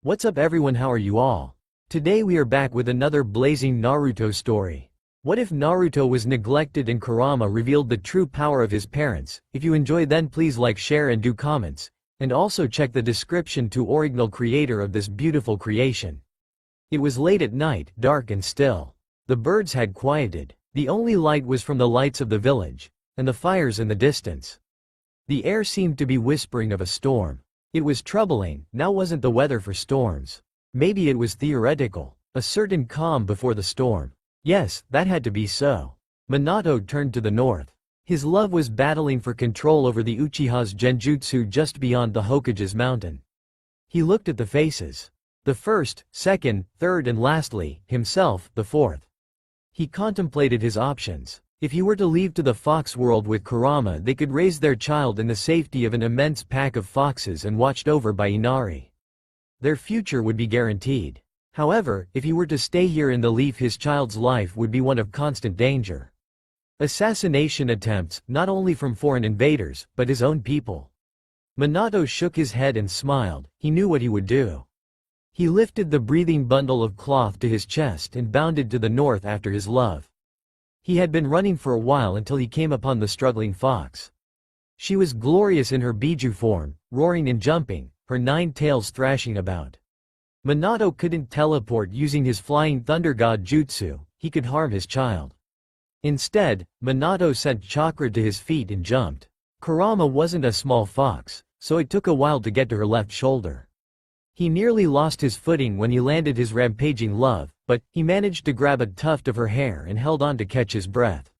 What's up everyone, how are you all? Today we are back with another blazing Naruto story. What if Naruto was neglected and Kurama revealed the true power of his parents? If you enjoy, then please like, share and do comments. And also check the description to original creator of this beautiful creation. It was late at night, dark and still. The birds had quieted. The only light was from the lights of the village, and the fires in the distance. The air seemed to be whispering of a storm. It was troubling. Now wasn't the weather for storms. Maybe it was theoretical, a certain calm before the storm. Yes, that had to be so. Minato turned to the north. His love was battling for control over the Uchiha's genjutsu just beyond the Hokage's mountain. He looked at the faces. The first, second, third and lastly, himself, the fourth. He contemplated his options. If he were to leave to the fox world with Kurama, they could raise their child in the safety of an immense pack of foxes and watched over by Inari. Their future would be guaranteed. However, if he were to stay here in the leaf, his child's life would be one of constant danger. Assassination attempts, not only from foreign invaders, but his own people. Minato shook his head and smiled. He knew what he would do. He lifted the breathing bundle of cloth to his chest and bounded to the north after his love. He had been running for a while until he came upon the struggling fox. She was glorious in her Biju form, roaring and jumping, her 9 tails thrashing about. Minato couldn't teleport using his flying thunder god jutsu. He could harm his child. Instead, Minato sent chakra to his feet and jumped. Kurama wasn't a small fox, so it took a while to get to her left shoulder. He nearly lost his footing when he landed his rampaging love, but he managed to grab a tuft of her hair and held on to catch his breath.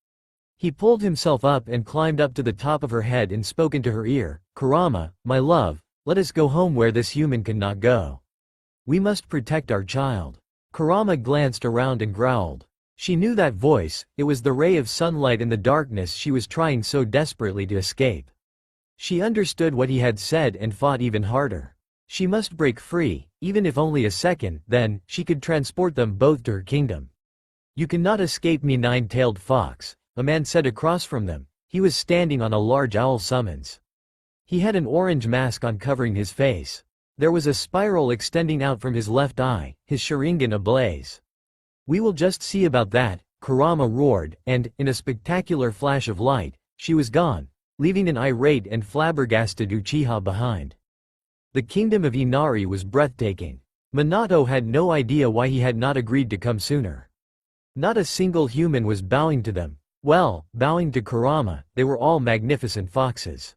He pulled himself up and climbed up to the top of her head and spoke into her ear, "Kurama, my love, let us go home where this human cannot go. We must protect our child." Kurama glanced around and growled. She knew that voice. It was the ray of sunlight in the darkness she was trying so desperately to escape. She understood what he had said and fought even harder. She must break free, even if only a second, then she could transport them both to her kingdom. "You cannot escape me, 9-tailed fox," a man said across from them. He was standing on a large owl summons. He had an orange mask on covering his face. There was a spiral extending out from his left eye, his Sharingan ablaze. "We will just see about that," Kurama roared, and, in a spectacular flash of light, she was gone, leaving an irate and flabbergasted Uchiha behind. The kingdom of Inari was breathtaking. Minato had no idea why he had not agreed to come sooner. Not a single human was bowing to them. Well, bowing to Kurama. They were all magnificent foxes.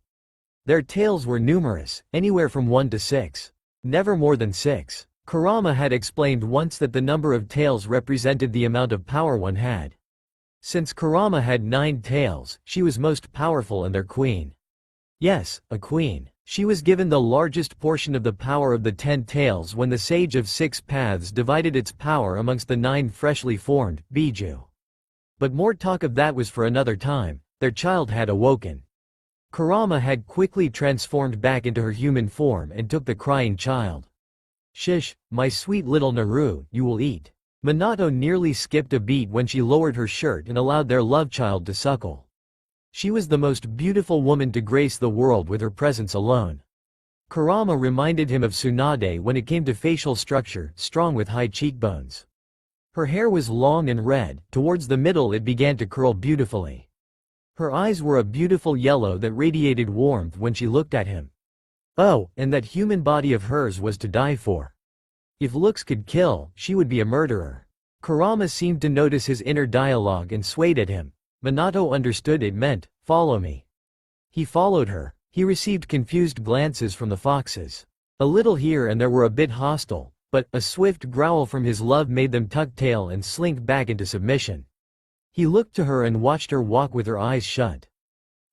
Their tails were numerous, anywhere from 1 to 6. Never more than 6. Kurama had explained once that the number of tails represented the amount of power one had. Since Kurama had 9 tails, she was most powerful and their queen. Yes, a queen. She was given the largest portion of the power of the 10 tails when the Sage of 6 Paths divided its power amongst the 9 freshly formed Biju. But more talk of that was for another time. Their child had awoken. Kurama had quickly transformed back into her human form and took the crying child. "Shish, my sweet little Naru, you will eat." Minato nearly skipped a beat when she lowered her shirt and allowed their love child to suckle. She was the most beautiful woman to grace the world with her presence alone. Kurama reminded him of Tsunade when it came to facial structure, strong with high cheekbones. Her hair was long and red. Towards the middle it began to curl beautifully. Her eyes were a beautiful yellow that radiated warmth when she looked at him. Oh, and that human body of hers was to die for. If looks could kill, she would be a murderer. Kurama seemed to notice his inner dialogue and swayed at him. Minato understood it meant, "Follow me." He followed her. He received confused glances from the foxes. A little here and there were a bit hostile, but a swift growl from his love made them tuck tail and slink back into submission. He looked to her and watched her walk with her eyes shut.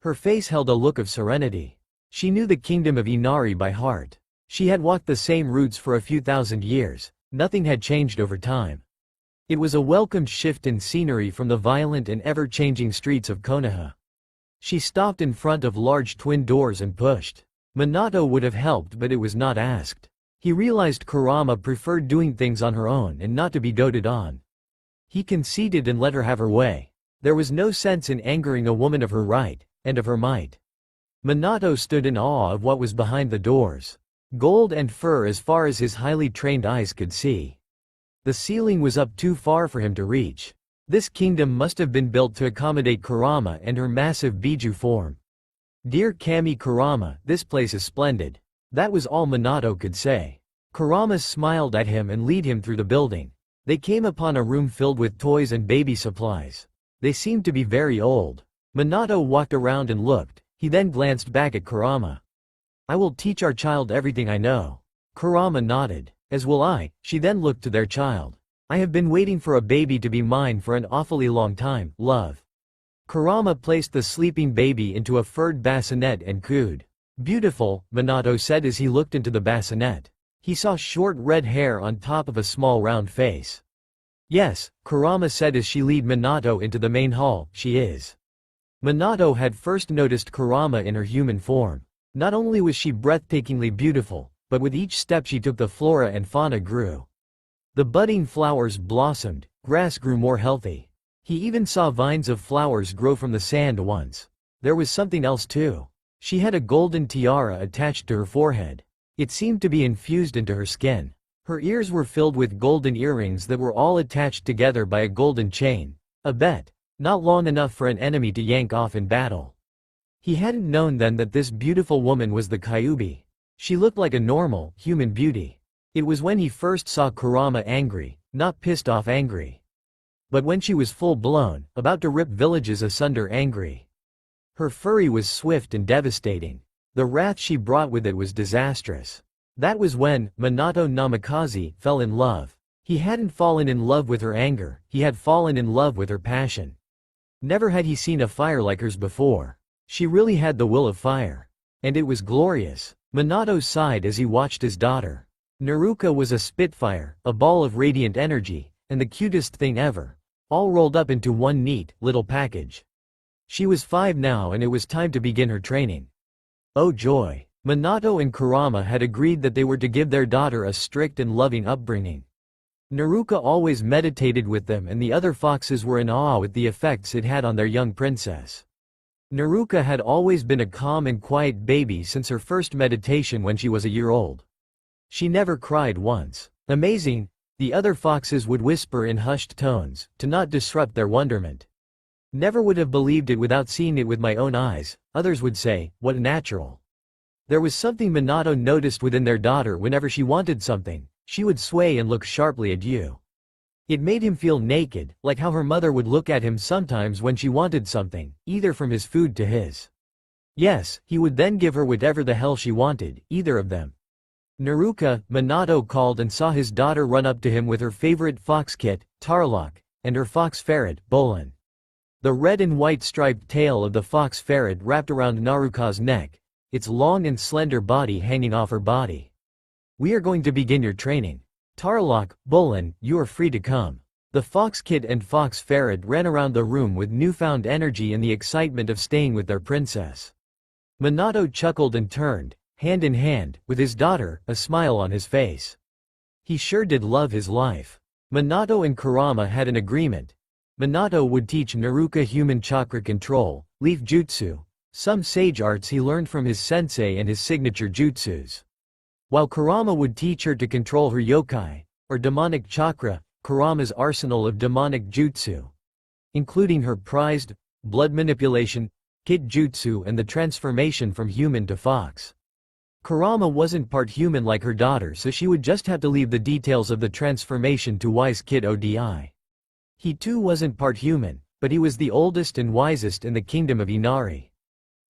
Her face held a look of serenity. She knew the kingdom of Inari by heart. She had walked the same routes for a few thousand years. Nothing had changed over time. It was a welcomed shift in scenery from the violent and ever-changing streets of Konoha. She stopped in front of large twin doors and pushed. Minato would have helped, but it was not asked. He realized Kurama preferred doing things on her own and not to be doted on. He conceded and let her have her way. There was no sense in angering a woman of her right, and of her might. Minato stood in awe of what was behind the doors. Gold and fur as far as his highly trained eyes could see. The ceiling was up too far for him to reach. This kingdom must have been built to accommodate Kurama and her massive Biju form. Dear Kami Kurama, this place is splendid. That was all Minato could say. Kurama smiled at him and led him through the building. They came upon a room filled with toys and baby supplies. They seemed to be very old. Minato walked around and looked. He then glanced back at Kurama. I will teach our child everything I know. Kurama nodded. As will I. She then looked to their child. I have been waiting for a baby to be mine for an awfully long time, love. Kurama placed the sleeping baby into a furred bassinet and cooed. Beautiful, Minato said as he looked into the bassinet. He saw short red hair on top of a small round face. Yes, Kurama said as she led Minato into the main hall, she is. Minato had first noticed Kurama in her human form. Not only was she breathtakingly beautiful, but with each step she took the flora and fauna grew. The budding flowers blossomed, grass grew more healthy. He even saw vines of flowers grow from the sand once. There was something else too. She had a golden tiara attached to her forehead. It seemed to be infused into her skin. Her ears were filled with golden earrings that were all attached together by a golden chain. A bet. Not long enough for an enemy to yank off in battle. He hadn't known then that this beautiful woman was the Kyuubi. She looked like a normal, human beauty. It was when he first saw Kurama angry, not pissed off angry. But when she was full-blown, about to rip villages asunder angry. Her fury was swift and devastating. The wrath she brought with it was disastrous. That was when Minato Namikaze fell in love. He hadn't fallen in love with her anger, he had fallen in love with her passion. Never had he seen a fire like hers before. She really had the will of fire. And it was glorious. Minato sighed as he watched his daughter. Naruto was a spitfire, a ball of radiant energy, and the cutest thing ever. All rolled up into one neat, little package. She was 5 now and it was time to begin her training. Oh joy! Minato and Kurama had agreed that they were to give their daughter a strict and loving upbringing. Naruto always meditated with them and the other foxes were in awe with the effects it had on their young princess. Naruto had always been a calm and quiet baby since her first meditation when she was a year old. She never cried once. Amazing, the other foxes would whisper in hushed tones, to not disrupt their wonderment. Never would have believed it without seeing it with my own eyes, others would say, what natural. There was something Minato noticed within their daughter whenever she wanted something, she would sway and look sharply at you. It made him feel naked, like how her mother would look at him sometimes when she wanted something, either from his food to his. Yes, he would then give her whatever the hell she wanted, either of them. Naruto, Minato called and saw his daughter run up to him with her favorite fox kit, Tarlok, and her fox ferret, Bolin. The red and white striped tail of the fox ferret wrapped around Naruto's neck, its long and slender body hanging off her body. We are going to begin your training. Tarlok, Bolin, you are free to come. The fox kid and fox ferret ran around the room with newfound energy and the excitement of staying with their princess. Minato chuckled and turned, hand in hand, with his daughter, a smile on his face. He sure did love his life. Minato and Kurama had an agreement. Minato would teach Naruto human chakra control, leaf jutsu, some sage arts he learned from his sensei and his signature jutsus. While Kurama would teach her to control her yokai, or demonic chakra, Kurama's arsenal of demonic jutsu, including her prized, blood manipulation, kid jutsu and the transformation from human to fox. Kurama wasn't part human like her daughter so she would just have to leave the details of the transformation to wise kid Odi. He too wasn't part human, but he was the oldest and wisest in the kingdom of Inari.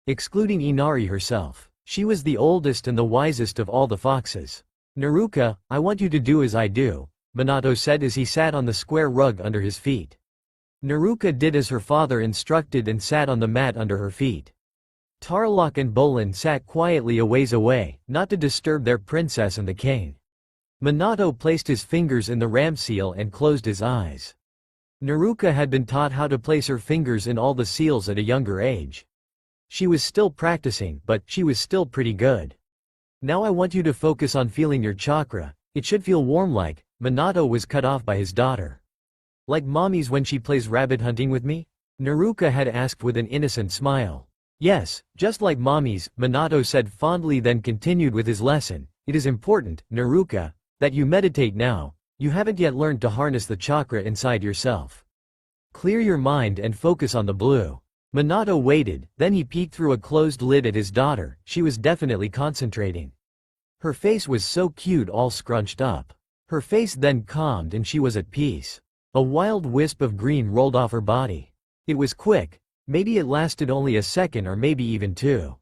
Excluding Inari herself. She was the oldest and the wisest of all the foxes. Naruto, I want you to do as I do, Minato said as he sat on the square rug under his feet. Naruto did as her father instructed and sat on the mat under her feet. Tarlok and Bolin sat quietly a ways away, not to disturb their princess and the king. Minato placed his fingers in the ram seal and closed his eyes. Naruto had been taught how to place her fingers in all the seals at a younger age. She was still practicing, but she was still pretty good. Now I want you to focus on feeling your chakra. It should feel warm like. Minato was cut off by his daughter. Like mommy's when she plays rabbit hunting with me? Naruto had asked with an innocent smile. Yes, just like mommy's, Minato said fondly then continued with his lesson. It is important, Naruka, that you meditate now. You haven't yet learned to harness the chakra inside yourself. Clear your mind and focus on the blue. Minato waited, then he peeked through a closed lid at his daughter. She was definitely concentrating. Her face was so cute, all scrunched up. Her face then calmed and she was at peace. A wild wisp of green rolled off her body. It was quick. Maybe it lasted only a second or maybe even two.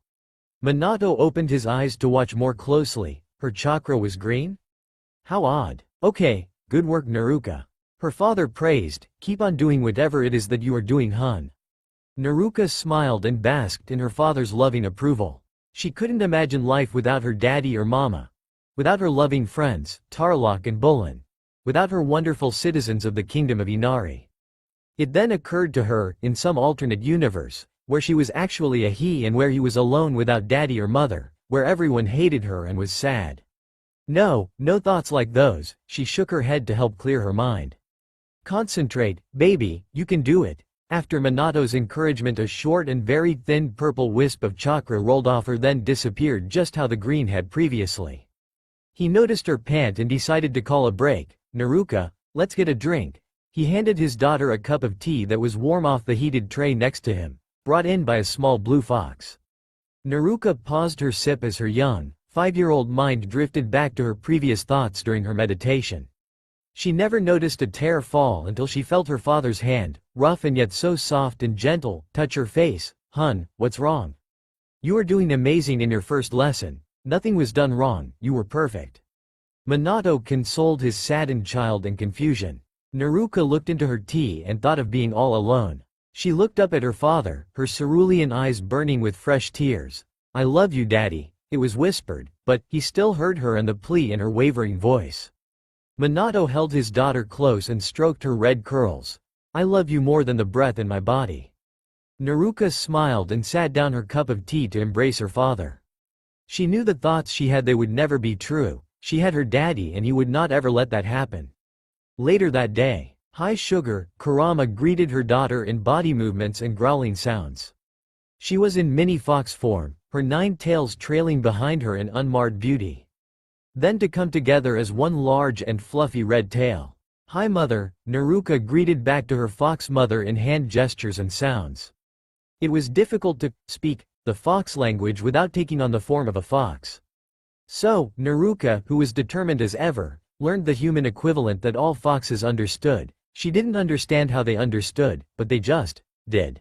Minato opened his eyes to watch more closely. Her chakra was green? How odd. Okay, good work Naruka. Her father praised, keep on doing whatever it is that you are doing, hun. Naruka smiled and basked in her father's loving approval. She couldn't imagine life without her daddy or mama. Without her loving friends, Tarlok and Bulin. Without her wonderful citizens of the kingdom of Inari. It then occurred to her, in some alternate universe, where she was actually a he and where he was alone without daddy or mother, where everyone hated her and was sad. No thoughts like those. She shook her head to help clear her mind. Concentrate, baby, you can do it. After Minato's encouragement, a short and very thin purple wisp of chakra rolled off her, then disappeared just how the green had previously. He noticed her pant and decided to call a break. Naruka, let's get a drink. He handed his daughter a cup of tea that was warm off the heated tray next to him, brought in by a small blue fox. Naruka paused her sip as her young, 5-year-old mind drifted back to her previous thoughts during her meditation. She never noticed a tear fall until she felt her father's hand, rough and yet so soft and gentle, touch her face. Hun, what's wrong? You are doing amazing in your first lesson. Nothing was done wrong, you were perfect. Minato consoled his saddened child in confusion. Naruka looked into her tea and thought of being all alone. She looked up at her father, her cerulean eyes burning with fresh tears. I love you, daddy, it was whispered, but he still heard her and the plea in her wavering voice. Minato held his daughter close and stroked her red curls. I love you more than the breath in my body. Naruka smiled and sat down her cup of tea to embrace her father. She knew the thoughts she had, they would never be true. She had her daddy and he would not ever let that happen. Later that day, High Sugar, Kurama greeted her daughter in body movements and growling sounds. She was in mini fox form, her 9 tails trailing behind her in unmarred beauty. Then to come together as one large and fluffy red tail. Hi mother, Naruka greeted back to her fox mother in hand gestures and sounds. It was difficult to speak the fox language without taking on the form of a fox. So, Naruka, who was determined as ever, learned the human equivalent that all foxes understood. She didn't understand how they understood, but they just did.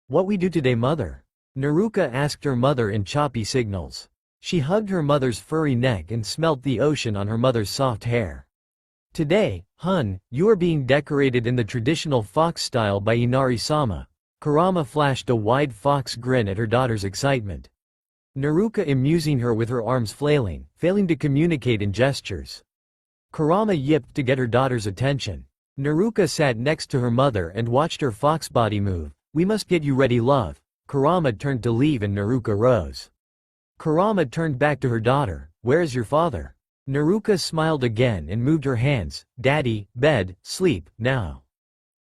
What we do today, mother? Naruka asked her mother in choppy signals. She hugged her mother's furry neck and smelt the ocean on her mother's soft hair. Today, hun, you are being decorated in the traditional fox style by Inari-sama. Kurama flashed a wide fox grin at her daughter's excitement. Naruka amusing her with her arms failing to communicate in gestures. Kurama yipped to get her daughter's attention. Naruka sat next to her mother and watched her fox body move. We must get you ready, love. Kurama turned to leave and Naruka rose. Kurama turned back to her daughter. Where is your father? Naruka smiled again and moved her hands. Daddy, bed, sleep, now.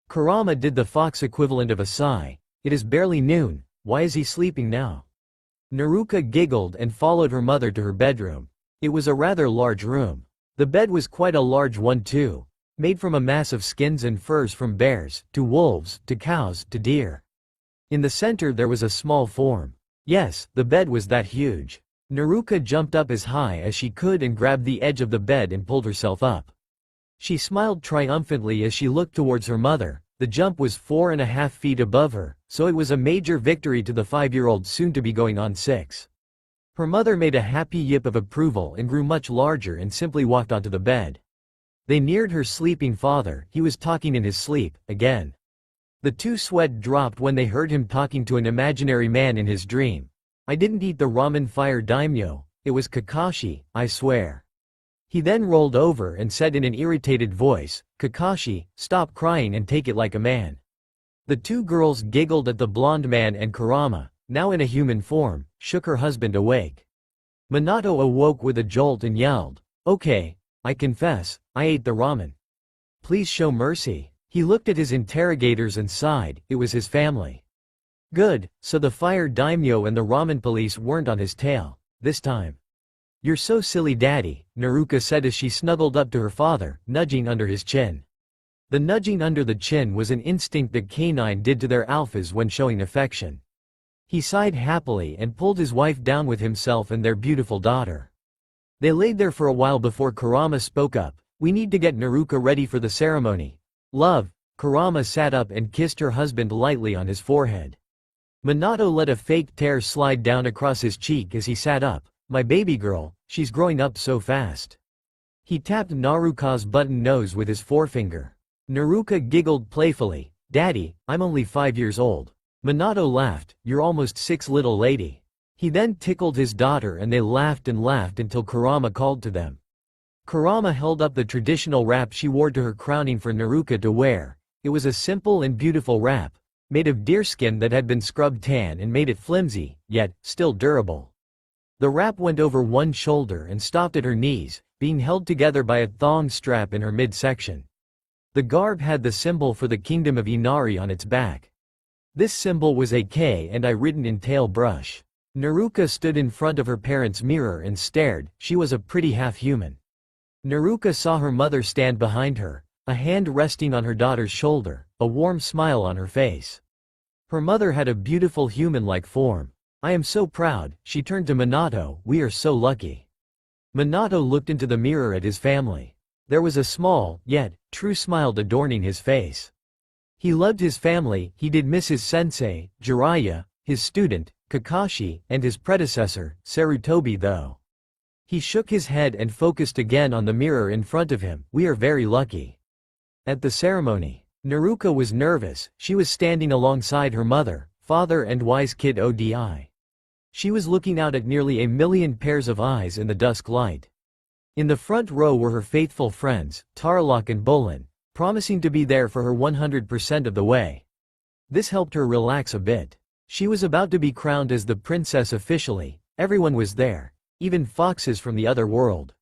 Kurama did the fox equivalent of a sigh. It is barely noon, why is he sleeping now? Naruka giggled and followed her mother to her bedroom. It was a rather large room. The bed was quite a large one too, made from a mass of skins and furs from bears, to wolves, to cows, to deer. In the center there was a small form. Yes, the bed was that huge. Naruka jumped up as high as she could and grabbed the edge of the bed and pulled herself up. She smiled triumphantly as she looked towards her mother. The jump was 4.5 feet above her, so it was a major victory to the 5-year-old soon to be going on 6. Her mother made a happy yip of approval and grew much larger and simply walked onto the bed. They neared her sleeping father. He was talking in his sleep, again. The two sweat dropped when they heard him talking to an imaginary man in his dream. I didn't eat the ramen fire daimyo, it was Kakashi, I swear. He then rolled over and said in an irritated voice, Kakashi, stop crying and take it like a man. The two girls giggled at the blonde man and Kurama, now in a human form, shook her husband awake. Minato awoke with a jolt and yelled, okay, I confess, I ate the ramen. Please show mercy. He looked at his interrogators and sighed, it was his family. Good, so the fire daimyo and the ramen police weren't on his tail, this time. "You're so silly, Daddy," Naruka said as she snuggled up to her father, nudging under his chin. The nudging under the chin was an instinct that canine did to their alphas when showing affection. He sighed happily and pulled his wife down with himself and their beautiful daughter. They laid there for a while before Kurama spoke up. "We need to get Naruka ready for the ceremony." "Love." Kurama sat up and kissed her husband lightly on his forehead. Minato let a fake tear slide down across his cheek as he sat up. "My baby girl, she's growing up so fast." He tapped Naruka's button nose with his forefinger. Naruka giggled playfully. "Daddy, I'm only 5 years old." Minato laughed. "You're almost 6, little lady." He then tickled his daughter and they laughed and laughed until Kurama called to them. Kurama held up the traditional wrap she wore to her crowning for Naruka to wear. It was a simple and beautiful wrap, made of deerskin that had been scrubbed tan and made it flimsy, yet still durable. The wrap went over one shoulder and stopped at her knees, being held together by a thong strap in her midsection. The garb had the symbol for the kingdom of Inari on its back. This symbol was a K and I written in tail brush. Naruka stood in front of her parents' mirror and stared. She was a pretty half-human. Naruka saw her mother stand behind her, a hand resting on her daughter's shoulder, a warm smile on her face. Her mother had a beautiful human-like form. "I am so proud," she turned to Minato. "We are so lucky." Minato looked into the mirror at his family. There was a small, yet true smile adorning his face. He loved his family. He did miss his sensei, Jiraiya, his student, Kakashi, and his predecessor, Sarutobi though. He shook his head and focused again on the mirror in front of him. "We are very lucky." At the ceremony, Naruka was nervous. She was standing alongside her mother, father and wise kid Odi. She was looking out at nearly 1,000,000 pairs of eyes in the dusk light. In the front row were her faithful friends, Tarlok and Bolin, promising to be there for her 100% of the way. This helped her relax a bit. She was about to be crowned as the princess officially. Everyone was there, even foxes from the other world.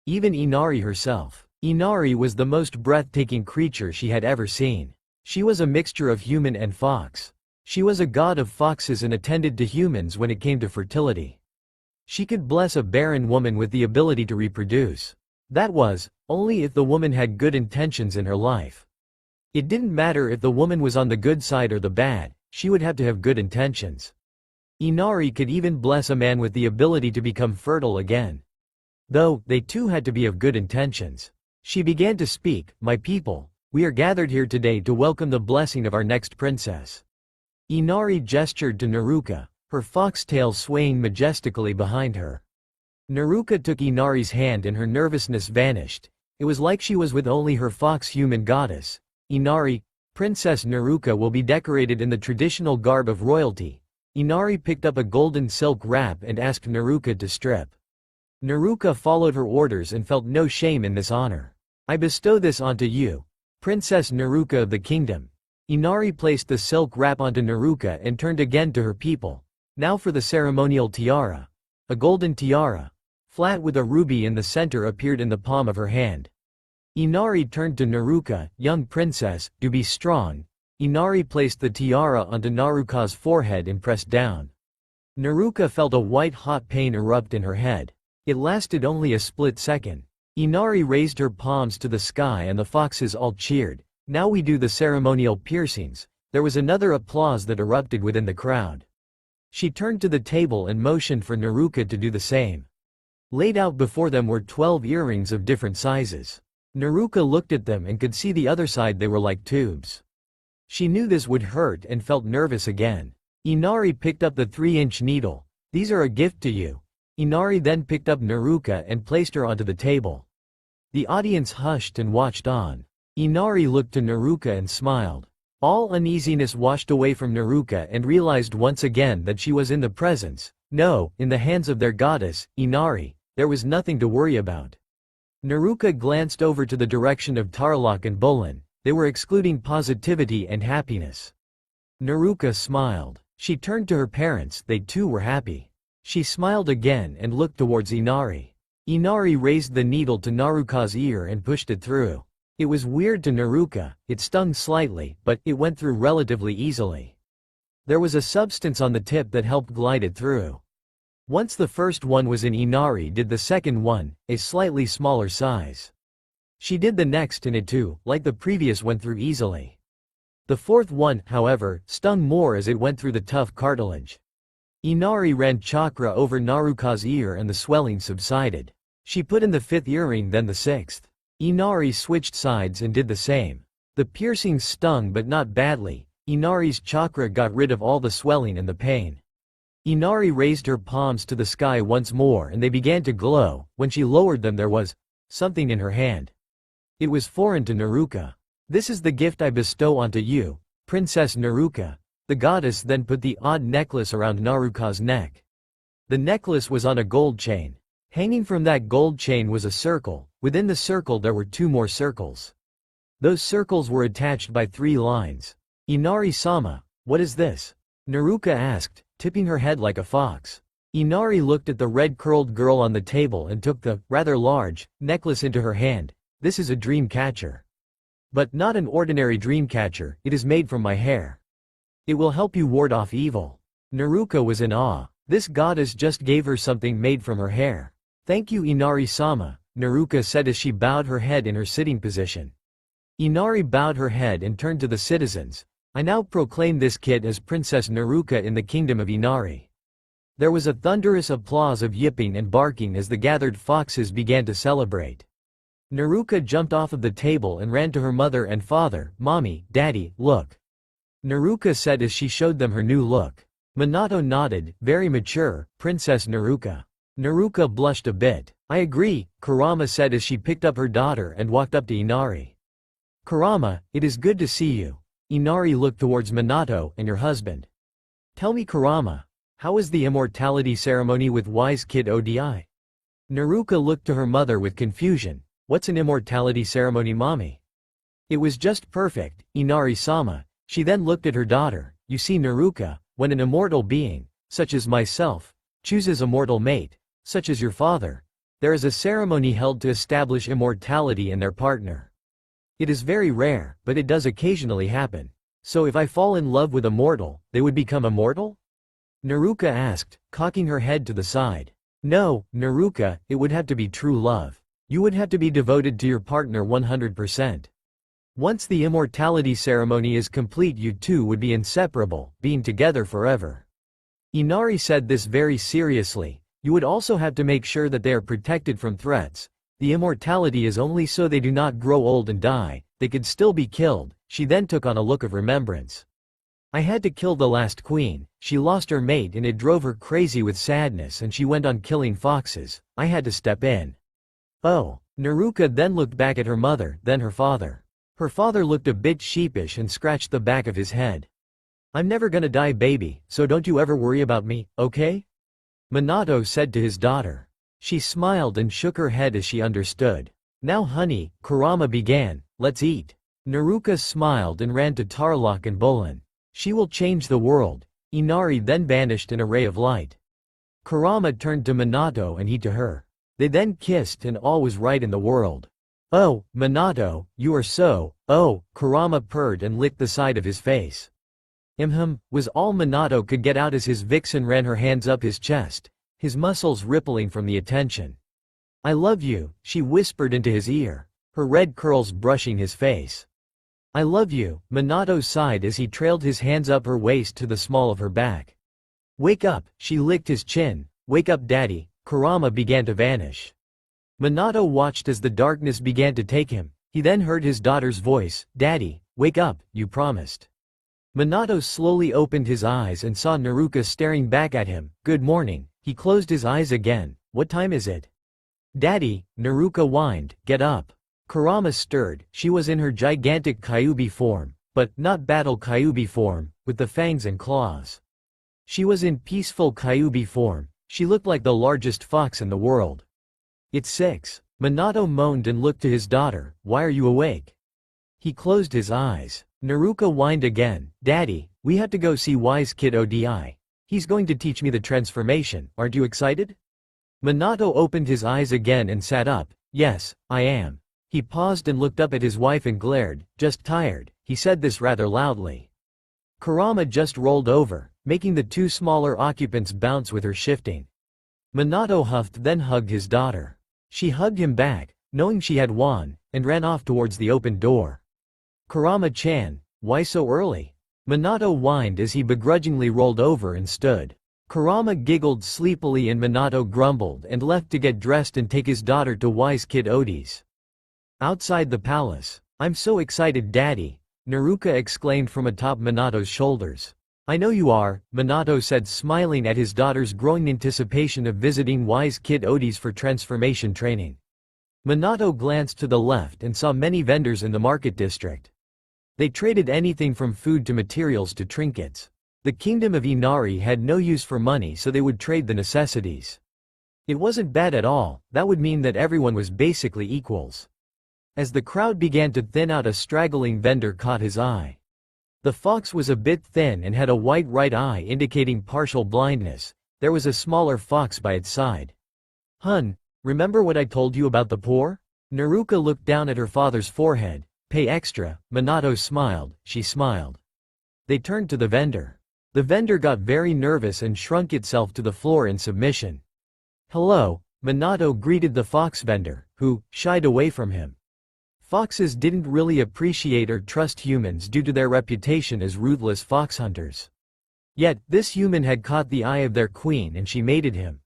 Even Inari herself. Inari was the most breathtaking creature she had ever seen. She was a mixture of human and fox. She was a god of foxes and attended to humans when it came to fertility. She could bless a barren woman with the ability to reproduce. That was, only if the woman had good intentions in her life. It didn't matter if the woman was on the good side or the bad, she would have to have good intentions. Inari could even bless a man with the ability to become fertile again. Though, they too had to be of good intentions. She began to speak. "My people, we are gathered here today to welcome the blessing of our next princess." Inari gestured to Naruka, her foxtail swaying majestically behind her. Naruka took Inari's hand and her nervousness vanished. It was like she was with only her fox-human goddess. "Inari, Princess Naruka will be decorated in the traditional garb of royalty." Inari picked up a golden silk wrap and asked Naruka to strip. Naruka followed her orders and felt no shame in this honor. "I bestow this onto you, Princess Naruka of the kingdom." Inari placed the silk wrap onto Naruka and turned again to her people. "Now for the ceremonial tiara." A golden tiara, flat with a ruby in the center, appeared in the palm of her hand. Inari turned to Naruka. "Young princess, do be strong." Inari placed the tiara onto Naruka's forehead and pressed down. Naruka felt a white-hot pain erupt in her head. It lasted only a split second. Inari raised her palms to the sky and the foxes all cheered. "Now we do the ceremonial piercings." There was another applause that erupted within the crowd. She turned to the table and motioned for Naruka to do the same. Laid out before them were 12 earrings of different sizes. Naruka looked at them and could see the other side. They were like tubes. She knew this would hurt and felt nervous again. Inari picked up the 3-inch needle. "These are a gift to you." Inari then picked up Naruka and placed her onto the table. The audience hushed and watched on. Inari looked to Naruka and smiled. All uneasiness washed away from Naruka and realized once again that she was in the presence, no, in the hands of their goddess, Inari. There was nothing to worry about. Naruka glanced over to the direction of Tarlok and Bolin. They were excluding positivity and happiness. Naruka smiled. She turned to her parents. They too were happy. She smiled again and looked towards Inari. Inari raised the needle to Naruka's ear and pushed it through. It was weird to Naruka. It stung slightly, but it went through relatively easily. There was a substance on the tip that helped glide it through. Once the first one was in, Inari did the second one, a slightly smaller size. She did the next in it too, like the previous went through easily. The fourth one, however, stung more as it went through the tough cartilage. Inari ran chakra over Naruka's ear and the swelling subsided. She put in the fifth earring, then the sixth. Inari switched sides and did the same. The piercing stung but not badly. Inari's chakra got rid of all the swelling and the pain. Inari raised her palms to the sky once more and they began to glow. When she lowered them there was something in her hand. It was foreign to Naruka. "This is the gift I bestow onto you, Princess Naruka." The goddess then put the odd necklace around Naruka's neck. The necklace was on a gold chain. Hanging from that gold chain was a circle. Within the circle there were two more circles. Those circles were attached by 3 lines. "Inari-sama, what is this?" Naruka asked, tipping her head like a fox. Inari looked at the red-curled girl on the table and took the, rather large, necklace into her hand. "This is a dream catcher. But not an ordinary dream catcher, it is made from my hair. It will help you ward off evil." Naruka was in awe. This goddess just gave her something made from her hair. "Thank you, Inari-sama," Naruka said as she bowed her head in her sitting position. Inari bowed her head and turned to the citizens. "I now proclaim this kid as Princess Naruka in the kingdom of Inari." There was a thunderous applause of yipping and barking as the gathered foxes began to celebrate. Naruka jumped off of the table and ran to her mother and father. "Mommy, Daddy, look," Naruka said as she showed them her new look. Minato nodded, "Very mature, Princess Naruka." Naruka blushed a bit. "I agree," Kurama said as she picked up her daughter and walked up to Inari. "Kurama, it is good to see you." Inari looked towards Minato. "And your husband?" "Tell me, Kurama, how was the immortality ceremony with Wise Kid Odi?" Naruka looked to her mother with confusion. "What's an immortality ceremony, mommy?" "It was just perfect, Inari-sama." She then looked at her daughter. "You see, Naruka, when an immortal being, such as myself, chooses a mortal mate, such as your father, there is a ceremony held to establish immortality in their partner. It is very rare, but it does occasionally happen. So if I fall in love with a mortal, they would become immortal?" Naruka asked, cocking her head to the side. "No, Naruka, it would have to be true love. You would have to be devoted to your partner 100%. Once the immortality ceremony is complete, you two would be inseparable, being together forever." Inari said this very seriously. "You would also have to make sure that they are protected from threats. The immortality is only so they do not grow old and die, they could still be killed." She then took on a look of remembrance. "I had to kill the last queen. She lost her mate and it drove her crazy with sadness and she went on killing foxes. I had to step in." "Oh." Naruka then looked back at her mother, then her father. Her father looked a bit sheepish and scratched the back of his head. "I'm never gonna die, baby, so don't you ever worry about me, okay?" Minato said to his daughter. She smiled and shook her head as she understood. "Now honey," Kurama began, "let's eat." Naruka smiled and ran to Tarlok and Bolin. "She will change the world." Inari then vanished in a ray of light. Kurama turned to Minato and he to her. They then kissed and all was right in the world. "Oh, Minato, you are so, oh," Kurama purred and licked the side of his face. Was all Minato could get out as his vixen ran her hands up his chest, his muscles rippling from the attention. "I love you," she whispered into his ear, her red curls brushing his face. "I love you," Minato sighed as he trailed his hands up her waist to the small of her back. "Wake up," she licked his chin. "Wake up, daddy." Kurama began to vanish. Minato watched as the darkness began to take him. He then heard his daughter's voice, "Daddy, wake up, you promised." Minato slowly opened his eyes and saw Naruka staring back at him. "Good morning." He closed his eyes again. "What time is it?" "Daddy," Naruka whined, "get up." Kurama stirred. She was in her gigantic Kyuubi form, but not battle Kyuubi form, with the fangs and claws. She was in peaceful Kyuubi form. She looked like the largest fox in the world. "It's 6. Minato moaned and looked to his daughter. "Why are you awake?" He closed his eyes. Naruka whined again. "Daddy, we have to go see Wise Kid Odi. He's going to teach me the transformation. Aren't you excited?" Minato opened his eyes again and sat up. "Yes, I am." He paused and looked up at his wife and glared. "Just tired." He said this rather loudly. Kurama just rolled over, making the two smaller occupants bounce with her shifting. Minato huffed then hugged his daughter. She hugged him back, knowing she had won, and ran off towards the open door. Kurama-chan, why so early? Minato whined as he begrudgingly rolled over and stood. Kurama giggled sleepily and Minato grumbled and left to get dressed and take his daughter to Wise Kid Odie's. Outside the palace. I'm so excited, Daddy, Naruka exclaimed from atop Minato's shoulders. I know you are, Minato said, smiling at his daughter's growing anticipation of visiting Wise Kid Odie's for transformation training. Minato glanced to the left and saw many vendors in the market district. They traded anything from food to materials to trinkets. The kingdom of Inari had no use for money, so they would trade the necessities. It wasn't bad at all, that would mean that everyone was basically equals. As the crowd began to thin out, a straggling vendor caught his eye. The fox was a bit thin and had a white right eye indicating partial blindness. There was a smaller fox by its side. Hun, remember what I told you about the poor? Naruka looked down at her father's forehead. Pay extra, Minato smiled, she smiled. They turned to the vendor. The vendor got very nervous and shrunk itself to the floor in submission. Hello, Minato greeted the fox vendor, who shied away from him. Foxes didn't really appreciate or trust humans due to their reputation as ruthless fox hunters. Yet, this human had caught the eye of their queen and she mated him.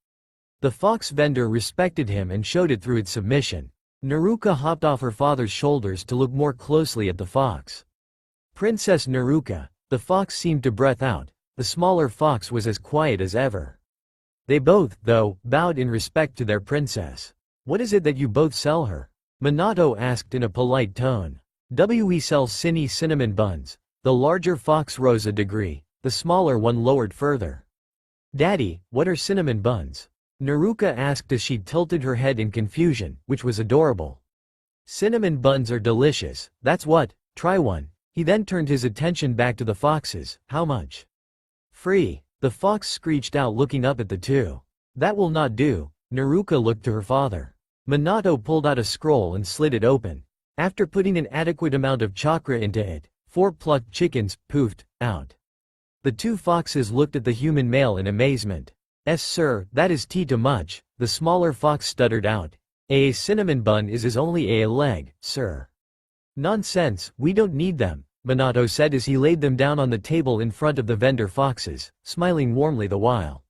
The fox vendor respected him and showed it through its submission. Naruka hopped off her father's shoulders to look more closely at the fox. Princess Naruka, the fox seemed to breath out. The smaller fox was as quiet as ever. They both, though, bowed in respect to their princess. What is it that you both sell her? Minato asked in a polite tone. We sell cinnamon buns. The larger fox rose a degree, the smaller one lowered further. Daddy, what are cinnamon buns? Naruka asked as she tilted her head in confusion, which was adorable. Cinnamon buns are delicious, that's what, try one. He then turned his attention back to the foxes. How much? Free, the fox screeched out, looking up at the two. That will not do, Naruka looked to her father. Minato pulled out a scroll and slid it open. After putting an adequate amount of chakra into it, 4 plucked chickens poofed out. The two foxes looked at the human male in amazement. Sir, that is too much, the smaller fox stuttered out. A cinnamon bun is only a leg, sir. Nonsense, we don't need them, Minato said as he laid them down on the table in front of the vendor foxes, smiling warmly the while.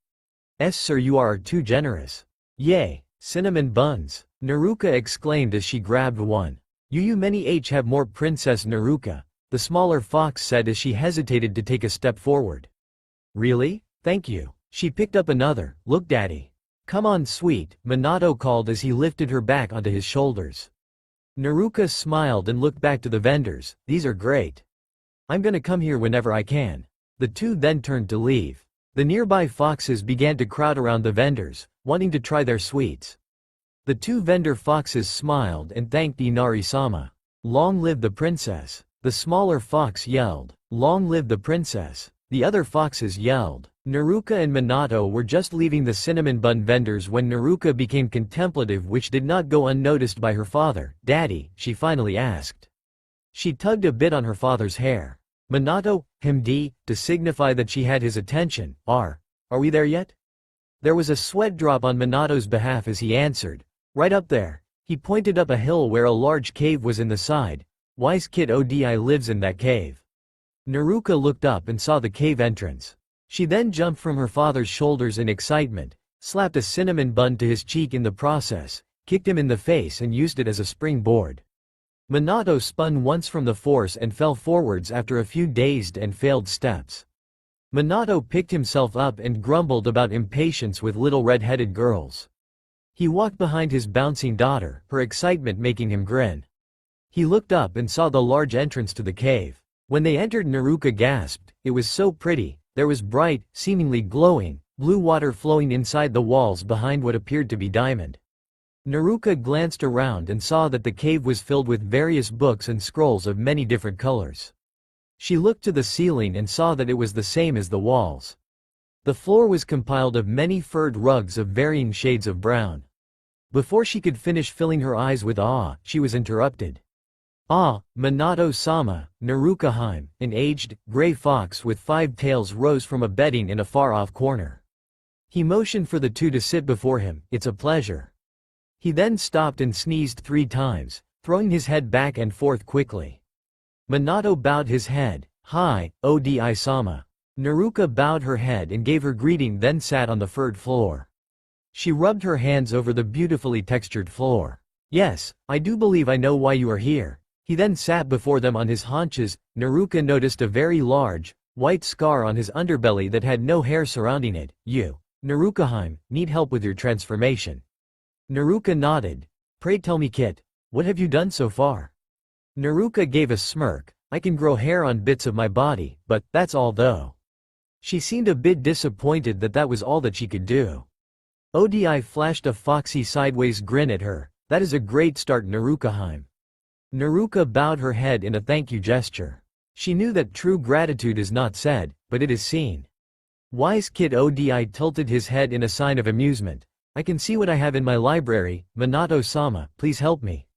Sir, you are too generous. Yay, cinnamon buns, Naruka exclaimed as she grabbed one. You many have more, Princess Naruka, the smaller fox said as she hesitated to take a step forward. Really? Thank you. She picked up another. Look, Daddy. Come on, sweet, Minato called as he lifted her back onto his shoulders. Naruka smiled and looked back to the vendors. These are great. I'm gonna come here whenever I can. The two then turned to leave. The nearby foxes began to crowd around the vendors, wanting to try their sweets. The two vendor foxes smiled and thanked Inari-sama. Long live the princess. The smaller fox yelled. Long live the princess. The other foxes yelled. Naruka and Minato were just leaving the cinnamon bun vendors when Naruka became contemplative, which did not go unnoticed by her father. Daddy, she finally asked. She tugged a bit on her father's hair. Minato, to signify that she had his attention. Are we there yet? There was a sweat drop on Minato's behalf as he answered. Right up there. He pointed up a hill where a large cave was in the side. Wise Kid Odi lives in that cave. Naruka looked up and saw the cave entrance. She then jumped from her father's shoulders in excitement, slapped a cinnamon bun to his cheek in the process, kicked him in the face and used it as a springboard. Minato spun once from the force and fell forwards after a few dazed and failed steps. Minato picked himself up and grumbled about impatience with little red-headed girls. He walked behind his bouncing daughter, her excitement making him grin. He looked up and saw the large entrance to the cave. When they entered, Naruka gasped. It was so pretty. There was bright, seemingly glowing, blue water flowing inside the walls behind what appeared to be diamond. Naruka glanced around and saw that the cave was filled with various books and scrolls of many different colors. She looked to the ceiling and saw that it was the same as the walls. The floor was compiled of many furred rugs of varying shades of brown. Before she could finish filling her eyes with awe, she was interrupted. Ah, Minato-sama, Naruka-hime, an aged, gray fox with 5 tails rose from a bedding in a far-off corner. He motioned for the two to sit before him. "It's a pleasure." He then stopped and sneezed 3 times, throwing his head back and forth quickly. Minato bowed his head. "Hi, Odi-sama." Naruka bowed her head and gave her greeting, then sat on the furred floor. She rubbed her hands over the beautifully textured floor. "Yes, I do believe I know why you are here." He then sat before them on his haunches. Naruka noticed a very large, white scar on his underbelly that had no hair surrounding it. "You, Naruka-hime, need help with your transformation." Naruka nodded. "Pray tell me, Kit, what have you done so far?" Naruka gave a smirk. "I can grow hair on bits of my body, but that's all though." She seemed a bit disappointed that that was all that she could do. Odi flashed a foxy sideways grin at her. "That is a great start, Naruka-hime." Naruka bowed her head in a thank you gesture. She knew that true gratitude is not said, but it is seen. Wise Kid Odi tilted his head in a sign of amusement. "I can see what I have in my library. Minato-sama, please help me."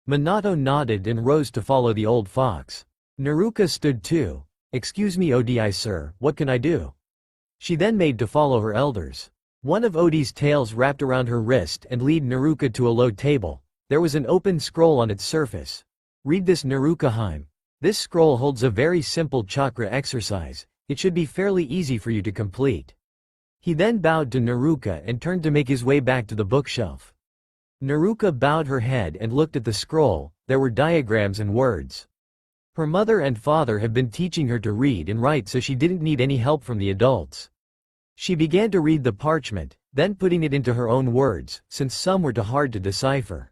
Minato nodded and rose to follow the old fox. Naruka stood too. "Excuse me, Odi sir, what can I do?" She then made to follow her elders. One of Odi's tails wrapped around her wrist and led Naruka to a low table. There was an open scroll on its surface. "Read this, Naruka-hime. This scroll holds a very simple chakra exercise. It should be fairly easy for you to complete." He then bowed to Naruka and turned to make his way back to the bookshelf. Naruka bowed her head and looked at the scroll. There were diagrams and words. Her mother and father have been teaching her to read and write, so she didn't need any help from the adults. She began to read the parchment, then putting it into her own words, since some were too hard to decipher.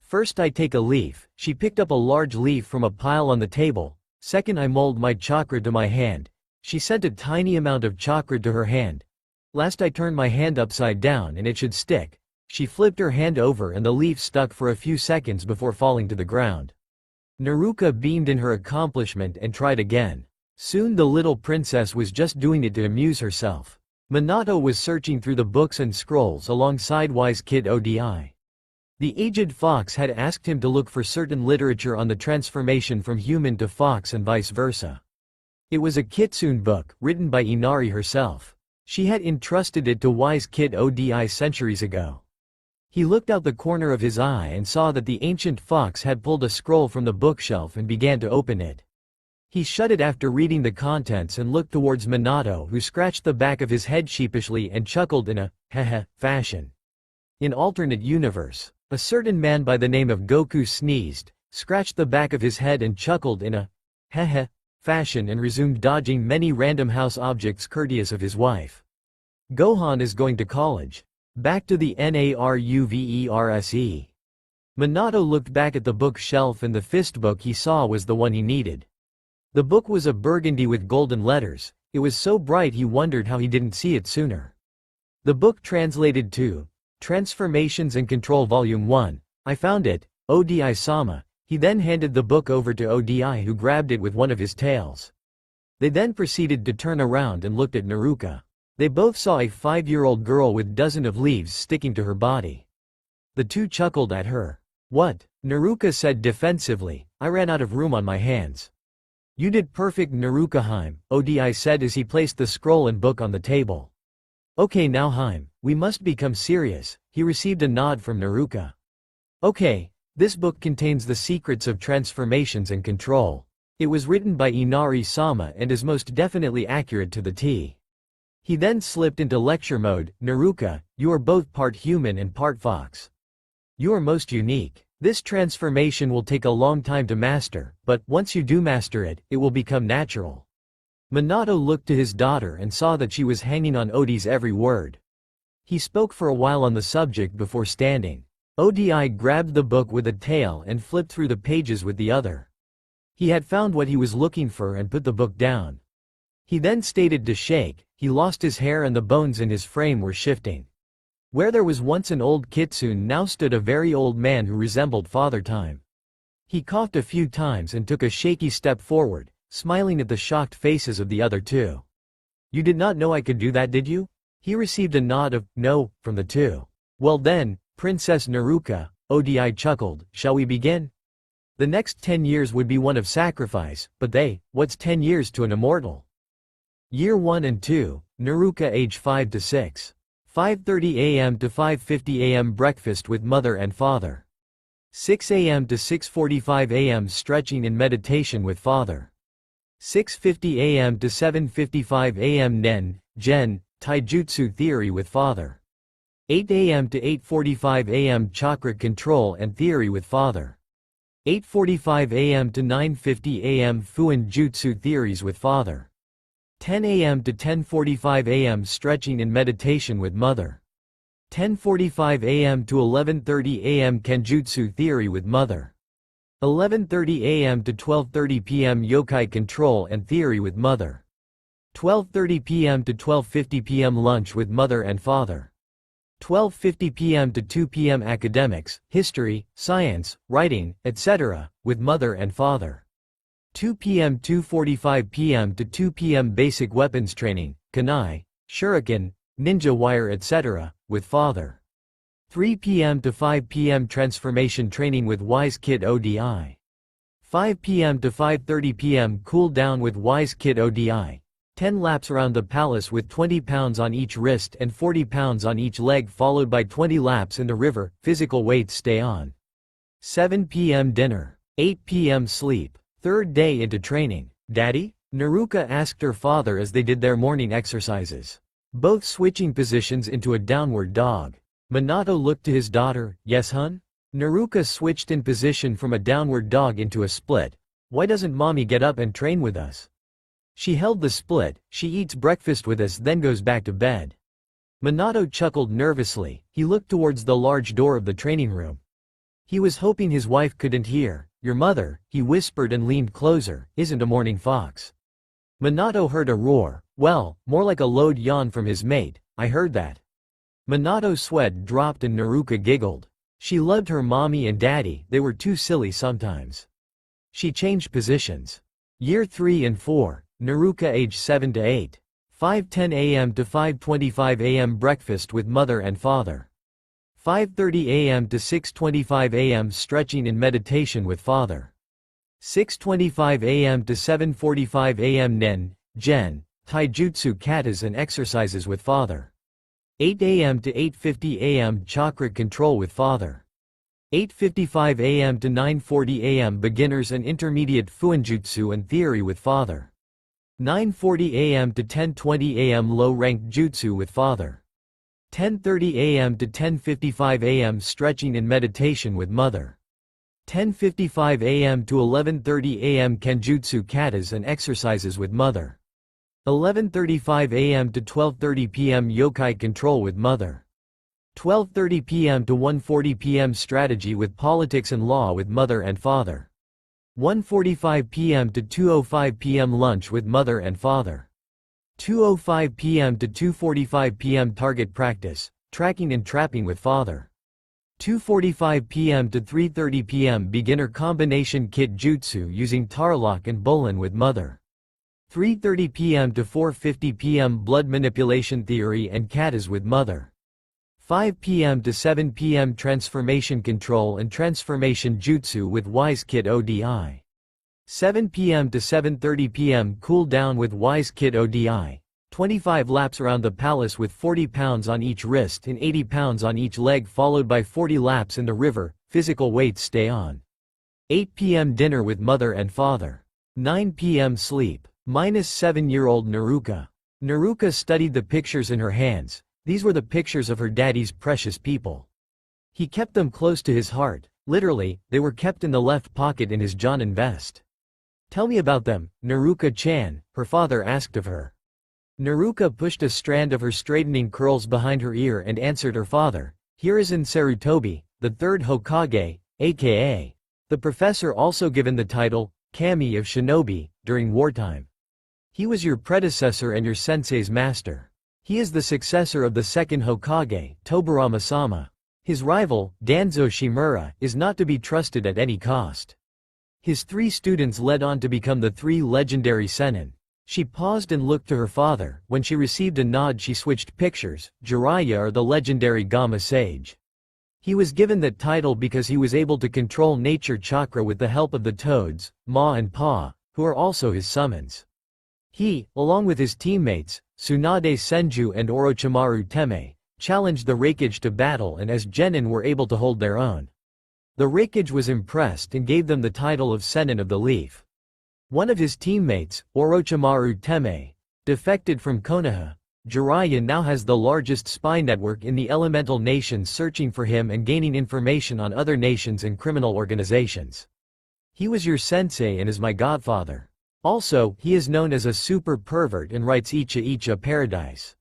"First I take a leaf." She picked up a large leaf from a pile on the table. "Second I mold my chakra to my hand." She sent a tiny amount of chakra to her hand. "Last I turn my hand upside down and it should stick." She flipped her hand over and the leaf stuck for a few seconds before falling to the ground. Naruka beamed in her accomplishment and tried again. Soon the little princess was just doing it to amuse herself. Minato was searching through the books and scrolls alongside Wise Kid Odi. The aged fox had asked him to look for certain literature on the transformation from human to fox and vice versa. It was a kitsune book, written by Inari herself. She had entrusted it to Wise Kid Odi centuries ago. He looked out the corner of his eye and saw that the ancient fox had pulled a scroll from the bookshelf and began to open it. He shut it after reading the contents and looked towards Minato, who scratched the back of his head sheepishly and chuckled in a heh fashion. In alternate universe, a certain man by the name of Goku sneezed, scratched the back of his head and chuckled in a heh fashion and resumed dodging many random house objects courteous of his wife. Gohan is going to college. Back to the Naruverse. Minato looked back at the bookshelf and the fist book he saw was the one he needed. The book was a burgundy with golden letters. It was so bright he wondered how he didn't see it sooner. The book translated to Transformations and Control Volume 1. "I found it, Odi-sama." He then handed the book over to Odi, who grabbed it with one of his tails. They then proceeded to turn around and looked at Naruka. They both saw a 5-year-old girl with dozens of leaves sticking to her body. The two chuckled at her. "What?" Naruka said defensively. "I ran out of room on my hands." "You did perfect, Naruka-hime," Odi said as he placed the scroll and book on the table. "Okay now Hime, we must become serious." He received a nod from Naruka. "Okay, this book contains the secrets of transformations and control. It was written by Inari-sama and is most definitely accurate to the T." He then slipped into lecture mode. "Naruka, you are both part human and part fox. You are most unique. This transformation will take a long time to master, but once you do master it, it will become natural." Minato looked to his daughter and saw that she was hanging on Odi's every word. He spoke for a while on the subject before standing. Odi grabbed the book with a tail and flipped through the pages with the other. He had found what he was looking for and put the book down. He then stated to shake. He lost his hair and the bones in his frame were shifting. Where there was once an old kitsune now stood a very old man who resembled Father Time. He coughed a few times and took a shaky step forward, smiling at the shocked faces of the other two. "You did not know I could do that, did you?" He received a nod of no from the two. "Well then, Princess Naruka," Odi chuckled, "shall we begin?" The next 10 years would be one of sacrifice, but what's 10 years to an immortal? Year 1 and 2, Naruka age 5 to 6. 5:30 a.m. to 5:50 a.m. breakfast with mother and father. 6 a.m. to 6:45 a.m. stretching and meditation with father. 6:50 a.m. to 7:55 a.m. Nen, Gen, Taijutsu theory with father. 8 a.m. to 8:45 a.m. chakra control and theory with father. 8:45 a.m. to 9:50 a.m. Fuin Jutsu theories with father. 10 a.m. to 10:45 a.m. stretching and meditation with mother. 10:45 a.m. to 11:30 a.m. Kenjutsu theory with mother. 11:30 a.m. to 12:30 p.m. yokai control and theory with mother. 12:30 p.m. to 12:50 p.m. lunch with mother and father. 12:50 p.m. to 2 p.m. academics, history, science, writing, etc., with mother and father. 2 p.m. 2:45 p.m. to 2 p.m. basic weapons training, kunai, shuriken, ninja wire etc., with father. 3 p.m. to 5 p.m. transformation training with Wise Kid ODI. 5 p.m. to 5:30 p.m. cool down with Wise Kid ODI. 10 laps around the palace with 20 pounds on each wrist and 40 pounds on each leg followed by 20 laps in the river, physical weights stay on. 7 p.m. dinner. 8 p.m. sleep. Third day into training. Daddy? Naruka asked her father as they did their morning exercises. Both switching positions into a downward dog. Minato looked to his daughter, yes hun? Naruka switched in position from a downward dog into a split. Why doesn't mommy get up and train with us? She held the split, she eats breakfast with us then goes back to bed. Minato chuckled nervously, he looked towards the large door of the training room. He was hoping his wife couldn't hear. Your mother, he whispered and leaned closer, isn't a morning fox. Minato heard a roar, well, more like a loud yawn from his mate, I heard that. Minato's sweat dropped and Naruka giggled. She loved her mommy and daddy, they were too silly sometimes. She changed positions. Year 3 and 4, Naruka age 7 to 8. 5:10 a.m. to 5:25 a.m. breakfast with mother and father. 5:30 a.m. to 6:25 a.m. stretching and meditation with father. 6:25 a.m. to 7:45 a.m. Nen, Gen, Taijutsu katas and exercises with father. 8 a.m. to 8:50 a.m. chakra control with father. 8:55 a.m. to 9:40 a.m. beginners and intermediate fuinjutsu and theory with father. 9:40 a.m. to 10:20 a.m. low-ranked jutsu with father. 10:30 a.m. to 10:55 a.m. stretching and meditation with mother. 10:55 a.m. to 11:30 a.m. kenjutsu katas and exercises with mother. 11:35 a.m. to 12:30 p.m. yokai control with mother. 12:30 p.m. to 1:40 p.m. strategy with politics and law with mother and father. 1:45 p.m. to 2:05 p.m. lunch with mother and father. 2:05 p.m. to 2:45 p.m. target practice, tracking and trapping with father. 2:45 p.m. to 3:30 p.m. beginner combination kit jutsu using Tarlock and Bolin with mother. 3:30 p.m. to 4:50 p.m. blood manipulation theory and katas with mother. 5 p.m. to 7 p.m. transformation control and transformation jutsu with Wise Kid ODI. 7 p.m. to 7:30 p.m. cool down with Wise Kid ODI. 25 laps around the palace with 40 pounds on each wrist and 80 pounds on each leg followed by 40 laps in the river, physical weights stay on. 8 p.m. dinner with mother and father. 9 p.m. sleep. -7-year-old Naruka. Naruka studied the pictures in her hands. These were the pictures of her daddy's precious people. He kept them close to his heart. Literally, they were kept in the left pocket in his Jonin vest. Tell me about them, Naruka-chan, her father asked of her. Naruka pushed a strand of her straightening curls behind her ear and answered her father. Hiruzen Sarutobi, the third Hokage, aka the professor also given the title, Kami of Shinobi, during wartime. He was your predecessor and your sensei's master. He is the successor of the second Hokage, Tobirama-sama. His rival, Danzo Shimura, is not to be trusted at any cost. His 3 students led on to become the 3 legendary Sennin. She paused and looked to her father. When she received a nod she switched pictures. Jiraiya or the legendary Gamma Sage. He was given that title because he was able to control nature chakra with the help of the toads, Ma and Pa, who are also his summons. He, along with his teammates, Tsunade Senju and Orochimaru Teme, challenged the Raikage to battle, and as genin were able to hold their own. The Raikage was impressed and gave them the title of Sennin of the Leaf. One of his teammates, Orochimaru Teme, defected from Konoha. Jiraiya now has the largest spy network in the elemental nations, searching for him and gaining information on other nations and criminal organizations. He was your sensei and is my godfather. Also, he is known as a super pervert and writes Icha Icha Paradise.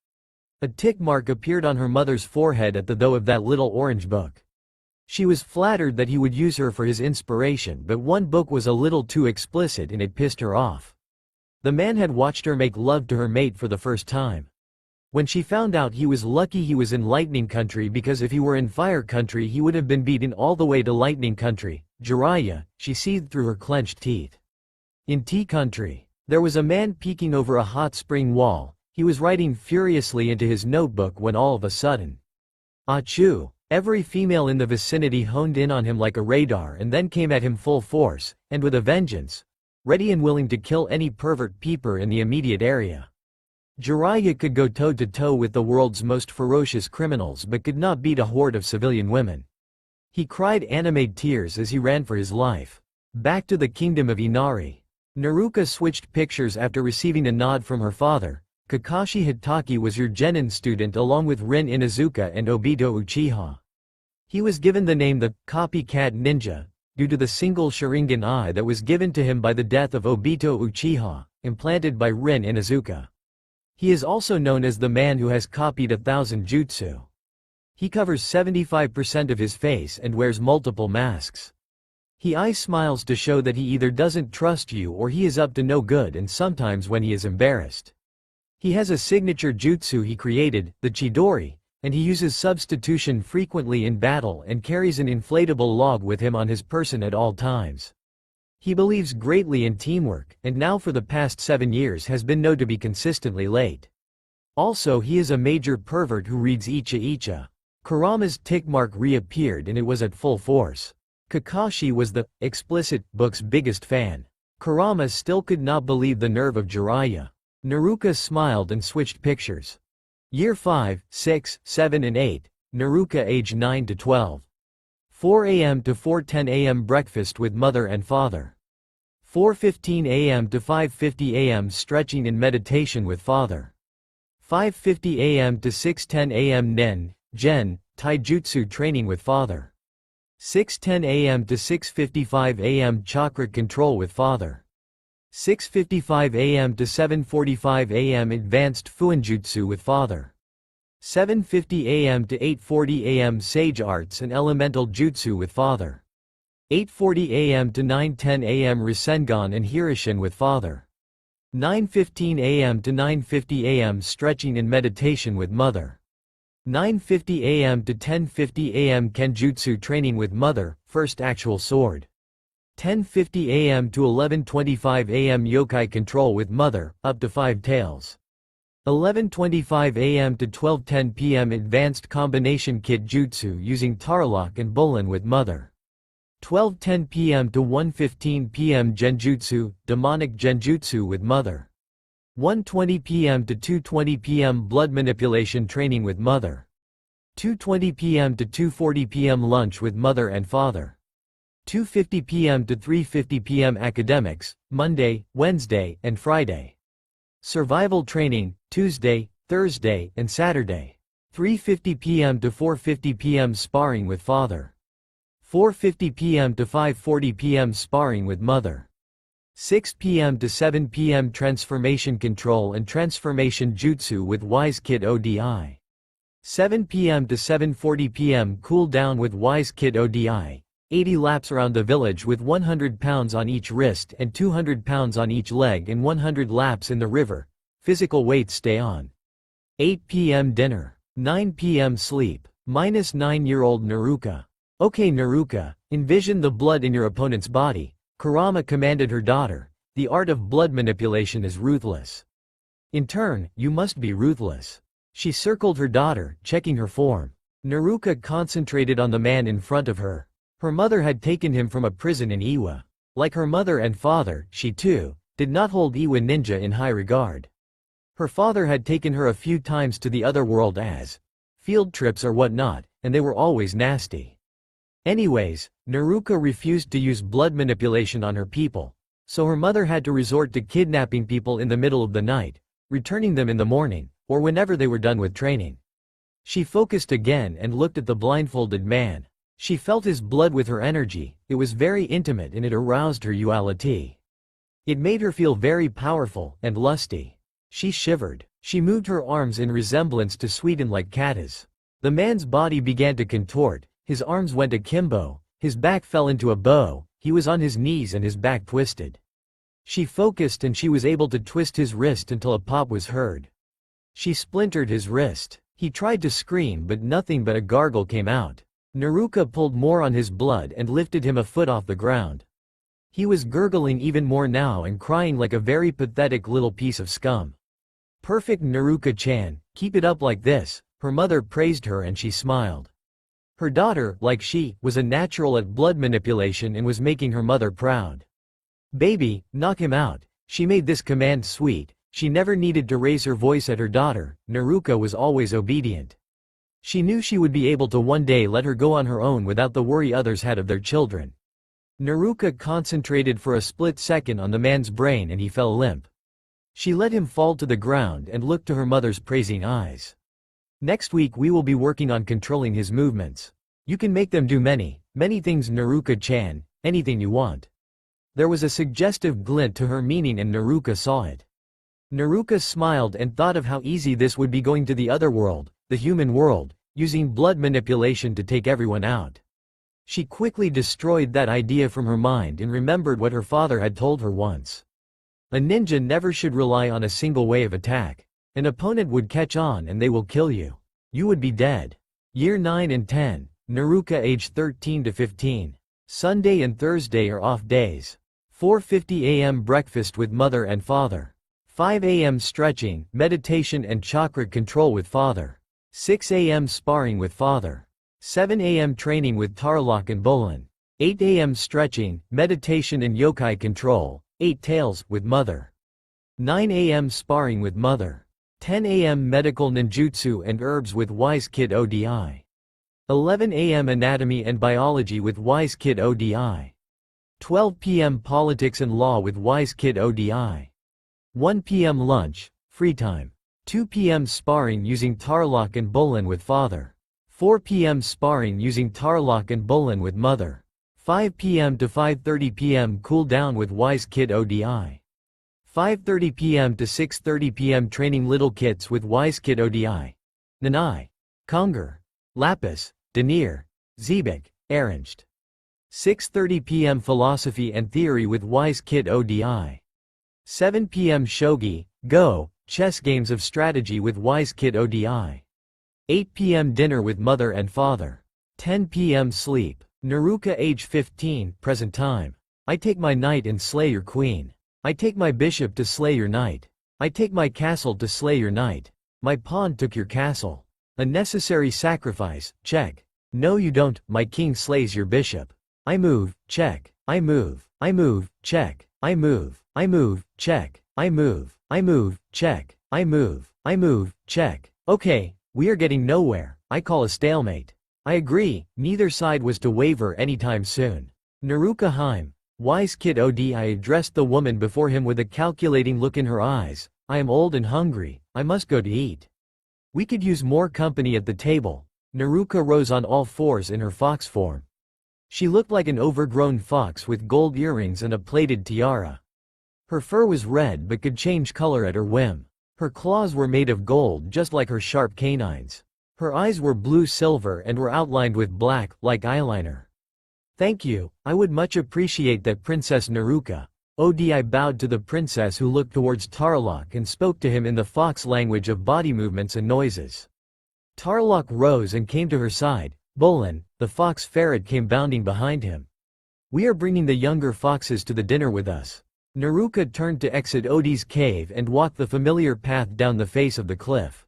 A tick mark appeared on her mother's forehead at the though of that little orange book. She was flattered that he would use her for his inspiration, but one book was a little too explicit and it pissed her off. The man had watched her make love to her mate for the first time. When she found out, he was lucky he was in Lightning Country, because if he were in Fire Country he would have been beaten all the way to Lightning Country. Jiraiya, she seethed through her clenched teeth. In Tea Country, there was a man peeking over a hot spring wall. He was writing furiously into his notebook when all of a sudden, achoo! Every female in the vicinity honed in on him like a radar and then came at him full force, and with a vengeance, ready and willing to kill any pervert peeper in the immediate area. Jiraiya could go toe-to-toe with the world's most ferocious criminals but could not beat a horde of civilian women. He cried anime tears as he ran for his life. Back to the kingdom of Inari. Naruka switched pictures after receiving a nod from her father. Kakashi Hitaki was your genin student along with Rin Inuzuka and Obito Uchiha. He was given the name the copycat ninja due to the single Sharingan eye that was given to him by the death of Obito Uchiha, implanted by Rin Inuzuka. He is also known as the man who has copied 1,000 jutsu. He covers 75% of his face and wears multiple masks. He smiles to show that he either doesn't trust you or he is up to no good, and sometimes when he is embarrassed. He has a signature jutsu he created, the Chidori, and he uses substitution frequently in battle and carries an inflatable log with him on his person at all times. He believes greatly in teamwork, and now for the past 7 years has been known to be consistently late. Also, he is a major pervert who reads Icha Icha. Kurama's tick mark reappeared and it was at full force. Kakashi was the explicit book's biggest fan. Kurama still could not believe the nerve of Jiraiya. Naruka smiled and switched pictures. Year 5, 6, 7 and 8, Naruka age 9 to 12. 4 a.m. to 4:10 a.m. breakfast with mother and father. 4:15 a.m. to 5:50 a.m. stretching and meditation with father. 5:50 a.m. to 6:10 a.m. Nen, Gen, Taijutsu training with father. 6:10 a.m. to 6:55 a.m. chakra control with father. 6:55 a.m. to 7:45 a.m. advanced Fuinjutsu with father. 7:50 a.m. to 8:40 a.m. Sage Arts and Elemental Jutsu with father. 8:40 a.m. to 9:10 a.m. Rasengan and Hirishin with father. 9:15 a.m. to 9:50 a.m. Stretching and Meditation with mother. 9:50 a.m. to 10:50 a.m. Kenjutsu training with mother, first actual sword. 10:50 a.m. to 11:25 a.m. Yokai control with mother, up to 5 tails. 11:25 a.m. to 12:10 p.m. Advanced Combination Kit Jutsu using Tarlock and Bolin with mother. 12:10 p.m. to 1:15 p.m. Genjutsu, Demonic Genjutsu with mother. 1:20 p.m. to 2:20 p.m. Blood Manipulation training with mother. 2:20 p.m. to 2:40 p.m. Lunch with mother and father. 2:50 p.m. to 3:50 p.m. Academics, Monday, Wednesday, and Friday. Survival training, Tuesday, Thursday, and Saturday. 3:50 p.m. to 4:50 p.m. Sparring with father. 4:50 p.m. to 5:40 p.m. Sparring with mother. 6 p.m. to 7 p.m. Transformation Control and Transformation Jutsu with Wise Kid ODI. 7 p.m. to 7:40 p.m. Cool Down with Wise Kid ODI. 80 laps around the village with 100 pounds on each wrist and 200 pounds on each leg, and 100 laps in the river. Physical weights stay on. 8 p.m. Dinner. 9 p.m. Sleep. -9-year-old Naruka. Okay Naruka, envision the blood in your opponent's body. Kurama commanded her daughter. The art of blood manipulation is ruthless. In turn, you must be ruthless. She circled her daughter, checking her form. Naruka concentrated on the man in front of her. Her mother had taken him from a prison in Iwa. Like her mother and father, she too did not hold Iwa Ninja in high regard. Her father had taken her a few times to the other world as field trips or whatnot, and they were always nasty. Anyways, Naruto refused to use blood manipulation on her people, so her mother had to resort to kidnapping people in the middle of the night, returning them in the morning, or whenever they were done with training. She focused again and looked at the blindfolded man. She felt his blood with her energy. It was very intimate and it aroused her uality. It made her feel very powerful and lusty. She shivered. She moved her arms in resemblance to Sweden like Kata's. The man's body began to contort, his arms went akimbo, his back fell into a bow, he was on his knees and his back twisted. She focused and she was able to twist his wrist until a pop was heard. She splintered his wrist. He tried to scream but nothing but a gargle came out. Naruto pulled more on his blood and lifted him a foot off the ground. He was gurgling even more now and crying like a very pathetic little piece of scum. Perfect Naruto-chan, keep it up like this, her mother praised her and she smiled. Her daughter, like she, was a natural at blood manipulation and was making her mother proud. Baby, knock him out. She made this command sweet. She never needed to raise her voice at her daughter. Naruto was always obedient. She knew she would be able to one day let her go on her own without the worry others had of their children. Naruto concentrated for a split second on the man's brain and he fell limp. She let him fall to the ground and looked to her mother's praising eyes. Next week we will be working on controlling his movements. You can make them do many things Naruto-chan, anything you want. There was a suggestive glint to her meaning and Naruto saw it. Naruto smiled and thought of how easy this would be going to the other world, the human world, using blood manipulation to take everyone out. She quickly destroyed that idea from her mind and remembered what her father had told her once. A ninja never should rely on a single way of attack. An opponent would catch on and they will kill you. You would be dead. Year 9 and 10, Naruto age 13 to 15. Sunday and Thursday are off days. 4:50 a.m. breakfast with mother and father. 5 a.m. stretching, meditation and chakra control with father. 6 a.m. sparring with father. 7 a.m. training with Tarlock and Bolin. 8 a.m. stretching, meditation and yokai control. 8 tails with mother. 9 a.m. sparring with mother. 10 a.m. medical ninjutsu and herbs with Wise Kid ODI. 11 a.m. anatomy and biology with Wise Kid ODI. 12 p.m. politics and law with Wise Kid ODI. 1 p.m. lunch, free time. 2 p.m. sparring using Tarlock and Bolin with father. 4 p.m. sparring using Tarlock and Bolin with mother. 5 p.m. to 5:30 p.m. cool down with Wise Kid ODI. 5:30 p.m. to 6:30 p.m. training little kits with Wise Kid ODI. Nanai. Conger. Lapis. Denier. Zebek. Arranged. 6:30 p.m. philosophy and theory with Wise Kid ODI. 7 p.m. shogi, go, chess games of strategy with Wise Kid ODI. 8 p.m. dinner with mother and father. 10 p.m. sleep. Naruto age 15, present time. I take my knight and slay your queen. I take my bishop to slay your knight. I take my castle to slay your knight. My pawn took your castle. A necessary sacrifice, check. No you don't, my king slays your bishop. I move, check. I move, check. I move, check. I move, check. I move, check. Okay, we are getting nowhere. I call a stalemate. I agree, neither side was to waver anytime soon. Naruto Heim. Wise Kid ODI addressed the woman before him with a calculating look in her eyes. I am old and hungry, I must go to eat. We could use more company at the table. Naruto rose on all fours in her fox form. She looked like an overgrown fox with gold earrings and a plated tiara. Her fur was red but could change color at her whim. Her claws were made of gold just like her sharp canines. Her eyes were blue-silver and were outlined with black, like eyeliner. Thank you, I would much appreciate that, Princess Naruto. ODI bowed to the princess who looked towards Tarlock and spoke to him in the fox language of body movements and noises. Tarlock rose and came to her side. Bolin, the fox ferret, came bounding behind him. We are bringing the younger foxes to the dinner with us. Naruto turned to exit Odi's cave and walked the familiar path down the face of the cliff.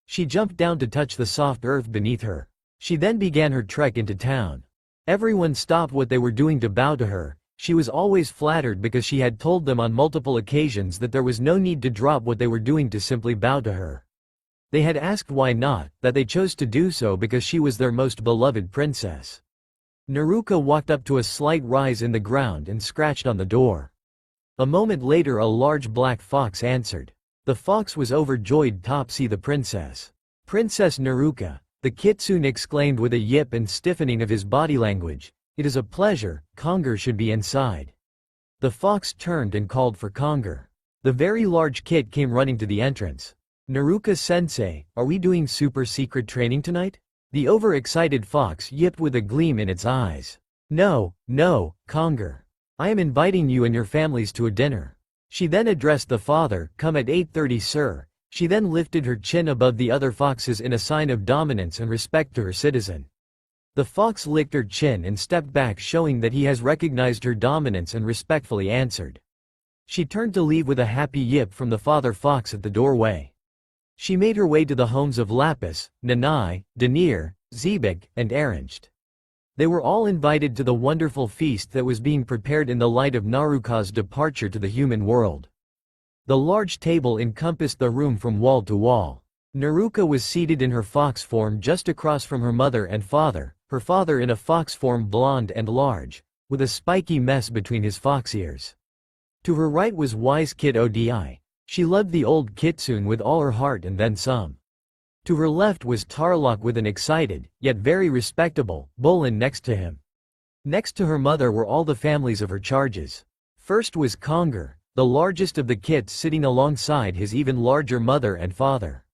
She jumped down to touch the soft earth beneath her. She then began her trek into town. Everyone stopped what they were doing to bow to her. She was always flattered because she had told them on multiple occasions that there was no need to drop what they were doing to simply bow to her. They had asked why not, that they chose to do so because she was their most beloved princess. Naruto walked up to a slight rise in the ground and scratched on the door. A moment later a large black fox answered. The fox was overjoyed to see the princess. "Princess Naruto," the kitsune exclaimed with a yip and stiffening of his body language. "It is a pleasure, Conger should be inside." The fox turned and called for Conger. The very large kit came running to the entrance. "Naruto-sensei, are we doing super secret training tonight?" The overexcited fox yipped with a gleam in its eyes. No, Conger. I am inviting you and your families to a dinner." She then addressed the father, "Come at 8:30 sir." She then lifted her chin above the other foxes in a sign of dominance and respect to her citizen. The fox licked her chin and stepped back, showing that he has recognized her dominance, and respectfully answered. She turned to leave with a happy yip from the father fox at the doorway. She made her way to the homes of Lapis, Nanai, Denier, Zebek, and Ernst. They were all invited to the wonderful feast that was being prepared in the light of Naruto's departure to the human world. The large table encompassed the room from wall to wall. Naruto was seated in her fox form just across from her mother and father, her father in a fox form, blonde and large, with a spiky mess between his fox ears. To her right was wise Kid Odi. She loved the old kitsune with all her heart and then some. To her left was Tarlok with an excited, yet very respectable, Bolin next to him. Next to her mother were all the families of her charges. First was Conger, the largest of the kits, sitting alongside his even larger mother and father.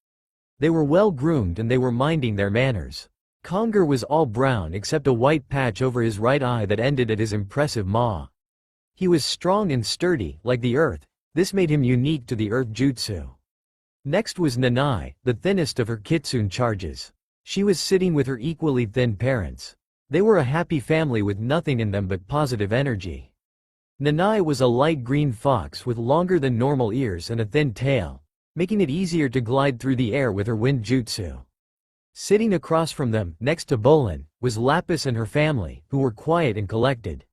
They were well groomed and they were minding their manners. Conger was all brown except a white patch over his right eye that ended at his impressive maw. He was strong and sturdy, like the earth. This made him unique to the earth jutsu. Next was Nanai, the thinnest of her kitsune charges. She was sitting with her equally thin parents. They were a happy family with nothing in them but positive energy. Nanai was a light green fox with longer than normal ears and a thin tail, making it easier to glide through the air with her wind jutsu. Sitting across from them, next to Bolin, was Lapis and her family, who were quiet and collected.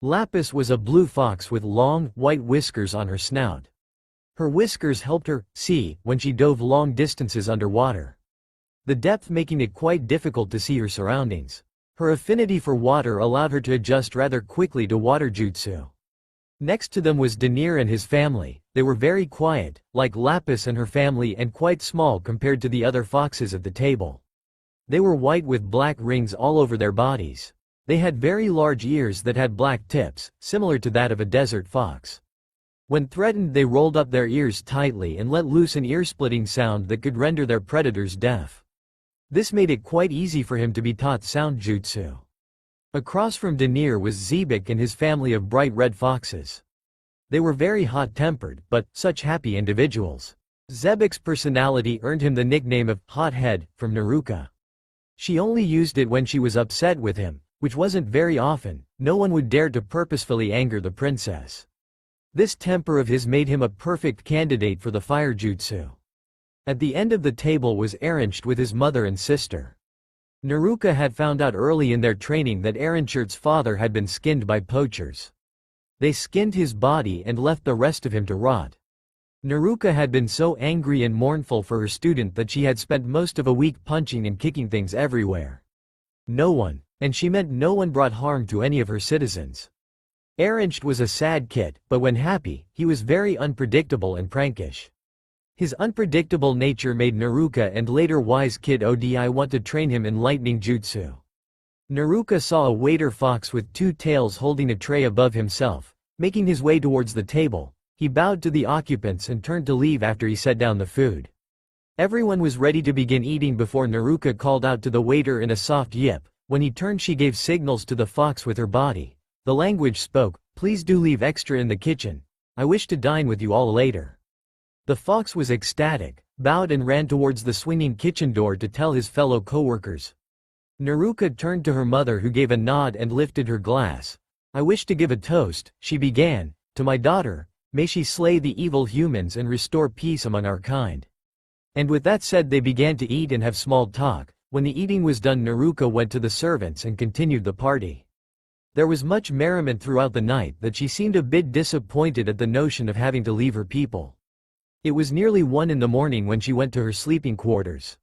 Lapis was a blue fox with long, white whiskers on her snout. Her whiskers helped her see when she dove long distances underwater, the depth making it quite difficult to see her surroundings. Her affinity for water allowed her to adjust rather quickly to water jutsu. Next to them was Denier and his family. They were very quiet, like Lapis and her family, and quite small compared to the other foxes at the table. They were white with black rings all over their bodies. They had very large ears that had black tips, similar to that of a desert fox. When threatened, they rolled up their ears tightly and let loose an ear-splitting sound that could render their predators deaf. This made it quite easy for him to be taught sound jutsu. Across from Denier was Zebek and his family of bright red foxes. They were very hot-tempered, but such happy individuals. Zebek's personality earned him the nickname of Hot Head from Naruto. She only used it when she was upset with him, which wasn't very often. No one would dare to purposefully anger the princess. This temper of his made him a perfect candidate for the fire jutsu. At the end of the table was Ernst with his mother and sister. Naruto had found out early in their training that Ernst's father had been skinned by poachers. They skinned his body and left the rest of him to rot. Naruto had been so angry and mournful for her student that she had spent most of a week punching and kicking things everywhere. No one, and she meant no one, brought harm to any of her citizens. Ernst was a sad kid, but when happy, he was very unpredictable and prankish. His unpredictable nature made Naruto and later wise Kid Odi want to train him in lightning jutsu. Naruto saw a waiter fox with two tails holding a tray above himself. Making his way towards the table, he bowed to the occupants and turned to leave after he set down the food. Everyone was ready to begin eating before Naruto called out to the waiter in a soft yip. When he turned, she gave signals to the fox with her body. The language spoke, "Please do leave extra in the kitchen. I wish to dine with you all later." The fox was ecstatic, bowed and ran towards the swinging kitchen door to tell his fellow co-workers. Naruto turned to her mother, who gave a nod and lifted her glass. "I wish to give a toast," she began, "to my daughter. May she slay the evil humans and restore peace among our kind." And with that said, they began to eat and have small talk. When the eating was done, Naruto went to the servants and continued the party. There was much merriment throughout the night that she seemed a bit disappointed at the notion of having to leave her people. It was nearly 1 in the morning when she went to her sleeping quarters.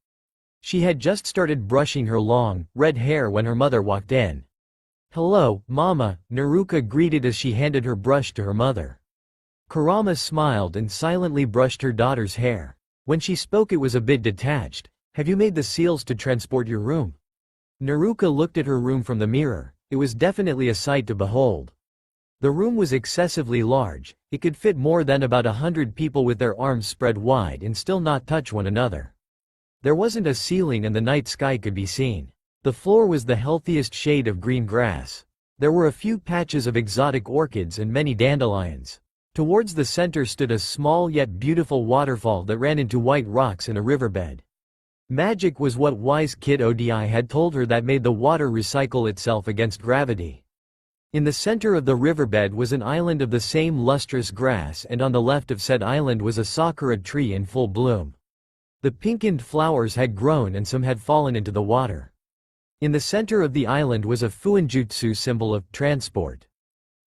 She had just started brushing her long, red hair when her mother walked in. "Hello, Mama," Naruka greeted as she handed her brush to her mother. Kurama smiled and silently brushed her daughter's hair. When she spoke it was a bit detached. "Have you made the seals to transport your room?" Naruka looked at her room from the mirror. It was definitely a sight to behold. The room was excessively large. It could fit more than about 100 people with their arms spread wide and still not touch one another. There wasn't a ceiling and the night sky could be seen. The floor was the healthiest shade of green grass. There were a few patches of exotic orchids and many dandelions. Towards the center stood a small yet beautiful waterfall that ran into white rocks in a riverbed. Magic was what wise kid Odi had told her that made the water recycle itself against gravity. In the center of the riverbed was an island of the same lustrous grass, and on the left of said island was a sakura tree in full bloom. The pinkened flowers had grown and some had fallen into the water. In the center of the island was a fuinjutsu symbol of transport.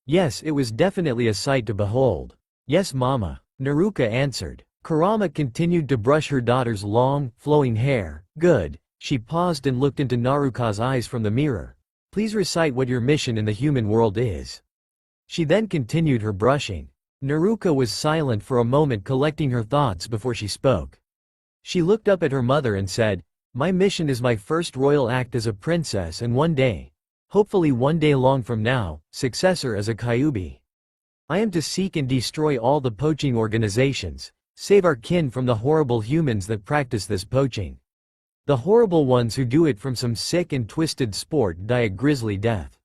Yes, it was definitely a sight to behold. "Yes, Mama," Naruka answered. Kurama continued to brush her daughter's long, flowing hair. "Good." She paused and looked into Naruka's eyes from the mirror. "Please recite what your mission in the human world is." She then continued her brushing. Naruka was silent for a moment, collecting her thoughts before she spoke. She looked up at her mother and said, "My mission is my first royal act as a princess, and one day, hopefully one day long from now, successor as a Kyuubi. I am to seek and destroy all the poaching organizations, save our kin from the horrible humans that practice this poaching. The horrible ones who do it from some sick and twisted sport die a grisly death.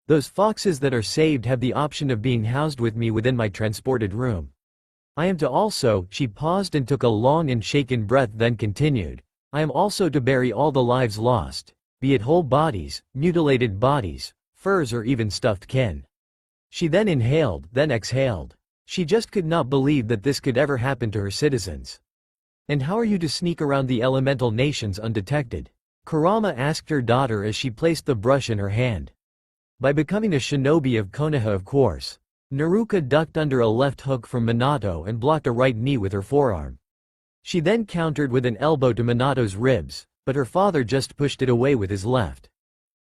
Those foxes that are saved have the option of being housed with me within my transported room. I am to also," she paused and took a long and shaken breath, then continued, "I am also to bury all the lives lost, be it whole bodies, mutilated bodies, furs or even stuffed kin." She then inhaled, then exhaled. She just could not believe that this could ever happen to her citizens. "And how are you to sneak around the elemental nations undetected?" Kurama asked her daughter as she placed the brush in her hand. "By becoming a shinobi of Konoha, of course." Naruka ducked under a left hook from Minato and blocked a right knee with her forearm. She then countered with an elbow to Minato's ribs, but her father just pushed it away with his left.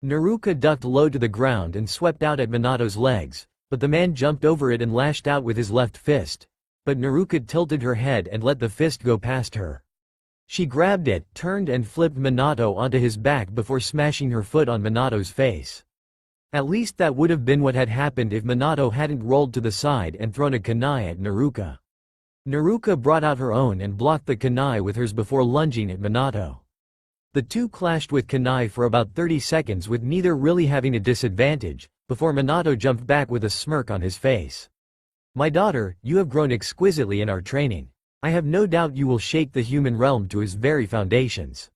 Naruka ducked low to the ground and swept out at Minato's legs, but the man jumped over it and lashed out with his left fist. But Naruka tilted her head and let the fist go past her. She grabbed it, turned and flipped Minato onto his back before smashing her foot on Minato's face. At least that would have been what had happened if Minato hadn't rolled to the side and thrown a kunai at Naruka. Naruka brought out her own and blocked the kunai with hers before lunging at Minato. The two clashed with kunai for about 30 seconds with neither really having a disadvantage, before Minato jumped back with a smirk on his face. "My daughter, you have grown exquisitely in our training. I have no doubt you will shake the human realm to its very foundations."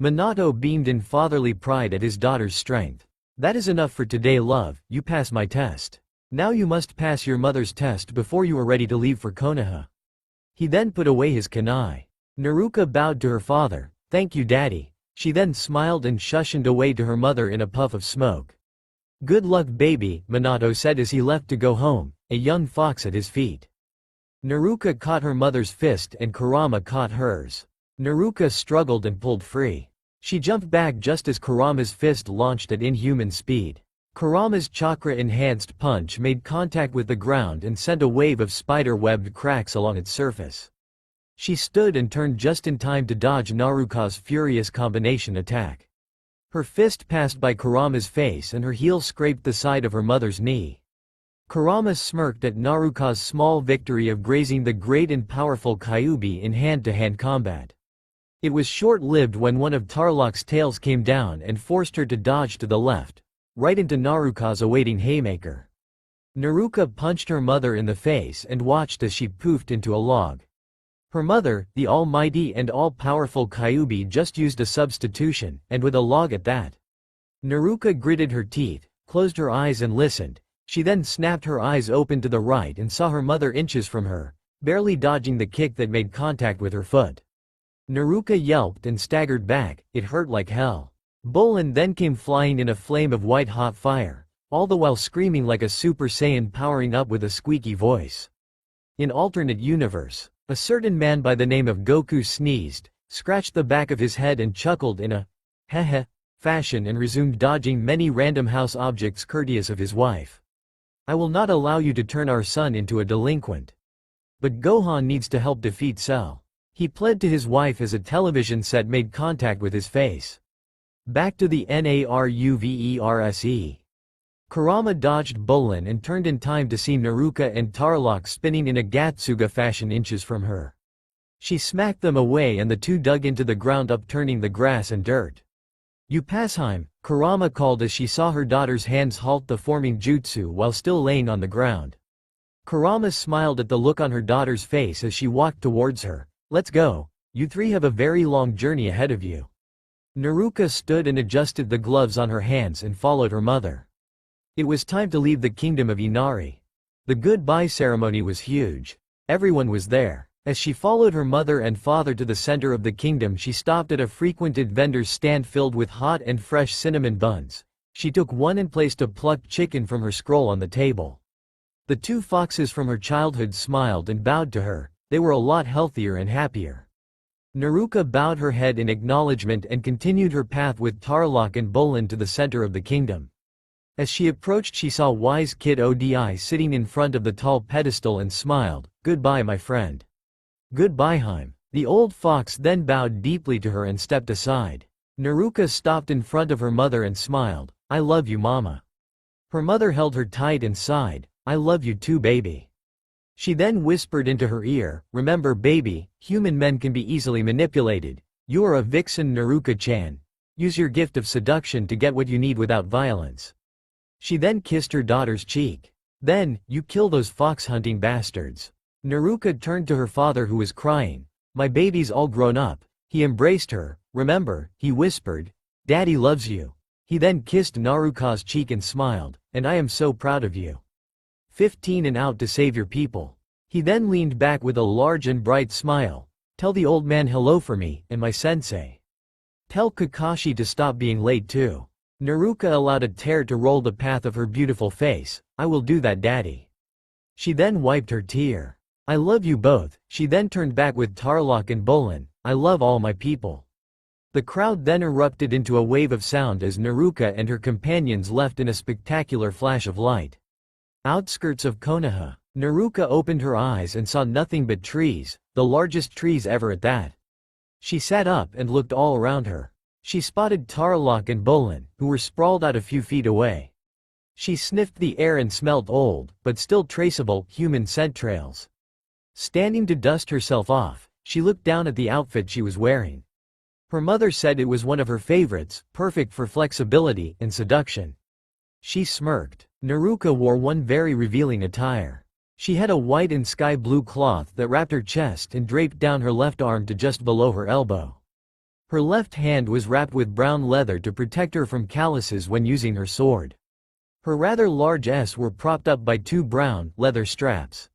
Minato beamed in fatherly pride at his daughter's strength. "That is enough for today, love. You passed my test. Now you must pass your mother's test before you are ready to leave for Konoha." He then put away his kunai. Naruka bowed to her father. "Thank you, Daddy." She then smiled and shushed away to her mother in a puff of smoke. "Good luck, baby," Minato said as he left to go home, a young fox at his feet. Naruka caught her mother's fist and Kurama caught hers. Naruka struggled and pulled free. She jumped back just as Kurama's fist launched at inhuman speed. Kurama's chakra-enhanced punch made contact with the ground and sent a wave of spider-webbed cracks along its surface. She stood and turned just in time to dodge Naruka's furious combination attack. Her fist passed by Kurama's face and her heel scraped the side of her mother's knee. Kurama smirked at Naruka's small victory of grazing the great and powerful Kyuubi in hand-to-hand combat. It was short-lived when one of Tarlok's tails came down and forced her to dodge to the left, right into Naruka's awaiting haymaker. Naruka punched her mother in the face and watched as she poofed into a log. Her mother, the almighty and all-powerful Kyuubi, just used a substitution, and with a log at that. Naruka gritted her teeth, closed her eyes and listened. She then snapped her eyes open to the right and saw her mother inches from her, barely dodging the kick that made contact with her foot. Naruka yelped and staggered back. It hurt like hell. Bolin then came flying in a flame of white-hot fire. all the while screaming like a Super Saiyan powering up with a squeaky voice. In alternate universe, a certain man by the name of Goku sneezed, scratched the back of his head and chuckled in a heh fashion and resumed dodging many random house objects courteous of his wife. I will not allow you to turn our son into a delinquent. But Gohan needs to help defeat Cell. He pled to his wife as a television set made contact with his face. Back to the Naruverse. Kurama dodged Bulin and turned in time to see Naruka and Tarlok spinning in a Gatsuga fashion inches from her. She smacked them away and the two dug into the ground upturning the grass and dirt. "You Passheim," Kurama called as she saw her daughter's hands halt the forming jutsu while still laying on the ground. Kurama smiled at the look on her daughter's face as she walked towards her. "Let's go. You three have a very long journey ahead of you." Naruka stood and adjusted the gloves on her hands and followed her mother. It was time to leave the kingdom of Inari. The goodbye ceremony was huge. Everyone was there. As she followed her mother and father to the center of the kingdom, she stopped at a frequented vendor's stand filled with hot and fresh cinnamon buns. She took one and placed a plucked chicken from her scroll on the table. The two foxes from her childhood smiled and bowed to her. They were a lot healthier and happier. Naruka bowed her head in acknowledgement and continued her path with Tarlok and Bolin to the center of the kingdom. As she approached, she saw wise Kid Odi sitting in front of the tall pedestal and smiled. "Goodbye, my friend." "Goodbye, Heim." The old fox then bowed deeply to her and stepped aside. Naruka stopped in front of her mother and smiled. "I love you, Mama." Her mother held her tight and sighed. "I love you too, baby." She then whispered into her ear, "Remember, baby, human men can be easily manipulated. You are a vixen, Naruka-chan. Use your gift of seduction to get what you need without violence." She then kissed her daughter's cheek. "Then, you kill those fox-hunting bastards." Naruka turned to her father who was crying. "My baby's all grown up." He embraced her. "Remember," he whispered, "Daddy loves you." He then kissed Naruka's cheek and smiled. "And I am so proud of you. 15 and out to save your people." He then leaned back with a large and bright smile. "Tell the old man hello for me, and my sensei. Tell Kakashi to stop being late too." Naruka allowed a tear to roll the path of her beautiful face. "I will do that, Daddy." She then wiped her tear. "I love you both." She then turned back with Tarlok and Bolin. "I love all my people." The crowd then erupted into a wave of sound as Naruka and her companions left in a spectacular flash of light. Outskirts of Konoha. Naruka opened her eyes and saw nothing but trees, the largest trees ever at that. She sat up and looked all around her. She spotted Tarlok and Bolin, who were sprawled out a few feet away. She sniffed the air and smelled old, but still traceable, human scent trails. Standing to dust herself off, she looked down at the outfit she was wearing. Her mother said it was one of her favorites, perfect for flexibility and seduction. She smirked. Naruka wore one very revealing attire. She had a white and sky blue cloth that wrapped her chest and draped down her left arm to just below her elbow. Her left hand was wrapped with brown leather to protect her from calluses when using her sword. Her rather large S were propped up by two brown, leather straps.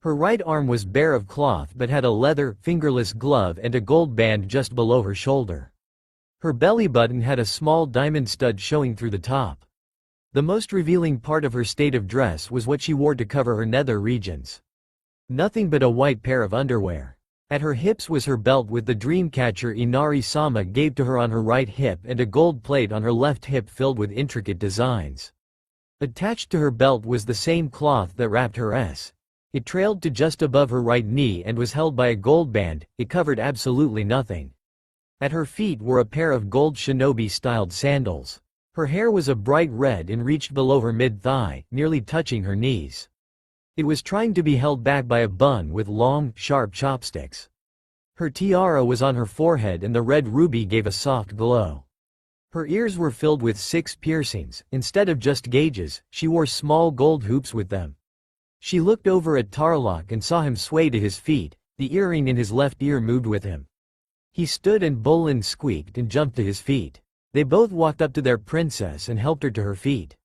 Her right arm was bare of cloth but had a leather, fingerless glove and a gold band just below her shoulder. Her belly button had a small diamond stud showing through the top. The most revealing part of her state of dress was what she wore to cover her nether regions. Nothing but a white pair of underwear. At her hips was her belt with the dreamcatcher Inari-sama gave to her on her right hip and a gold plate on her left hip filled with intricate designs. Attached to her belt was the same cloth that wrapped her S. It trailed to just above her right knee and was held by a gold band. It covered absolutely nothing. At her feet were a pair of gold shinobi-styled sandals. Her hair was a bright red and reached below her mid-thigh, nearly touching her knees. It was trying to be held back by a bun with long, sharp chopsticks. Her tiara was on her forehead and the red ruby gave a soft glow. Her ears were filled with 6 piercings. Instead of just gauges, she wore small gold hoops with them. She looked over at Tarlok and saw him sway to his feet. The earring in his left ear moved with him. He stood and Bolin squeaked and jumped to his feet. They both walked up to their princess and helped her to her feet.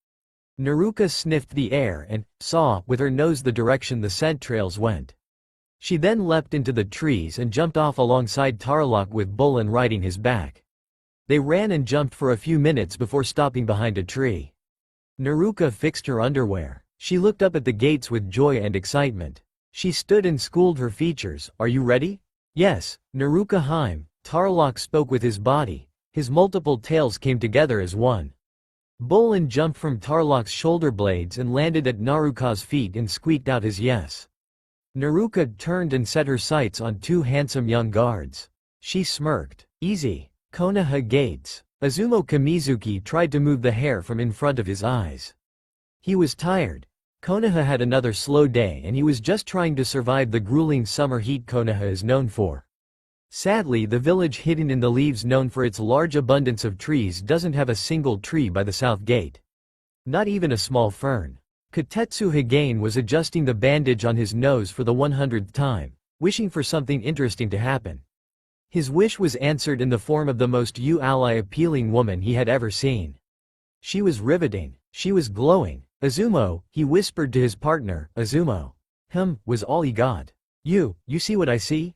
Naruka sniffed the air and saw with her nose the direction the scent trails went. She then leapt into the trees and jumped off alongside Tarlok with Bolin riding his back. They ran and jumped for a few minutes before stopping behind a tree. Naruka fixed her underwear. She looked up at the gates with joy and excitement. She stood and schooled her features. Are you ready? Yes, Naruka Heim. Tarlok spoke with his body. His multiple tails came together as one. Bolin jumped from Tarlok's shoulder blades and landed at Naruka's feet and squeaked out his yes. Naruka turned and set her sights on two handsome young guards. She smirked. Easy. Konoha gates. Azumo Kamizuki tried to move the hair from in front of his eyes. He was tired. Konoha had another slow day and he was just trying to survive the grueling summer heat Konoha is known for. Sadly, the village hidden in the leaves known for its large abundance of trees doesn't have a single tree by the south gate. Not even a small fern. Kotetsu Higane was adjusting the bandage on his nose for the 100th time, wishing for something interesting to happen. His wish was answered in the form of the most ally appealing woman he had ever seen. She was riveting. She was glowing. Azumo, he whispered to his partner, Azumo. Was all he got. You see what I see?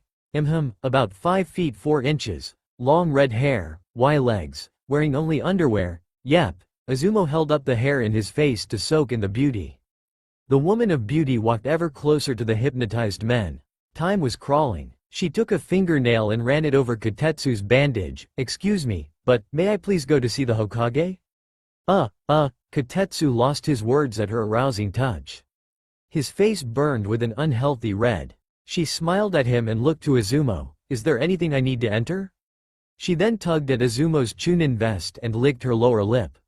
About 5 feet 4 inches, long red hair, wide legs, wearing only underwear. Yep. Azumo held up the hair in his face to soak in the beauty. The woman of beauty walked ever closer to the hypnotized men. Time was crawling. She took a fingernail and ran it over Kotetsu's bandage. Excuse me, but may I please go to see the Hokage? Kotetsu lost his words at her arousing touch. His face burned with an unhealthy red. She smiled at him and looked to Azumo. Is there anything I need to enter? She then tugged at Azumo's chunin vest and licked her lower lip.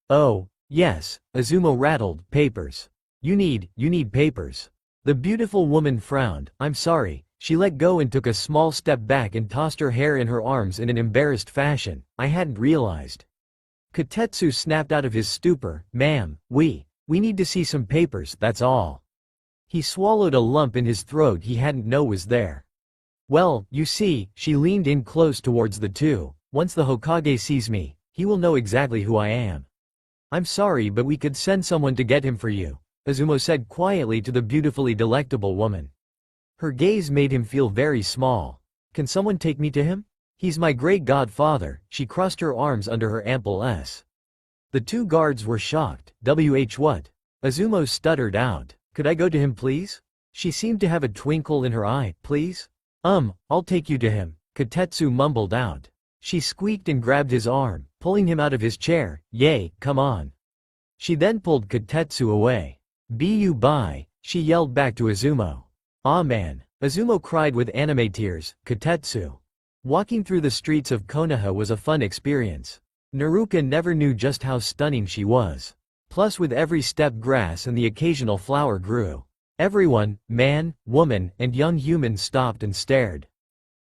Oh, yes, Azumo rattled. Papers. You need papers. The beautiful woman frowned. I'm sorry. She let go and took a small step back and tossed her hair in her arms in an embarrassed fashion. I hadn't realized. Kotetsu snapped out of his stupor. Ma'am, we need to see some papers, that's all. He swallowed a lump in his throat he hadn't known was there. Well, you see, she leaned in close towards the two. Once the Hokage sees me, he will know exactly who I am. I'm sorry, but we could send someone to get him for you, Azumo said quietly to the beautifully delectable woman. Her gaze made him feel very small. Can someone take me to him? He's my great godfather. She crossed her arms under her ample S. The two guards were shocked. What? Azumo stuttered out. Could I go to him please? She seemed to have a twinkle in her eye. Please? I'll take you to him, Kotetsu mumbled out. She squeaked and grabbed his arm, pulling him out of his chair. Yay, come on. She then pulled Kotetsu away. Bye, she yelled back to Azumo. Aw man, Azumo cried with anime tears. Kotetsu. Walking through the streets of Konoha was a fun experience. Naruka never knew just how stunning she was. Plus with every step grass and the occasional flower grew. Everyone, man, woman, and young human stopped and stared.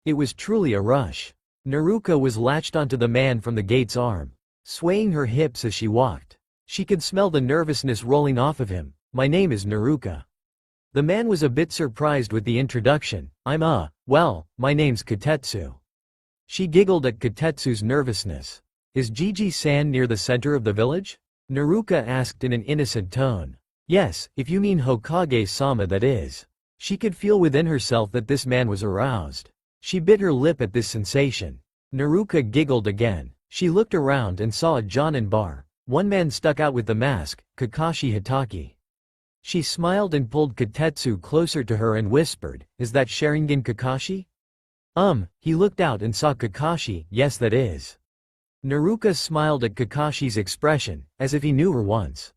It was truly a rush. Naruka was latched onto the man from the gate's arm, swaying her hips as she walked. She could smell the nervousness rolling off of him. My name is Naruka. The man was a bit surprised with the introduction. Well, my name's Kotetsu. She giggled at Kotetsu's nervousness. Is Gigi-san near the center of the village? Naruka asked in an innocent tone. Yes, if you mean Hokage-sama that is. She could feel within herself that this man was aroused. She bit her lip at this sensation. Naruka giggled again. She looked around and saw a jonin bar. One man stuck out with the mask, Kakashi Hitaki. She smiled and pulled Kotetsu closer to her and whispered, Is that Sharingan Kakashi? He looked out and saw Kakashi. Yes that is. Naruka smiled at Kakashi's expression, as if he knew her once.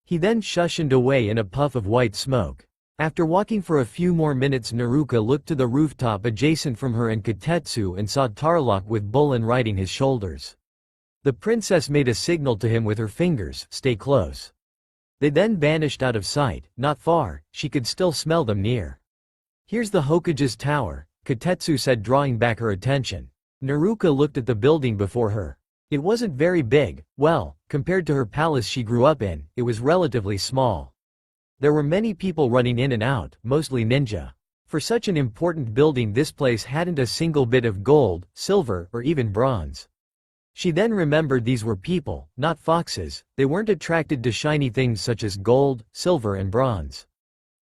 He then shushed away in a puff of white smoke. After walking for a few more minutes Naruka looked to the rooftop adjacent from her and Kotetsu and saw Tarlok with Bolin riding his shoulders. The princess made a signal to him with her fingers, stay close. They then vanished out of sight. Not far, she could still smell them near. Here's the Hokage's tower, Kotetsu said drawing back her attention. Naruka looked at the building before her. It wasn't very big. Well, compared to her palace she grew up in, it was relatively small. There were many people running in and out, mostly ninja. For such an important building this place hadn't a single bit of gold, silver, or even bronze. She then remembered these were people, not foxes. They weren't attracted to shiny things such as gold, silver and bronze.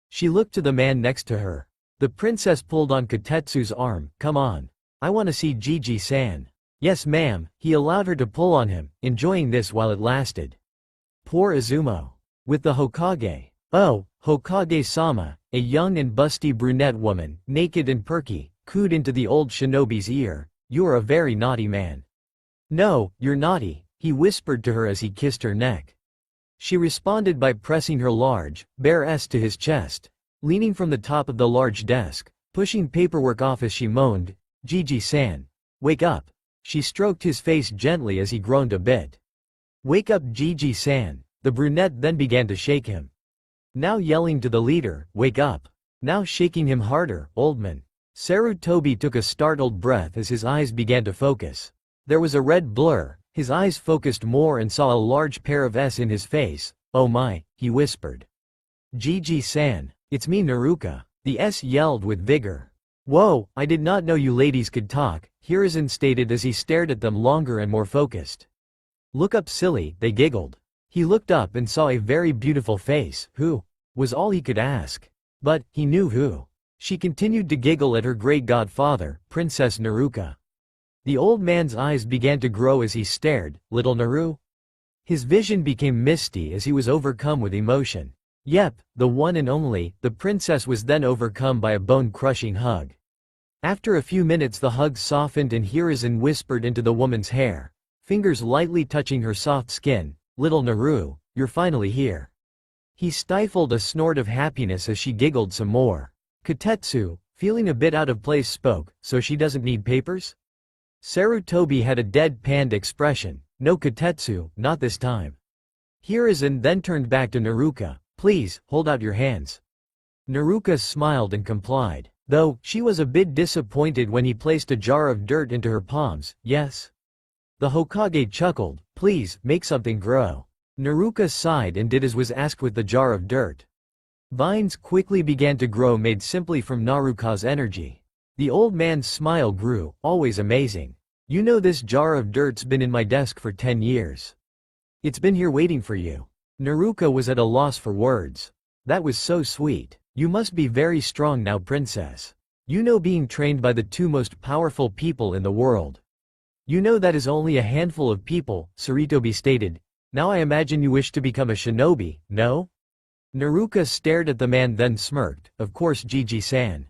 She looked to the man next to her. The princess pulled on Kotetsu's arm. Come on. I want to see Gigi-san. Yes ma'am, he allowed her to pull on him, enjoying this while it lasted. Poor Izumo. With the Hokage. Oh, Hokage-sama, a young and busty brunette woman, naked and perky, cooed into the old shinobi's ear, "You are a very naughty man." "No, you're naughty," he whispered to her as he kissed her neck. She responded by pressing her large, bare ass to his chest. Leaning from the top of the large desk, pushing paperwork off as she moaned, "Gigi-san. Wake up." She stroked his face gently as he groaned a bit. "Wake up, Gigi-san." The brunette then began to shake him. Now yelling to the leader, "Wake up." Now shaking him harder, "Old man." Sarutobi took a startled breath as his eyes began to focus. There was a red blur, his eyes focused more and saw a large pair of S in his face. "Oh my," he whispered. "Gigi-san. It's me, Naruka." The S yelled with vigor. "Whoa, I did not know you ladies could talk," Hiruzen stated as he stared at them longer and more focused. "Look up, silly," they giggled. He looked up and saw a very beautiful face. "Who?" was all he could ask. But, he knew who. She continued to giggle at her great godfather, Princess Naruka. The old man's eyes began to grow as he stared. "Little Naru?" His vision became misty as he was overcome with emotion. Yep, the one and only, the princess was then overcome by a bone-crushing hug. After a few minutes the hug softened and Hiruzen whispered into the woman's hair, fingers lightly touching her soft skin, "Little Naru, you're finally here." He stifled a snort of happiness as she giggled some more. Kotetsu, feeling a bit out of place, spoke, "So she doesn't need papers?" Sarutobi had a deadpanned expression. "No, Kotetsu, not this time." Hiruzen then turned back to Naruka. "Please, hold out your hands." Naruka smiled and complied, though she was a bit disappointed when he placed a jar of dirt into her palms. "Yes." The Hokage chuckled, "Please, make something grow." Naruka sighed and did as was asked with the jar of dirt. Vines quickly began to grow made simply from Naruka's energy. The old man's smile grew, "Always amazing. You know this jar of dirt's been in my desk for 10 years. It's been here waiting for you." Naruka was at a loss for words. "That was so sweet. You must be very strong now, princess. You know, being trained by the two most powerful people in the world. You know that is only a handful of people," Sarutobi stated. "Now I imagine you wish to become a shinobi, no?" Naruka stared at the man then smirked, "Of course, Gigi-san."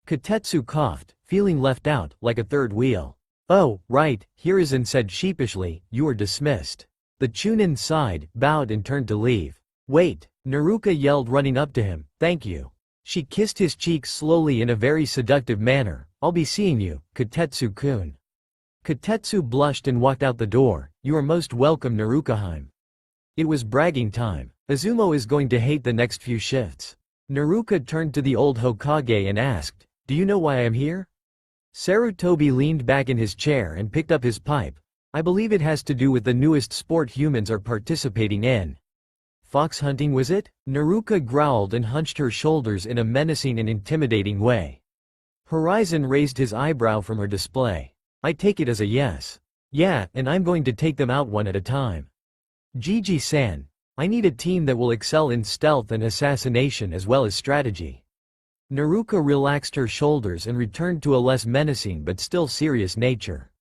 Kotetsu coughed, feeling left out, like a third wheel. "Oh, right," Hiruzen said sheepishly, "you are dismissed." The Chunin sighed, bowed and turned to leave. "Wait," Naruka yelled, running up to him, "Thank you." She kissed his cheeks slowly in a very seductive manner. "I'll be seeing you, Kotetsu-kun." Kotetsu blushed and walked out the door. "You are most welcome, Naruka-heim." It was bragging time. Izumo is going to hate the next few shifts. Naruka turned to the old Hokage and asked, "Do you know why I am here?" Sarutobi leaned back in his chair and picked up his pipe. "I believe it has to do with the newest sport humans are participating in." "Fox hunting, was it?" Naruka growled and hunched her shoulders in a menacing and intimidating way. Horizon raised his eyebrow from her display. "I take it as a yes." "Yeah, and I'm going to take them out one at a time." "Gigi-san, I need a team that will excel in stealth and assassination as well as strategy." Naruka relaxed her shoulders and returned to a less menacing but still serious nature.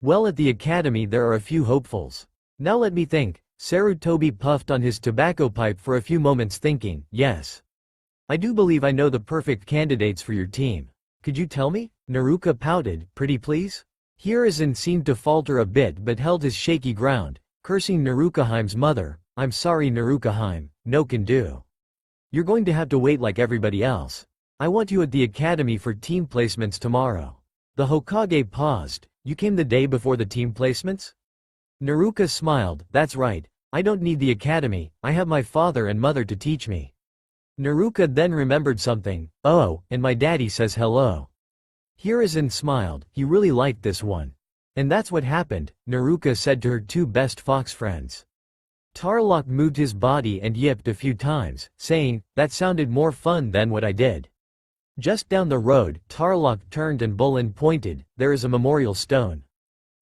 "Well, at the academy there are a few hopefuls. Now let me think." Sarutobi puffed on his tobacco pipe for a few moments thinking, "Yes. I do believe I know the perfect candidates for your team. Could you tell me?" Naruka pouted, "Pretty please?" Hiruzen seemed to falter a bit but held his shaky ground, cursing Naruka-heim's mother. "I'm sorry, Naruka-heim, no can do. You're going to have to wait like everybody else. I want you at the academy for team placements tomorrow." The Hokage paused. "You came the day before the team placements?" Naruka smiled, "That's right. I don't need the academy, I have my father and mother to teach me." Naruka then remembered something. "Oh, and my daddy says hello." Hiruzen smiled, he really liked this one. "And that's what happened," Naruka said to her two best fox friends. Tarlok moved his body and yipped a few times, saying, "That sounded more fun than what I did." Just down the road, Tarlok turned and Bolin pointed, "There is a memorial stone."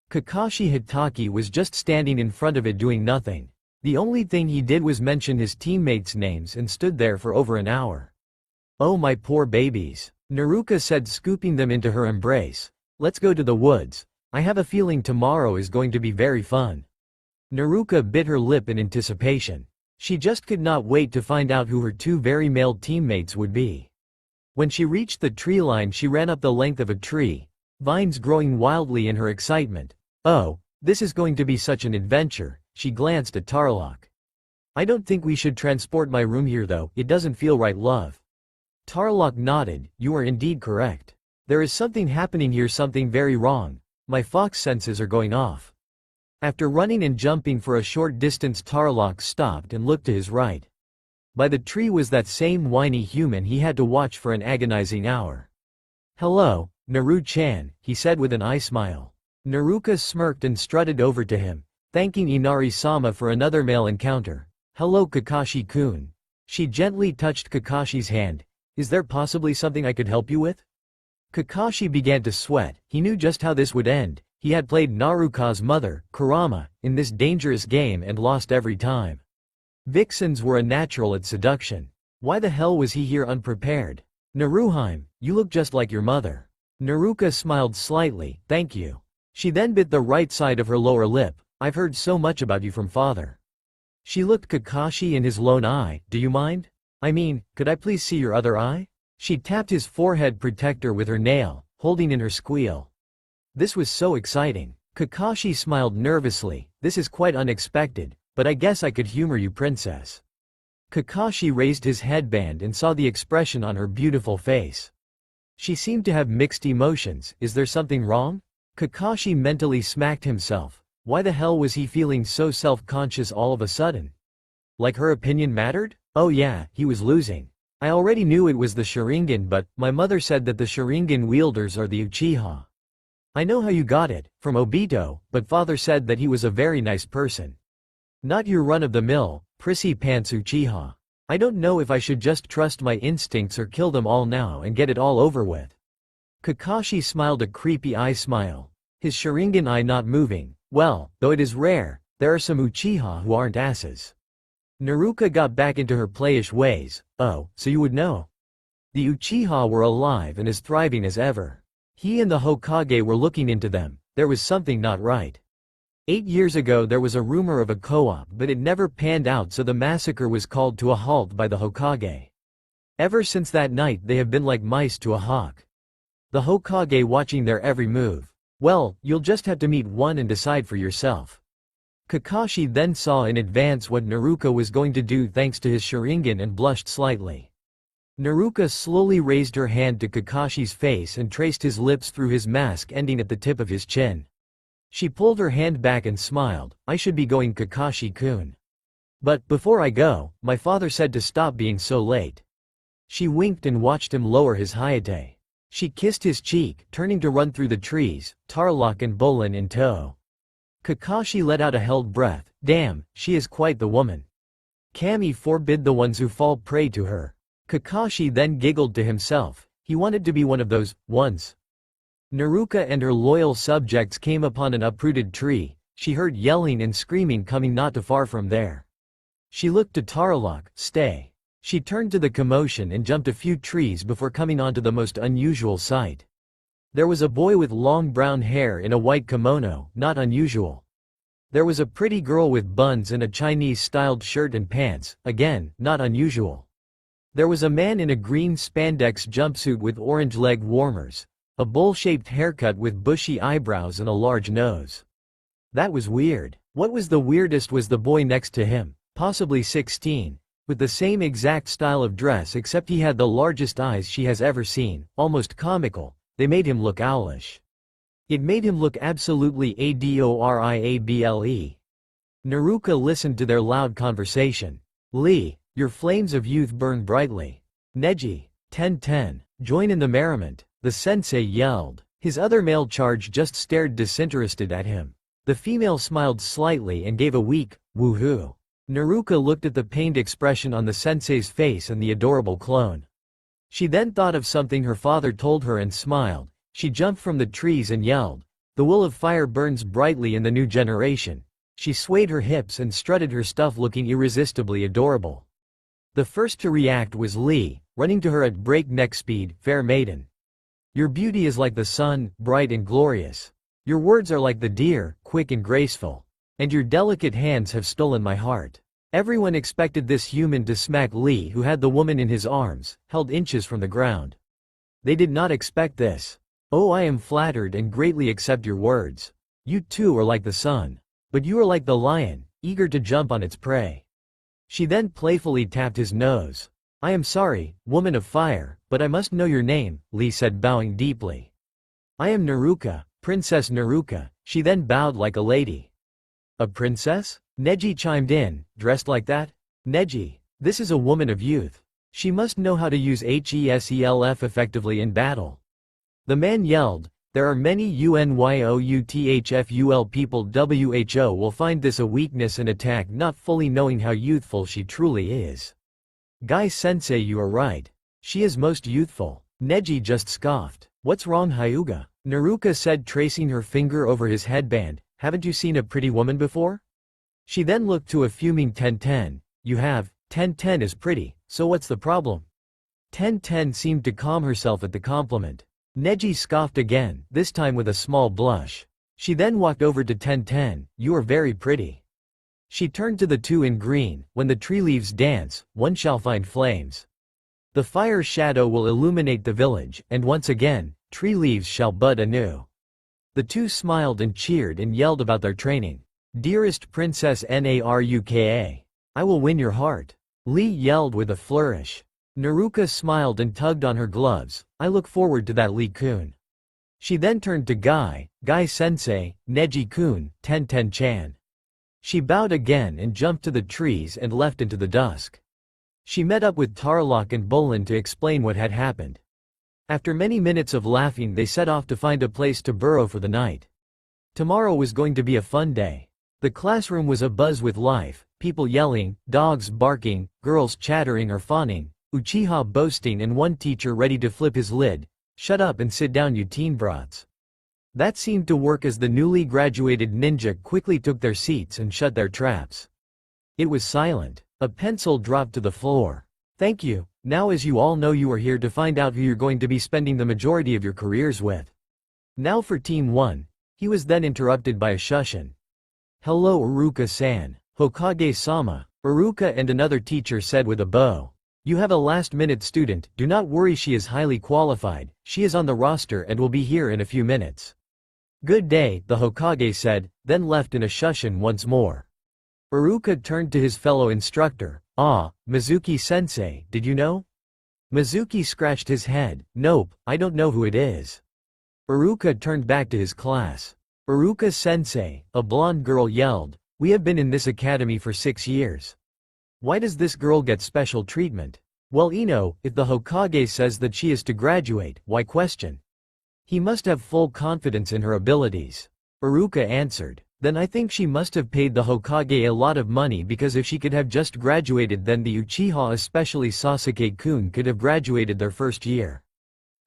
Kakashi Hitaki was just standing in front of it doing nothing. The only thing he did was mention his teammates' names and stood there for over an hour. "Oh, my poor babies," Naruka said, scooping them into her embrace. "Let's go to the woods. I have a feeling tomorrow is going to be very fun." Naruka bit her lip in anticipation. She just could not wait to find out who her two very male teammates would be. When she reached the tree line, she ran up the length of a tree, vines growing wildly in her excitement. Oh, this is going to be such an adventure, she glanced at Tarlok. I don't think we should transport my room here though, it doesn't feel right, love. Tarlok nodded, you are indeed correct. There is something happening here, something very wrong. My fox senses are going off. After running and jumping for a short distance, Tarlok stopped and looked to his right. By the tree was that same whiny human he had to watch for an agonizing hour. Hello, Naru-chan, he said with an eye smile. Naruka smirked and strutted over to him, thanking Inari-sama for another male encounter. Hello Kakashi-kun. She gently touched Kakashi's hand. Is there possibly something I could help you with? Kakashi began to sweat. He knew just how this would end. He had played Naruka's mother, Kurama, in this dangerous game and lost every time. Vixens were a natural at seduction. Why the hell was he here unprepared? Naruheim, you look just like your mother. Naruka smiled slightly, thank you. She then bit the right side of her lower lip. I've heard so much about you from father. She looked Kakashi in his lone eye. Do you mind? I mean, could I please see your other eye? She tapped his forehead protector with her nail, holding in her squeal. This was so exciting. Kakashi smiled nervously. This is quite unexpected, but I guess I could humor you, princess. Kakashi raised his headband and saw the expression on her beautiful face. She seemed to have mixed emotions. Is there something wrong? Kakashi mentally smacked himself. Why the hell was he feeling so self-conscious all of a sudden? Like her opinion mattered? Oh yeah, he was losing. I already knew it was the Sharingan, but my mother said that the Sharingan wielders are the Uchiha. I know how you got it, from Obito, but father said that he was a very nice person. Not your run-of-the-mill, prissy pants Uchiha. I don't know if I should just trust my instincts or kill them all now and get it all over with. Kakashi smiled a creepy eye smile. His Sharingan eye not moving. Well, though it is rare, there are some Uchiha who aren't asses. Naruka got back into her playish ways. Oh, so you would know. The Uchiha were alive and as thriving as ever. He and the Hokage were looking into them. There was something not right. 8 years ago there was a rumor of a co-op, but it never panned out, so the massacre was called to a halt by the Hokage. Ever since that night they have been like mice to a hawk. The Hokage watching their every move. Well, you'll just have to meet one and decide for yourself. Kakashi then saw in advance what Naruka was going to do thanks to his Sharingan and blushed slightly. Naruka slowly raised her hand to Kakashi's face and traced his lips through his mask ending at the tip of his chin. She pulled her hand back and smiled. I should be going, Kakashi-kun. But, before I go, my father said to stop being so late. She winked and watched him lower his hayate. She kissed his cheek, turning to run through the trees, Tarlok and Bolin in tow. Kakashi let out a held breath. Damn, she is quite the woman. Kami forbid the ones who fall prey to her. Kakashi then giggled to himself. He wanted to be one of those ones. Naruka and her loyal subjects came upon an uprooted tree. She heard yelling and screaming coming not too far from there. She looked to Tarlok. Stay. She turned to the commotion and jumped a few trees before coming onto the most unusual sight. There was a boy with long brown hair in a white kimono, not unusual. There was a pretty girl with buns and a Chinese-styled shirt and pants, again, not unusual. There was a man in a green spandex jumpsuit with orange leg warmers, a bowl-shaped haircut with bushy eyebrows and a large nose. That was weird. What was the weirdest was the boy next to him, possibly 16. With the same exact style of dress except he had the largest eyes she has ever seen, almost comical. They made him look owlish. It made him look absolutely adorable. Naruka listened to their loud conversation. Lee, your flames of youth burn brightly. Neji, 10-10, join in the merriment, the sensei yelled. His other male charge just stared disinterested at him. The female smiled slightly and gave a weak, woohoo. Naruka looked at the pained expression on the sensei's face and the adorable clone. She then thought of something her father told her and smiled. She jumped from the trees and yelled, "The will of fire burns brightly in the new generation." She swayed her hips and strutted her stuff looking irresistibly adorable. The first to react was Lee, running to her at breakneck speed. Fair maiden. Your beauty is like the sun, bright and glorious. Your words are like the deer, quick and graceful. And your delicate hands have stolen my heart. Everyone expected this human to smack Lee, who had the woman in his arms, held inches from the ground. They did not expect this. Oh, I am flattered and greatly accept your words. You too are like the sun. But you are like the lion, eager to jump on its prey. She then playfully tapped his nose. I am sorry, woman of fire, but I must know your name, Lee said, bowing deeply. I am Naruka, Princess Naruka. She then bowed like a lady. A princess? Neji chimed in, dressed like that? Neji, this is a woman of youth. She must know how to use HESELF effectively in battle. The man yelled, there are many UNYOUTHFUL people. WHO will find this a weakness and attack, not fully knowing how youthful she truly is. Guy-sensei, you are right. She is most youthful. Neji just scoffed. What's wrong, Hyuga? Naruka said, tracing her finger over his headband. Haven't you seen a pretty woman before? She then looked to a fuming Tenten. You have. Tenten is pretty, so what's the problem? Tenten seemed to calm herself at the compliment. Neji scoffed again, this time with a small blush. She then walked over to Tenten. You are very pretty. She turned to the two in green. When the tree leaves dance, one shall find flames. The fire shadow will illuminate the village, and once again, tree leaves shall bud anew. The two smiled and cheered and yelled about their training. Dearest Princess Naruka, I will win your heart. Lee yelled with a flourish. Naruka smiled and tugged on her gloves. I look forward to that, Lee-kun. She then turned to Guy-sensei, Neji-kun, Tenten-chan. She bowed again and jumped to the trees and left into the dusk. She met up with Tarlok and Bolin to explain what had happened. After many minutes of laughing, they set off to find a place to burrow for the night. Tomorrow was going to be a fun day. The classroom was abuzz with life, people yelling, dogs barking, girls chattering or fawning, Uchiha boasting, and one teacher ready to flip his lid. Shut up and sit down, you teen brats. That seemed to work, as the newly graduated ninja quickly took their seats and shut their traps. It was silent. A pencil dropped to the floor. Thank you. Now, as you all know, you are here to find out who you're going to be spending the majority of your careers with. Now for Team 1. He was then interrupted by a shushin. Hello, Uruka-san. Hokage-sama. Uruka and another teacher said with a bow. You have a last-minute student. Do not worry, she is highly qualified. She is on the roster and will be here in a few minutes. Good day, the Hokage said, then left in a shushin once more. Uruka turned to his fellow instructor. Ah, Mizuki-sensei, did you know? Mizuki scratched his head. Nope, I don't know who it is. Uruka turned back to his class. Uruka-sensei, a blonde girl yelled. We have been in this academy for 6 years. Why does this girl get special treatment? Well, if the Hokage says that she is to graduate, why question? He must have full confidence in her abilities. Uruka answered. Then I think she must have paid the Hokage a lot of money, because if she could have just graduated, then the Uchiha, especially Sasuke-kun, could have graduated their first year.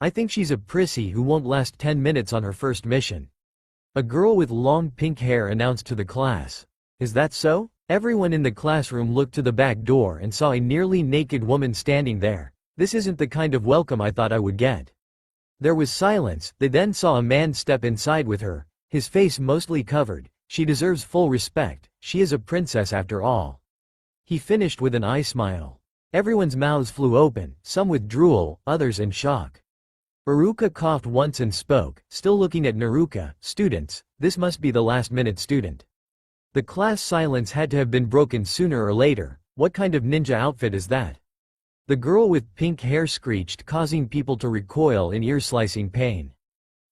I think she's a prissy who won't last 10 minutes on her first mission. A girl with long pink hair announced to the class. Is that so? Everyone in the classroom looked to the back door and saw a nearly naked woman standing there. This isn't the kind of welcome I thought I would get. There was silence. They then saw a man step inside with her, his face mostly covered. She deserves full respect. She is a princess after all. He finished with an eye smile. Everyone's mouths flew open, some with drool, others in shock. Uruka coughed once and spoke, still looking at Naruka. Students, this must be the last-minute student. The class silence had to have been broken sooner or later. What kind of ninja outfit is that? The girl with pink hair screeched, causing people to recoil in ear-slicing pain.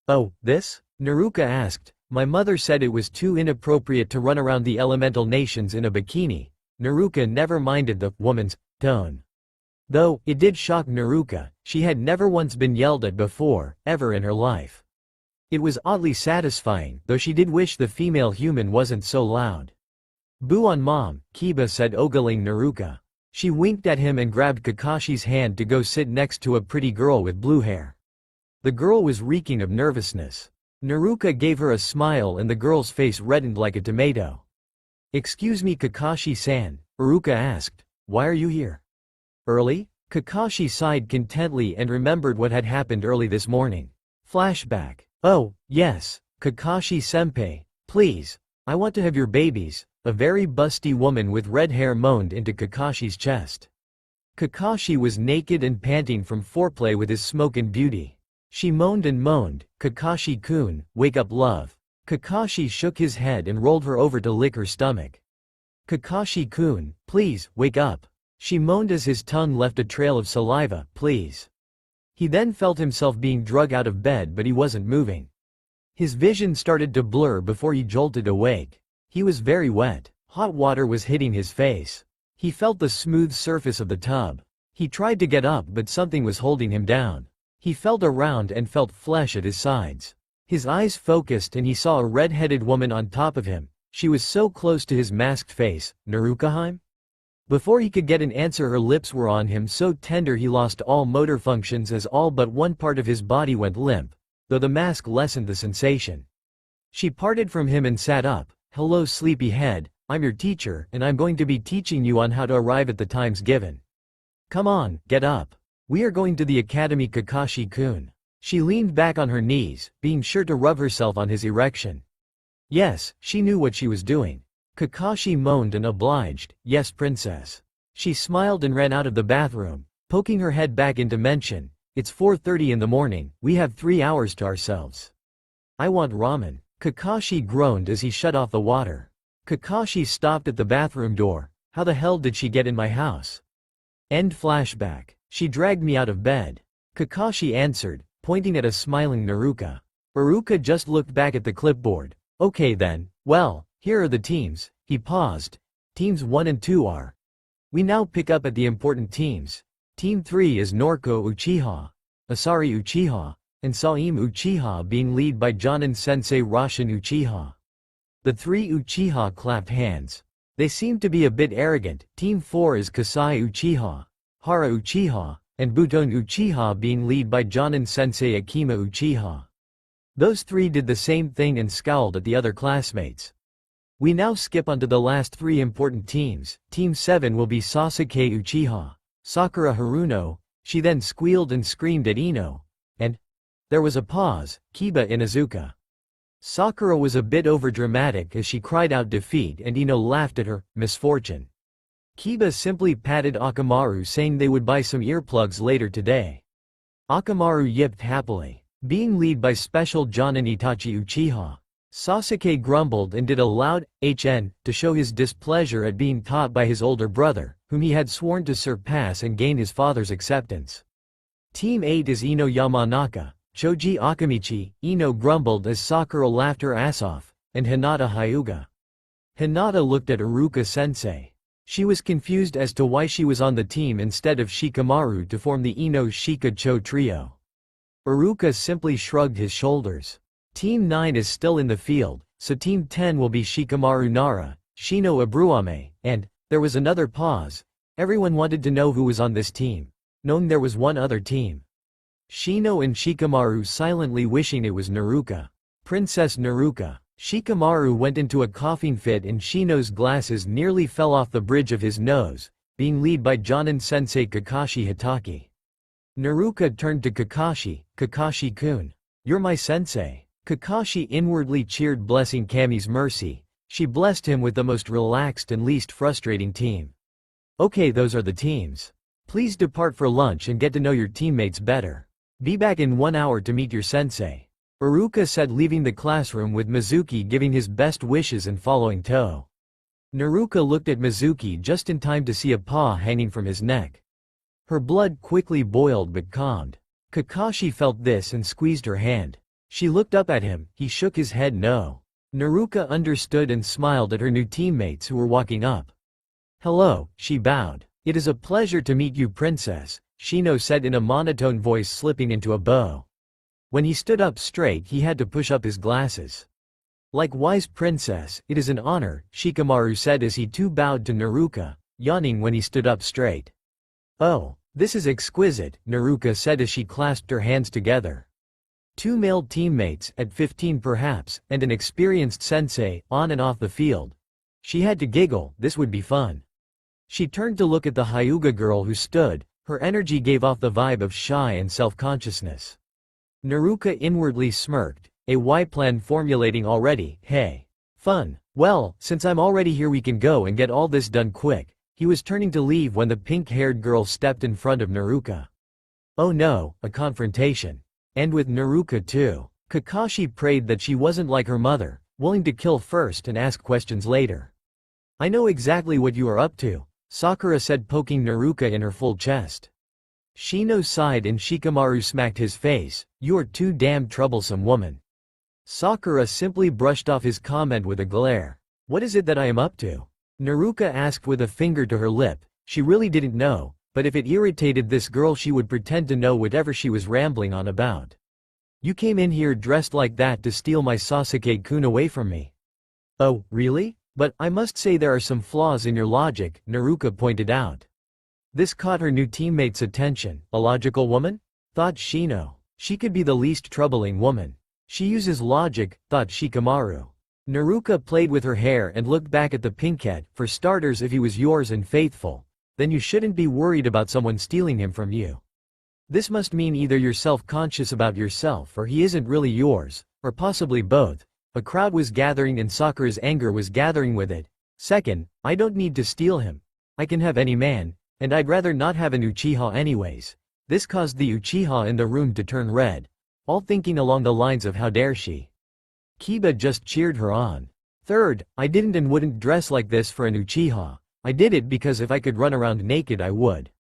Oh, this? Naruka asked. My mother said it was too inappropriate to run around the elemental nations in a bikini. Naruka never minded the woman's tone. Though, it did shock Naruka. She had never once been yelled at before, ever in her life. It was oddly satisfying, though she did wish the female human wasn't so loud. Boo on mom, Kiba said, ogling Naruka. She winked at him and grabbed Kakashi's hand to go sit next to a pretty girl with blue hair. The girl was reeking of nervousness. Naruka gave her a smile and the girl's face reddened like a tomato. Excuse me, Kakashi-san, Uruka asked. Why are you here? Early? Kakashi sighed contentedly and remembered what had happened early this morning. Flashback. Oh, yes, Kakashi-senpai, please. I want to have your babies, a very busty woman with red hair moaned into Kakashi's chest. Kakashi was naked and panting from foreplay with his smoke and beauty. She moaned and moaned, Kakashi-kun, wake up love. Kakashi shook his head and rolled her over to lick her stomach. Kakashi-kun, please, wake up. She moaned as his tongue left a trail of saliva, please. He then felt himself being dragged out of bed but he wasn't moving. His vision started to blur before he jolted awake. He was very wet. Hot water was hitting his face. He felt the smooth surface of the tub. He tried to get up but something was holding him down. He felt around and felt flesh at his sides. His eyes focused and he saw a red-headed woman on top of him. She was so close to his masked face. Naruka-hime? Before he could get an answer, her lips were on him so tender he lost all motor functions as all but one part of his body went limp, though the mask lessened the sensation. She parted from him and sat up. Hello sleepyhead, I'm your teacher and I'm going to be teaching you on how to arrive at the times given. Come on, get up. We are going to the academy, Kakashi-kun. She leaned back on her knees, being sure to rub herself on his erection. Yes, she knew what she was doing. Kakashi moaned and obliged, yes princess. She smiled and ran out of the bathroom, poking her head back into mention. It's 4:30 in the morning, we have 3 hours to ourselves. I want ramen. Kakashi groaned as he shut off the water. Kakashi stopped at the bathroom door. How the hell did she get in my house? End flashback. She dragged me out of bed. Kakashi answered, pointing at a smiling Naruka. Naruka just looked back at the clipboard. Okay then, well, here are the teams. He paused. Teams 1 and 2 are. We now pick up at the important teams. Team 3 is Noriko Uchiha, Asari Uchiha, and Saim Uchiha being led by Jonin-sensei Roshin Uchiha. The 3 Uchiha clapped hands. They seemed to be a bit arrogant. Team 4 is Kasai Uchiha, Hara Uchiha, and Buton Uchiha being led by Jonin-sensei Akima Uchiha. Those 3 did the same thing and scowled at the other classmates. We now skip onto the last 3 important teams. Team 7 will be Sasuke Uchiha, Sakura Haruno. She then squealed and screamed at Ino. And there was a pause, Kiba Inuzuka. Sakura was a bit overdramatic as she cried out defeat and Ino laughed at her misfortune. Kiba simply patted Akamaru saying they would buy some earplugs later today. Akamaru yipped happily. Being led by special Jonin Itachi Uchiha, Sasuke grumbled and did a loud HN to show his displeasure at being taught by his older brother, whom he had sworn to surpass and gain his father's acceptance. Team 8 is Ino Yamanaka, Choji Akamichi. Ino grumbled as Sakura laughed her ass off, and Hinata Hyuga. Hinata looked at Iruka-sensei. She was confused as to why she was on the team instead of Shikamaru to form the Ino-Shika-Cho trio. Iruka simply shrugged his shoulders. Team 9 is still in the field, so Team 10 will be Shikamaru Nara, Shino Abuame, and there was another pause. Everyone wanted to know who was on this team, knowing there was one other team. Shino and Shikamaru silently wishing it was Naruka. Princess Naruka. Shikamaru went into a coughing fit and Shino's glasses nearly fell off the bridge of his nose, being led by Jonin-sensei Kakashi Hitaki. Naruka turned to Kakashi, Kakashi-kun. You're my sensei. Kakashi inwardly cheered, blessing Kami's mercy. She blessed him with the most relaxed and least frustrating team. Okay, those are the teams. Please depart for lunch and get to know your teammates better. Be back in 1 hour to meet your sensei. Iruka said, leaving the classroom with Mizuki giving his best wishes and following To. Naruka looked at Mizuki just in time to see a paw hanging from his neck. Her blood quickly boiled but calmed. Kakashi felt this and squeezed her hand. She looked up at him, he shook his head no. Naruka understood and smiled at her new teammates who were walking up. Hello, she bowed. It is a pleasure to meet you, princess, Shino said in a monotone voice slipping into a bow. When he stood up straight he had to push up his glasses. Like wise princess, it is an honor, Shikamaru said as he too bowed to Naruka, yawning when he stood up straight. Oh, this is exquisite, Naruka said as she clasped her hands together. 2 male teammates, at 15 perhaps, and an experienced sensei, on and off the field. She had to giggle, this would be fun. She turned to look at the Hyuga girl who stood, her energy gave off the vibe of shy and self-consciousness. Naruka inwardly smirked, a Y plan formulating already, hey. Fun. Well, since I'm already here we can go and get all this done quick. He was turning to leave when the pink-haired girl stepped in front of Naruka. Oh no, a confrontation. And with Naruka too. Kakashi prayed that she wasn't like her mother, willing to kill first and ask questions later. I know exactly what you are up to, Sakura said, poking Naruka in her full chest. Shino sighed and Shikamaru smacked his face. You're too damn troublesome, woman. Sakura simply brushed off his comment with a glare. What is it that I am up to? Naruka asked with a finger to her lip. She really didn't know, but if it irritated this girl she would pretend to know whatever she was rambling on about. You came in here dressed like that to steal my Sasuke-kun away from me. Oh, really? But I must say there are some flaws in your logic, Naruka pointed out. This caught her new teammate's attention. A logical woman? Thought Shino. She could be the least troubling woman. She uses logic, thought Shikamaru. Naruka played with her hair and looked back at the pinkhead. For starters, if he was yours and faithful, then you shouldn't be worried about someone stealing him from you. This must mean either you're self-conscious about yourself or he isn't really yours, or possibly both. A crowd was gathering and Sakura's anger was gathering with it. Second, I don't need to steal him. I can have any man, and I'd rather not have an Uchiha anyways. This caused the Uchiha in the room to turn red, all thinking along the lines of how dare she. Kiba just cheered her on. Third, I didn't and wouldn't dress like this for an Uchiha. I did it because if I could run around naked I would.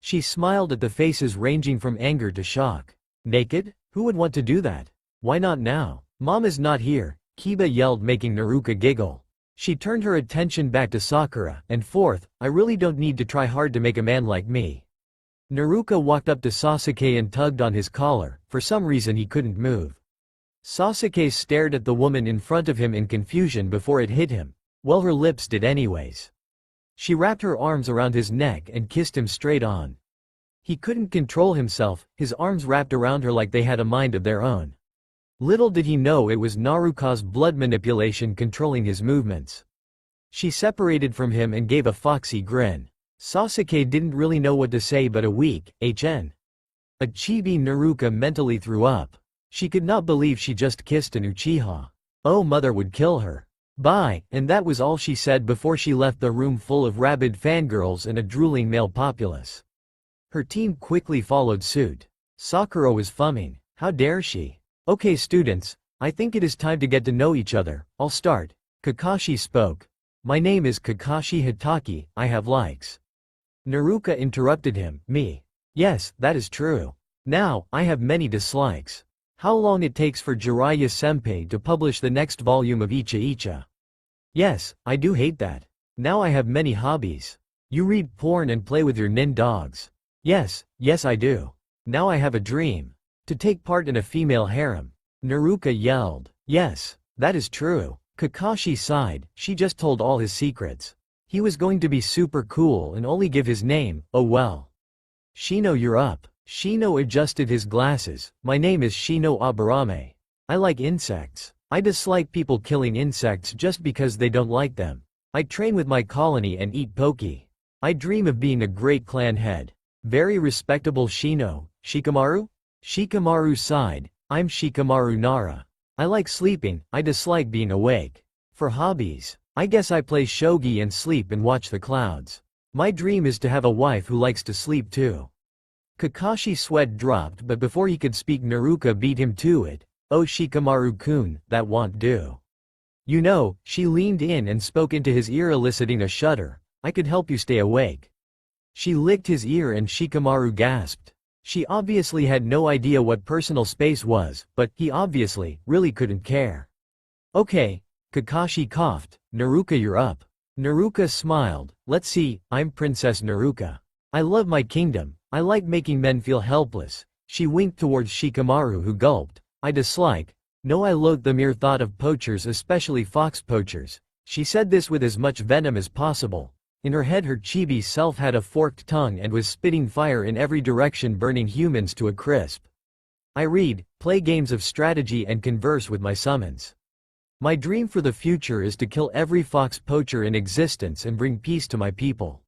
She smiled at the faces ranging from anger to shock. Naked? Who would want to do that? Why not now? Mom is not here, Kiba yelled, making Naruka giggle. She turned her attention back to Sakura. And fourth, I really don't need to try hard to make a man like me. Naruka walked up to Sasuke and tugged on his collar. For some reason he couldn't move. Sasuke stared at the woman in front of him in confusion before it hit him. Well, her lips did anyways. She wrapped her arms around his neck and kissed him straight on. He couldn't control himself, his arms wrapped around her like they had a mind of their own. Little did he know it was Naruka's blood manipulation controlling his movements. She separated from him and gave a foxy grin. Sasuke didn't really know what to say but a weak HN. A chibi Naruka mentally threw up. She could not believe she just kissed an Uchiha. Oh, mother would kill her. Bye, and that was all she said before she left the room full of rabid fangirls and a drooling male populace. Her team quickly followed suit. Sakura was fumming. How dare she? Okay students, I think it is time to get to know each other. I'll start. Kakashi spoke. My name is Kakashi Hitaki, I have likes. Naruka interrupted him. Me? Yes, that is true. Now, I have many dislikes. How long it takes for Jiraiya-senpai to publish the next volume of Icha Icha. Yes, I do hate that. Now I have many hobbies. You read porn and play with your nin dogs. Yes, I do. Now I have a dream. To take part in a female harem. Naruka yelled. Yes, that is true. Kakashi sighed. She just told all his secrets. He was going to be super cool and only give his name. Oh well. Shino, you're up. Shino adjusted his glasses. My name is Shino Aburame. I like insects. I dislike people killing insects just because they don't like them. I train with my colony and eat poke. I dream of being a great clan head. Very respectable Shino. Shikamaru? Shikamaru sighed. I'm Shikamaru Nara. I like sleeping, I dislike being awake. For hobbies, I guess I play shogi and sleep and watch the clouds. My dream is to have a wife who likes to sleep too. Kakashi's sweat dropped, but before he could speak Naruka beat him to it. Oh Shikamaru-kun, that won't do. You know, she leaned in and spoke into his ear eliciting a shudder. I could help you stay awake. She licked his ear and Shikamaru gasped. She obviously had no idea what personal space was, but he obviously really couldn't care. Okay, Kakashi coughed. Naruka, you're up. Naruka smiled. Let's see, I'm Princess Naruka. I love my kingdom. I like making men feel helpless. She winked towards Shikamaru who gulped. I dislike. No, I loathe the mere thought of poachers, especially fox poachers. She said this with as much venom as possible. In her head her chibi self had a forked tongue and was spitting fire in every direction, burning humans to a crisp. I read, play games of strategy and converse with my summons. My dream for the future is to kill every fox poacher in existence and bring peace to my people.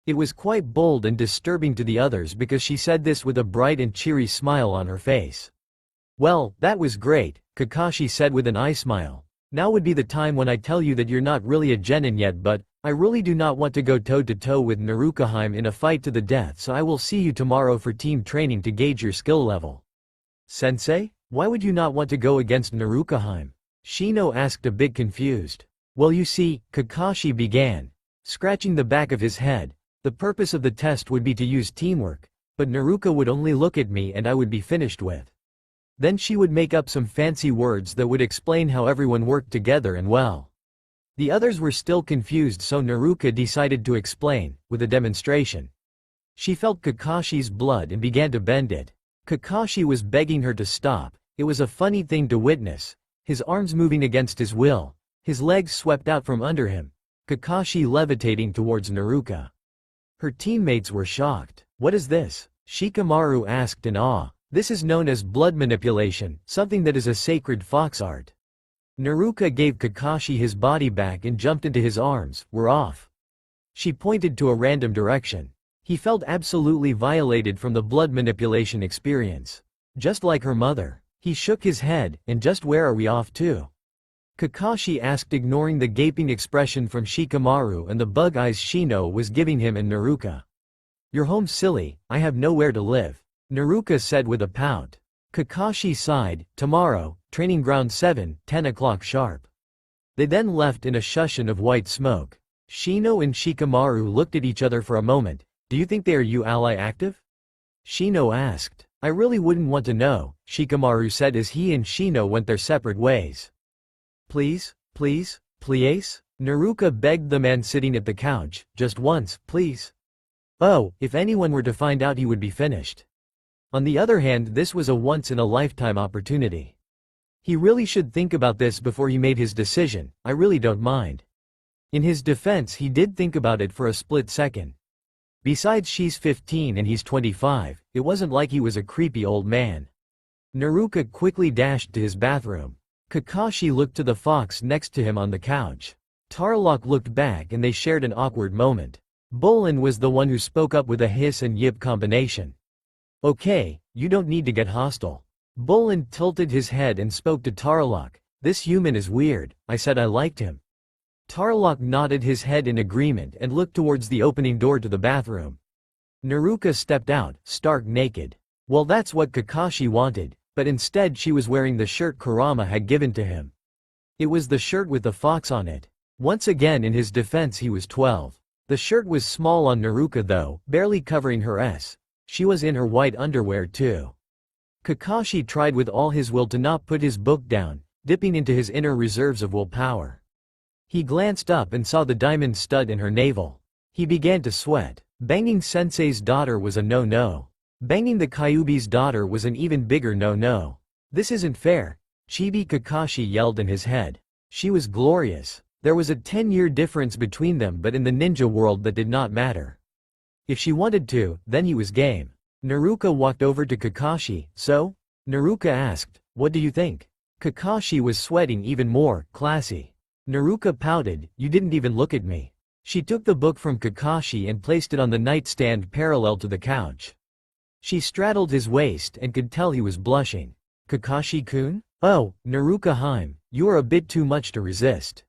It was quite bold and disturbing to the others because she said this with a bright and cheery smile on her face. Well, that was great, Kakashi said with an eye smile. Now would be the time when I tell you that you're not really a genin yet, but I really do not want to go toe-to-toe with Naruto in a fight to the death, so I will see you tomorrow for team training to gauge your skill level. Sensei, why would you not want to go against Naruto? Shino asked, a bit confused. Well, you see, Kakashi began, scratching the back of his head. The purpose of the test would be to use teamwork, but Naruto would only look at me and I would be finished with. Then she would make up some fancy words that would explain how everyone worked together and well. The others were still confused, so Naruto decided to explain, with a demonstration. She felt Kakashi's blood and began to bend it. Kakashi was begging her to stop. It was a funny thing to witness, his arms moving against his will, his legs swept out from under him, Kakashi levitating towards Naruto. Her teammates were shocked. What is this? Shikamaru asked in awe. This is known as blood manipulation, something that is a sacred fox art. Naruto gave Kakashi his body back and jumped into his arms. We're off. She pointed to a random direction. He felt absolutely violated from the blood manipulation experience. Just like her mother. He shook his head, and just where are we off to? Kakashi asked, ignoring the gaping expression from Shikamaru and the bug eyes Shino was giving him and Naruto. You're home, silly, I have nowhere to live. Naruto said with a pout. Kakashi sighed. Tomorrow, training ground 7, 10 o'clock sharp. They then left in a shushin of white smoke. Shino and Shikamaru looked at each other for a moment. Do you think they are you ally active? Shino asked. I really wouldn't want to know, Shikamaru said as he and Shino went their separate ways. Please, please, please? Naruto begged the man sitting at the couch, just once, please. Oh, if anyone were to find out he would be finished. On the other hand, this was a once-in-a-lifetime opportunity. He really should think about this before he made his decision. I really don't mind. In his defense, he did think about it for a split second. Besides, she's 15 and he's 25, it wasn't like he was a creepy old man. Naruto quickly dashed to his bathroom. Kakashi looked to the fox next to him on the couch. Tarlok looked back and they shared an awkward moment. Bolin was the one who spoke up with a hiss and yip combination. Okay, you don't need to get hostile. Bolin tilted his head and spoke to Tarlok. This human is weird, I said I liked him. Tarlok nodded his head in agreement and looked towards the opening door to the bathroom. Naruto stepped out, stark naked. Well, that's what Kakashi wanted, but instead she was wearing the shirt Kurama had given to him. It was the shirt with the fox on it. Once again, in his defense, he was 12. The shirt was small on Naruto though, barely covering her ass. She was in her white underwear too. Kakashi tried with all his will to not put his book down, dipping into his inner reserves of willpower. He glanced up and saw the diamond stud in her navel. He began to sweat. Banging Sensei's daughter was a no-no. Banging the Kyuubi's daughter was an even bigger no-no. This isn't fair, Chibi Kakashi yelled in his head. She was glorious. There was a 10-year difference between them, but in the ninja world that did not matter. If she wanted to, then he was game. Naruto walked over to Kakashi. So? Naruto asked, what do you think? Kakashi was sweating even more. Classy. Naruto pouted, you didn't even look at me. She took the book from Kakashi and placed it on the nightstand parallel to the couch. She straddled his waist and could tell he was blushing. Kakashi-kun? Oh, Naruto-hime, you are a bit too much to resist.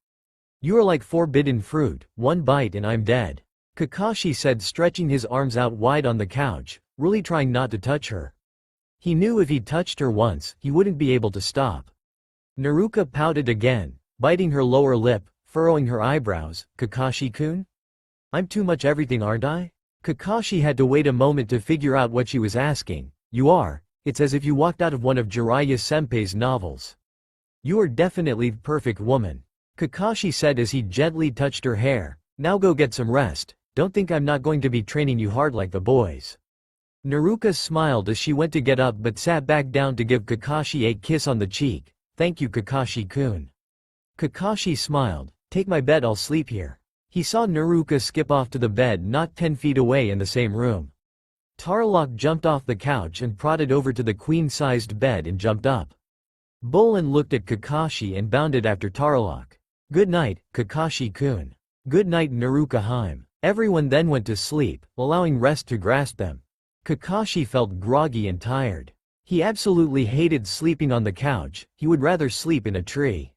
You are like forbidden fruit, one bite and I'm dead. Kakashi said, stretching his arms out wide on the couch, really trying not to touch her. He knew if he touched her once, he wouldn't be able to stop. Naruto pouted again, biting her lower lip, furrowing her eyebrows. Kakashi-kun? I'm too much everything, aren't I? Kakashi had to wait a moment to figure out what she was asking. You are. It's as if you walked out of one of Jiraiya-senpai's novels. You are definitely the perfect woman. Kakashi said as he gently touched her hair. Now go get some rest. Don't think I'm not going to be training you hard like the boys. Naruto smiled as she went to get up but sat back down to give Kakashi a kiss on the cheek. Thank you, Kakashi-kun. Kakashi smiled. Take my bed, I'll sleep here. He saw Naruto skip off to the bed not 10 feet away in the same room. Tarlok jumped off the couch and prodded over to the queen-sized bed and jumped up. Bolin looked at Kakashi and bounded after Tarlok. Good night, Kakashi-kun. Good night, Naruto-hime. Everyone then went to sleep, allowing rest to grasp them. Kakashi felt groggy and tired. He absolutely hated sleeping on the couch, he would rather sleep in a tree.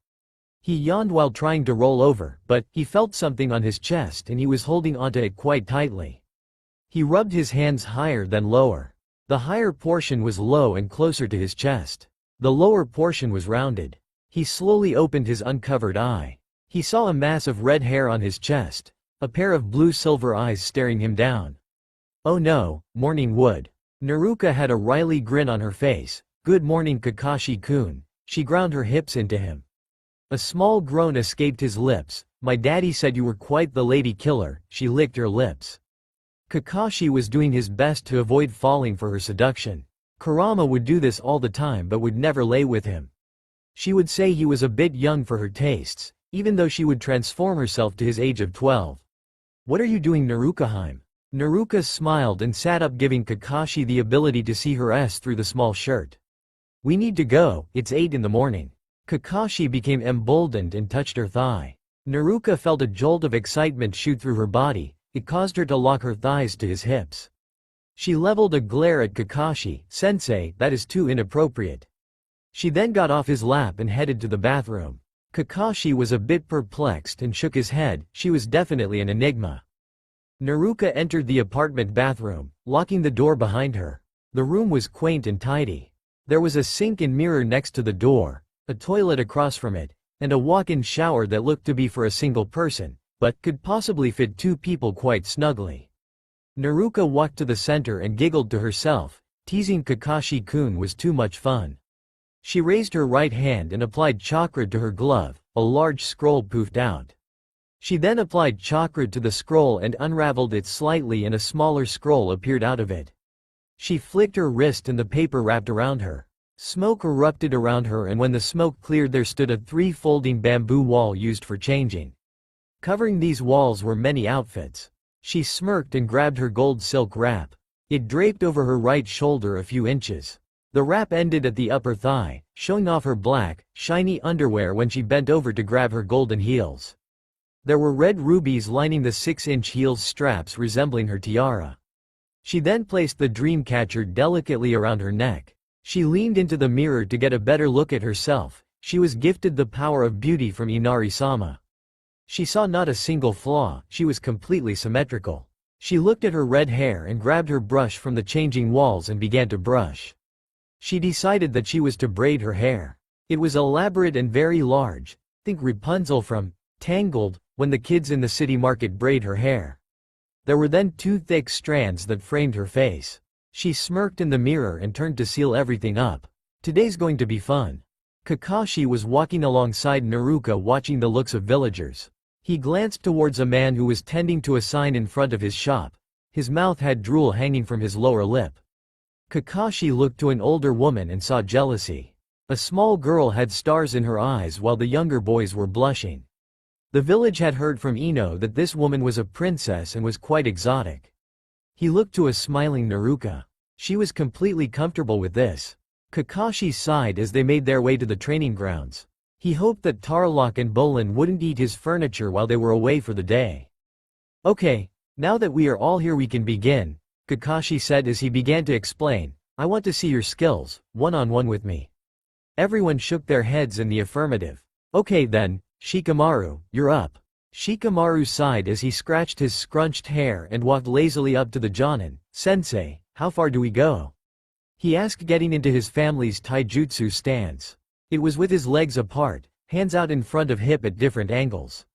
He yawned while trying to roll over, but he felt something on his chest and he was holding onto it quite tightly. He rubbed his hands higher then lower. The higher portion was low and closer to his chest. The lower portion was rounded. He slowly opened his uncovered eye. He saw a mass of red hair on his chest, a pair of blue-silver eyes staring him down. "Oh no, morning wood." Naruka had a wily grin on her face. "Good morning, Kakashi-kun." She ground her hips into him. A small groan escaped his lips. "My daddy said you were quite the lady killer." She licked her lips. Kakashi was doing his best to avoid falling for her seduction. Kurama would do this all the time but would never lay with him. She would say he was a bit young for her tastes, even though she would transform herself to his age of 12. "What are you doing, Naruka-heim?" Naruka smiled and sat up, giving Kakashi the ability to see her ass through the small shirt. "We need to go, it's 8 in the morning." Kakashi became emboldened and touched her thigh. Naruka felt a jolt of excitement shoot through her body. It caused her to lock her thighs to his hips. She leveled a glare at Kakashi. "Sensei, that is too inappropriate." She then got off his lap and headed to the bathroom. Kakashi was a bit perplexed and shook his head. She was definitely an enigma. Naruka entered the apartment bathroom, locking the door behind her. The room was quaint and tidy. There was a sink and mirror next to the door, a toilet across from it, and a walk-in shower that looked to be for a single person, but could possibly fit 2 people quite snugly. Naruka walked to the center and giggled to herself. Teasing Kakashi-kun was too much fun. She raised her right hand and applied chakra to her glove. A large scroll poofed out. She then applied chakra to the scroll and unraveled it slightly and a smaller scroll appeared out of it. She flicked her wrist and the paper wrapped around her. Smoke erupted around her, and when the smoke cleared there stood a 3-folding bamboo wall used for changing. Covering these walls were many outfits. She smirked and grabbed her gold silk wrap. It draped over her right shoulder a few inches. The wrap ended at the upper thigh, showing off her black, shiny underwear when she bent over to grab her golden heels. There were red rubies lining the 6-inch heels straps resembling her tiara. She then placed the dream catcher delicately around her neck. She leaned into the mirror to get a better look at herself. She was gifted the power of beauty from Inari-sama. She saw not a single flaw. She was completely symmetrical. She looked at her red hair and grabbed her brush from the changing walls and began to brush. She decided that she was to braid her hair. It was elaborate and very large. Think Rapunzel from Tangled, when the kids in the city market braid her hair. There were then 2 thick strands that framed her face. She smirked in the mirror and turned to seal everything up. Today's going to be fun. Kakashi was walking alongside Naruka, watching the looks of villagers. He glanced towards a man who was tending to a sign in front of his shop. His mouth had drool hanging from his lower lip. Kakashi looked to an older woman and saw jealousy. A small girl had stars in her eyes while the younger boys were blushing. The village had heard from Ino that this woman was a princess and was quite exotic. He looked to a smiling Naruka. She was completely comfortable with this. Kakashi sighed as they made their way to the training grounds. He hoped that Tarlok and Bolin wouldn't eat his furniture while they were away for the day. "Okay, now that we are all here we can begin," Kakashi said as he began to explain. "I want to see your skills, one-on-one with me." Everyone shook their heads in the affirmative. "Okay then, Shikamaru, you're up." Shikamaru sighed as he scratched his scrunched hair and walked lazily up to the Jonin. "Sensei, how far do we go?" he asked, getting into his family's taijutsu stance. It was with his legs apart, hands out in front of hip at different angles.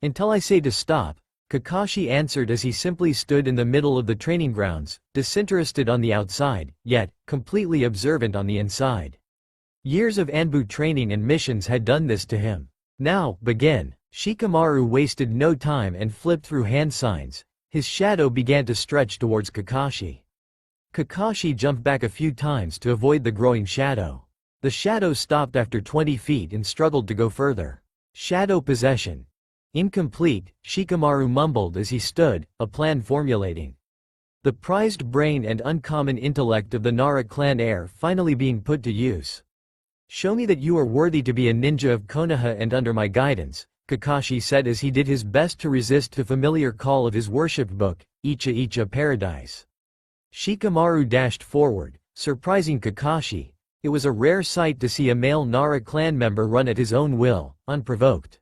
"Until I say to stop," Kakashi answered as he simply stood in the middle of the training grounds, disinterested on the outside, yet completely observant on the inside. Years of Anbu training and missions had done this to him. "Now, begin." Shikamaru wasted no time and flipped through hand signs. His shadow began to stretch towards Kakashi. Kakashi jumped back a few times to avoid the growing shadow. The shadow stopped after 20 feet and struggled to go further. Shadow possession. Incomplete, Shikamaru mumbled as he stood, a plan formulating. The prized brain and uncommon intellect of the Nara clan heir finally being put to use. "Show me that you are worthy to be a ninja of Konoha and under my guidance," Kakashi said as he did his best to resist the familiar call of his worship book, Icha Icha Paradise. Shikamaru dashed forward, surprising Kakashi. It was a rare sight to see a male Nara clan member run at his own will, unprovoked.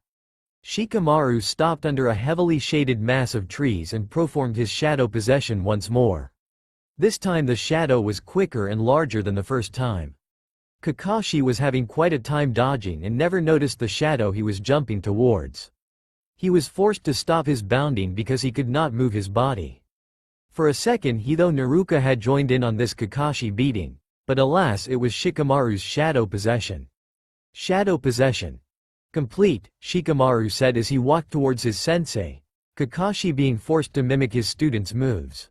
Shikamaru stopped under a heavily shaded mass of trees and performed his shadow possession once more. This time the shadow was quicker and larger than the first time. Kakashi was having quite a time dodging and never noticed the shadow he was jumping towards. He was forced to stop his bounding because he could not move his body. For a second he thought Naruto had joined in on this Kakashi beating, but alas it was Shikamaru's shadow possession. Shadow possession complete, Shikamaru said as he walked towards his sensei, Kakashi being forced to mimic his student's moves.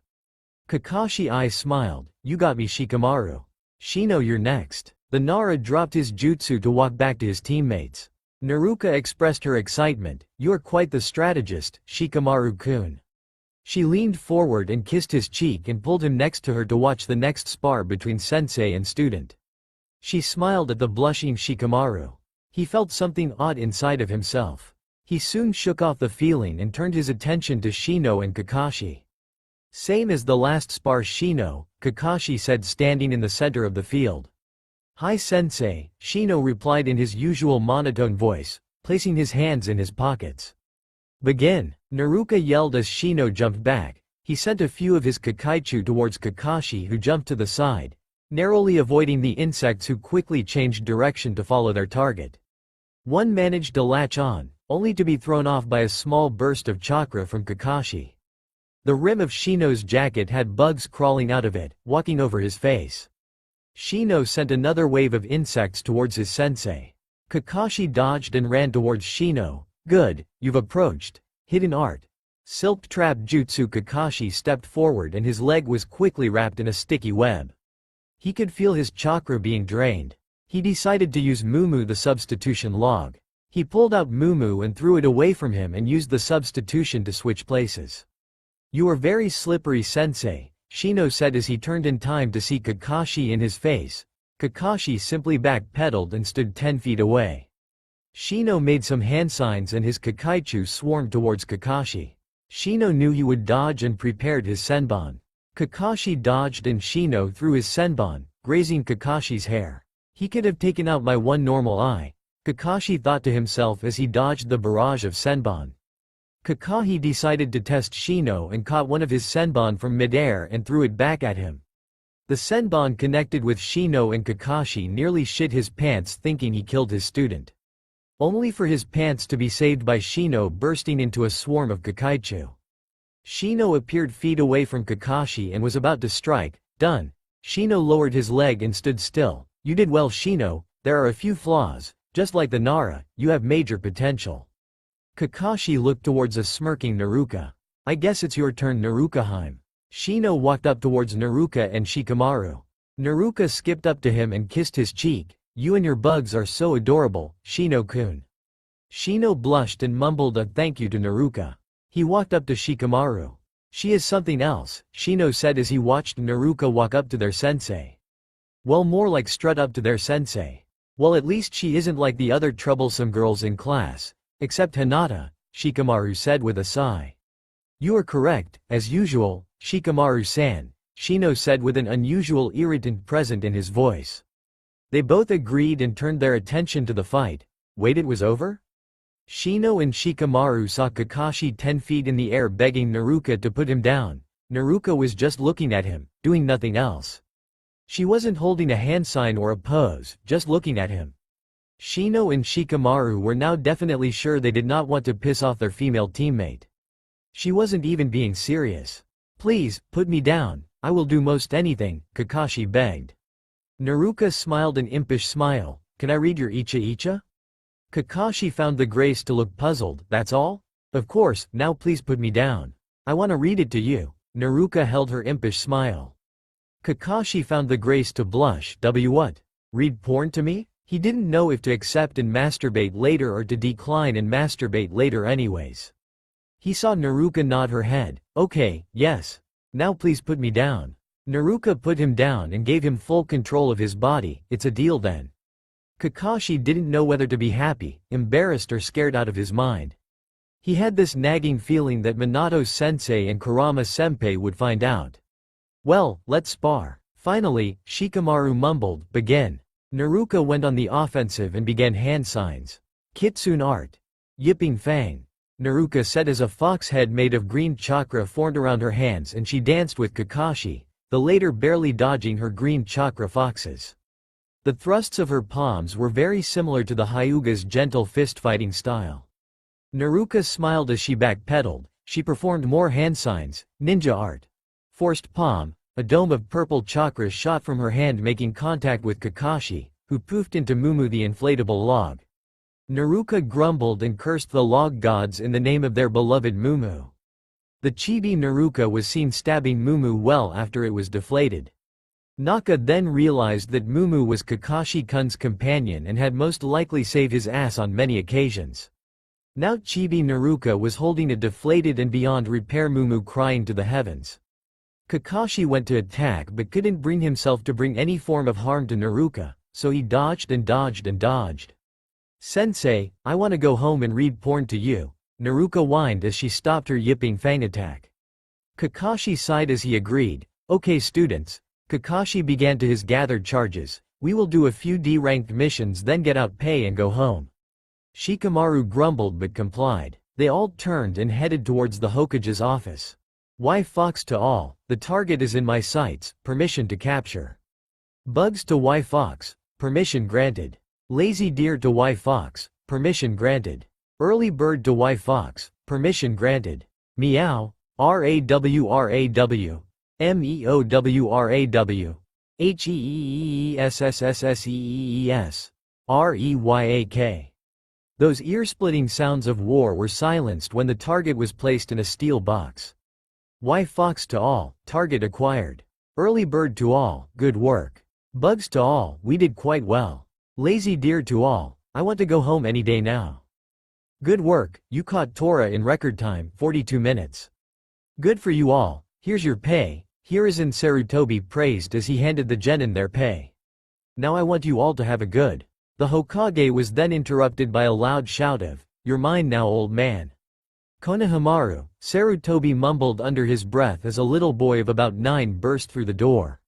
Kakashi eyes smiled, "You got me Shikamaru. Shino, you're next." The Nara dropped his jutsu to walk back to his teammates. Naruto expressed her excitement, "You're quite the strategist, Shikamaru-kun." She leaned forward and kissed his cheek and pulled him next to her to watch the next spar between sensei and student. She smiled at the blushing Shikamaru. He felt something odd inside of himself. He soon shook off the feeling and turned his attention to Shino and Kakashi. "Same as the last spar Shino," Kakashi said standing in the center of the field. "Hi sensei," Shino replied in his usual monotone voice, placing his hands in his pockets. "Begin," Naruto yelled as Shino jumped back. He sent a few of his Kakaichu towards Kakashi who jumped to the side, narrowly avoiding the insects who quickly changed direction to follow their target. One managed to latch on, only to be thrown off by a small burst of chakra from Kakashi. The rim of Shino's jacket had bugs crawling out of it, walking over his face. Shino sent another wave of insects towards his sensei. Kakashi dodged and ran towards Shino. "Good, you've approached. Hidden art. Silk trap jutsu." Kakashi stepped forward and his leg was quickly wrapped in a sticky web. He could feel his chakra being drained. He decided to use Mumu, the substitution log. He pulled out Mumu and threw it away from him and used the substitution to switch places. "You are very slippery sensei," Shino said as he turned in time to see Kakashi in his face. Kakashi simply backpedaled and stood 10 feet away. Shino made some hand signs and his Kakaichu swarmed towards Kakashi. Shino knew he would dodge and prepared his senbon. Kakashi dodged and Shino threw his senbon, grazing Kakashi's hair. "He could have taken out my one normal eye," Kakashi thought to himself as he dodged the barrage of senbon. Kakashi decided to test Shino and caught one of his senbon from midair and threw it back at him. The senbon connected with Shino and Kakashi nearly shit his pants thinking he killed his student. Only for his pants to be saved by Shino bursting into a swarm of Kakaichu. Shino appeared feet away from Kakashi and was about to strike. "Done." Shino lowered his leg and stood still. "You did well Shino, there are a few flaws, just like the Nara, you have major potential." Kakashi looked towards a smirking Naruto. "I guess it's your turn Naruto-heim." Shino walked up towards Naruto and Shikamaru. Naruto skipped up to him and kissed his cheek. "You and your bugs are so adorable, Shino-kun." Shino blushed and mumbled a thank you to Naruto. He walked up to Shikamaru. "She is something else," Shino said as he watched Naruto walk up to their sensei. "Well, more like strut up to their sensei. Well, at least she isn't like the other troublesome girls in class, except Hinata," Shikamaru said with a sigh. "You are correct, as usual, Shikamaru-san," Shino said with an unusual irritant present in his voice. They both agreed and turned their attention to the fight. Wait, it was over? Shino and Shikamaru saw Kakashi 10 feet in the air begging Naruto to put him down. Naruto was just looking at him, doing nothing else. She wasn't holding a hand sign or a pose, just looking at him. Shino and Shikamaru were now definitely sure they did not want to piss off their female teammate. She wasn't even being serious. "Please, put me down, I will do most anything," Kakashi begged. Naruto smiled an impish smile. "Can I read your icha-icha?" Kakashi found the grace to look puzzled. "That's all? Of course, now please put me down. I want to read it to you." Naruto held her impish smile. Kakashi found the grace to blush. What? Read porn to me? He didn't know if to accept and masturbate later or to decline and masturbate later anyways. He saw Naruto nod her head. "Okay, yes. Now please put me down." Naruto put him down and gave him full control of his body. "It's a deal then." Kakashi didn't know whether to be happy, embarrassed or scared out of his mind. He had this nagging feeling that Minato-sensei and Kurama-senpai would find out. "Well, let's spar." Finally, Shikamaru mumbled, "Begin." Naruto went on the offensive and began hand signs. Kitsune art. Yipping Fang. Naruto said as a fox head made of green chakra formed around her hands and she danced with Kakashi, the latter barely dodging her green chakra foxes. The thrusts of her palms were very similar to the Hyuga's gentle fist-fighting style. Naruto smiled as she backpedaled. She performed more hand signs, ninja art. Forced palm, a dome of purple chakras shot from her hand making contact with Kakashi, who poofed into Mumu the inflatable log. Naruto grumbled and cursed the log gods in the name of their beloved Mumu. The chibi Naruto was seen stabbing Mumu well after it was deflated. Naka then realized that Mumu was Kakashi-kun's companion and had most likely saved his ass on many occasions. Now chibi Naruto was holding a deflated and beyond repair Mumu crying to the heavens. Kakashi went to attack but couldn't bring himself to bring any form of harm to Naruto, so he dodged and dodged and dodged. "Sensei, I want to go home and read porn to you," Naruto whined as she stopped her Yipping Fang attack. Kakashi sighed as he agreed. "Okay students." Kakashi began to his gathered charges. "We will do a few D-ranked missions then get out pay and go home." Shikamaru grumbled but complied. They all turned and headed towards the Hokage's office. "Y Fox to all, the target is in my sights, permission to capture." Bugs to Y Fox, permission granted. Lazy Deer to Y Fox, permission granted. Early Bird to Y Fox, permission granted. Meow, RAWRAW, MEOWRAW, HEEESSSSEES, REYAK. Those ear-splitting sounds of war were silenced when the target was placed in a steel box. Y Fox to all, target acquired. Early Bird to all, good work. Bugs to all, we did quite well. Lazy Deer to all, I want to go home any day now. Good work, you caught Tora in record time, 42 minutes. Good for you all, here's your pay. Hiruzen Sarutobi praised as he handed the genin their pay. Now I want you all to have a good. The Hokage was then interrupted by a loud shout of, "You're mine now, old man." Konohamaru, Sarutobi mumbled under his breath as a little boy of about 9 burst through the door.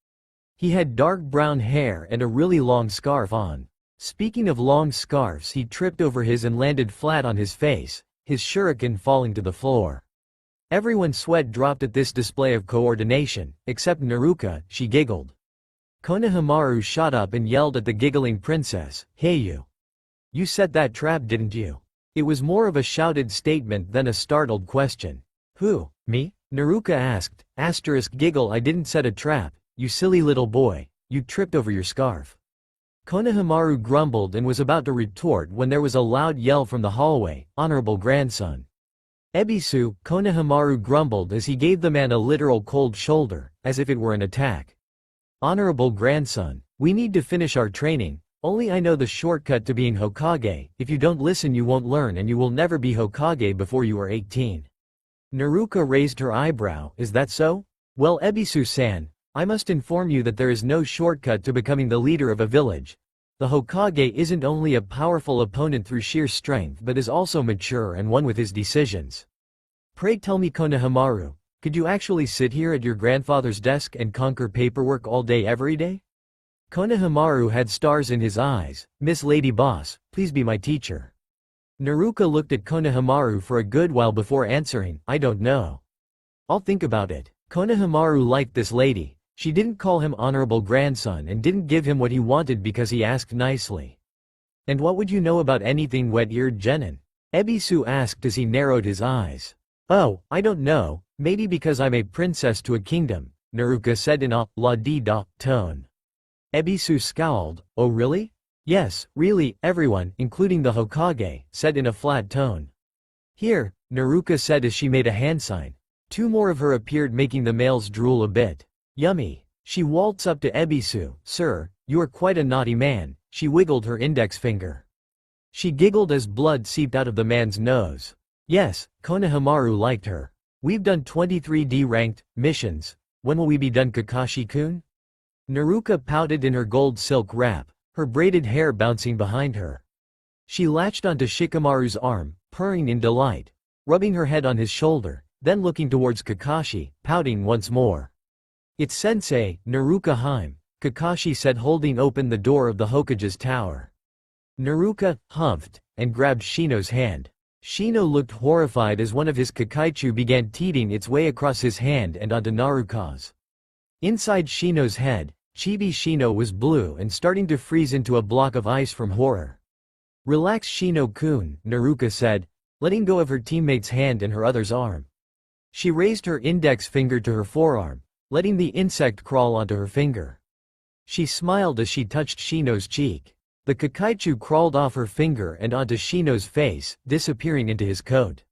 He had dark brown hair and a really long scarf on. Speaking of long scarves, he tripped over his and landed flat on his face, his shuriken falling to the floor. Everyone's sweat dropped at this display of coordination, except Naruto. She giggled. Konohamaru shot up and yelled at the giggling princess, "Hey you! You set that trap didn't you?" It was more of a shouted statement than a startled question. "Who, me?" Naruto asked, giggle I didn't set a trap, you silly little boy, you tripped over your scarf. Konohamaru grumbled and was about to retort when there was a loud yell from the hallway, "Honorable grandson." Ebisu, Konohamaru grumbled as he gave the man a literal cold shoulder, as if it were an attack. "Honorable grandson, we need to finish our training, only I know the shortcut to being Hokage, if you don't listen you won't learn and you will never be Hokage before you are 18. Naruto raised her eyebrow, "Is that so? Well Ebisu-san, I must inform you that there is no shortcut to becoming the leader of a village. The Hokage isn't only a powerful opponent through sheer strength but is also mature and one with his decisions. Pray tell me Konohamaru, could you actually sit here at your grandfather's desk and conquer paperwork all day every day?" Konohamaru had stars in his eyes. "Miss Lady Boss, please be my teacher." Naruto looked at Konohamaru for a good while before answering, "I don't know. I'll think about it." Konohamaru liked this lady. She didn't call him honorable grandson and didn't give him what he wanted because he asked nicely. "And what would you know about anything wet-eared genin?" Ebisu asked as he narrowed his eyes. "Oh, I don't know, maybe because I'm a princess to a kingdom," Naruto said in a la-di-da tone. Ebisu scowled, "Oh really?" "Yes, really, everyone, including the Hokage," said in a flat tone. "Here," Naruto said as she made a hand sign. 2 more of her appeared making the males drool a bit. "Yummy." She waltzed up to Ebisu, "Sir, you are quite a naughty man." She wiggled her index finger. She giggled as blood seeped out of the man's nose. Yes, Konohamaru liked her. "We've done 23 D-ranked missions. When will we be done Kakashi-kun?" Naruto pouted in her gold silk wrap, her braided hair bouncing behind her. She latched onto Shikamaru's arm, purring in delight, rubbing her head on his shoulder, then looking towards Kakashi, pouting once more. "It's Sensei, Naruto Hime." Kakashi said, holding open the door of the Hokage's tower. Naruto humphed and grabbed Shino's hand. Shino looked horrified as one of his Kakaichu began teeting its way across his hand and onto Naruto's. Inside Shino's head, Chibi Shino was blue and starting to freeze into a block of ice from horror. "Relax, Shino-kun," Naruto said, letting go of her teammate's hand and her other's arm. She raised her index finger to her forearm, letting the insect crawl onto her finger. She smiled as she touched Shino's cheek. The Kakaichu crawled off her finger and onto Shino's face, disappearing into his coat.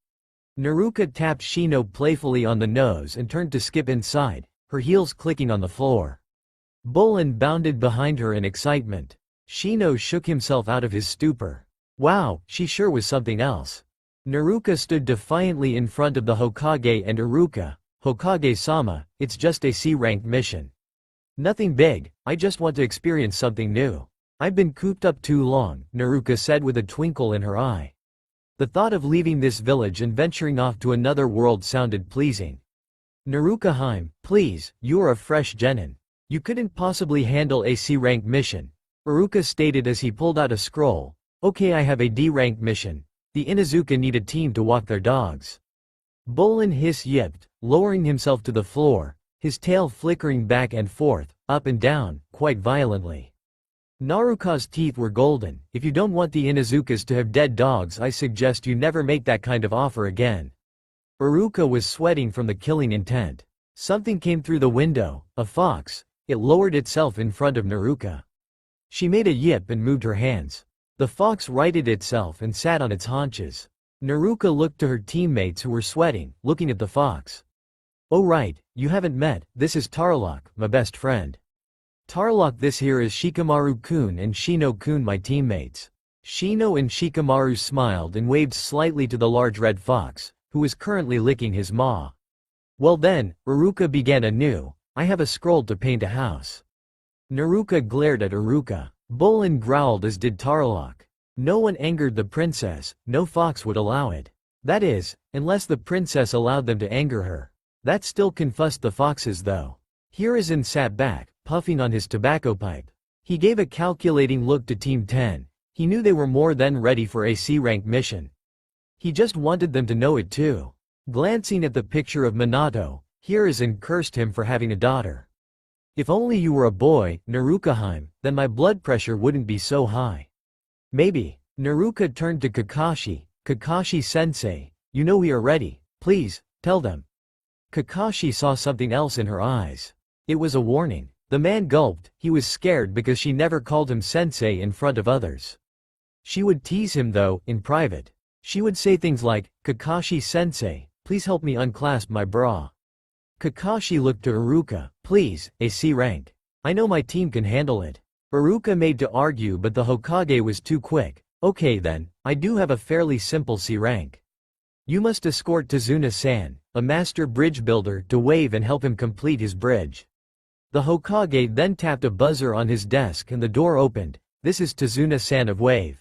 Naruto tapped Shino playfully on the nose and turned to skip inside, her heels clicking on the floor. Bolin bounded behind her in excitement. Shino shook himself out of his stupor. Wow, she sure was something else. Naruto stood defiantly in front of the Hokage and Iruka. "Hokage-sama, it's just a C-rank mission. Nothing big, I just want to experience something new. I've been cooped up too long," Naruto said with a twinkle in her eye. The thought of leaving this village and venturing off to another world sounded pleasing. "Naruto-hime, please, you are a fresh genin. You couldn't possibly handle a C-rank mission," Iruka stated as he pulled out a scroll. "Okay, I have a D-rank mission. The Inuzuka need a team to walk their dogs." Bolin hiss-yipped, lowering himself to the floor, his tail flickering back and forth, up and down, quite violently. Naruto's teeth were golden. "If you don't want the Inuzukas to have dead dogs, I suggest you never make that kind of offer again." Iruka was sweating from the killing intent. Something came through the window, a fox. It lowered itself in front of Naruto. She made a yip and moved her hands. The fox righted itself and sat on its haunches. Naruto looked to her teammates who were sweating, looking at the fox. "Oh right, you haven't met, this is Tarlock, my best friend. Tarlock, this here is Shikamaru-kun and Shino-kun, my teammates." Shino and Shikamaru smiled and waved slightly to the large red fox, who was currently licking his maw. "Well then," Iruka began anew, "I have a scroll to paint a house." Naruto glared at Iruka. Bolin growled, as did Tarlock. No one angered the princess, no fox would allow it. That is, unless the princess allowed them to anger her. That still confused the foxes though. Hiruzen sat back, puffing on his tobacco pipe. He gave a calculating look to Team 10. He knew they were more than ready for a C-rank mission. He just wanted them to know it too. Glancing at the picture of Minato, Hiruzen cursed him for having a daughter. "If only you were a boy, Naruto-hime, then my blood pressure wouldn't be so high." "Maybe." Naruto turned to Kakashi. "Kakashi-sensei, you know we are ready, please, tell them." Kakashi saw something else in her eyes. It was a warning. The man gulped. He was scared because she never called him sensei in front of others. She would tease him though, in private. She would say things like, "Kakashi-sensei, please help me unclasp my bra." Kakashi looked to Iruka. "Please, a C rank. I know my team can handle it." Iruka made to argue, but the Hokage was too quick. "Okay then, I do have a fairly simple C rank. You must escort Tazuna-san, a master bridge builder, to wave and help him complete his bridge." The Hokage then tapped a buzzer on his desk and the door opened. "This is Tazuna-san of Wave."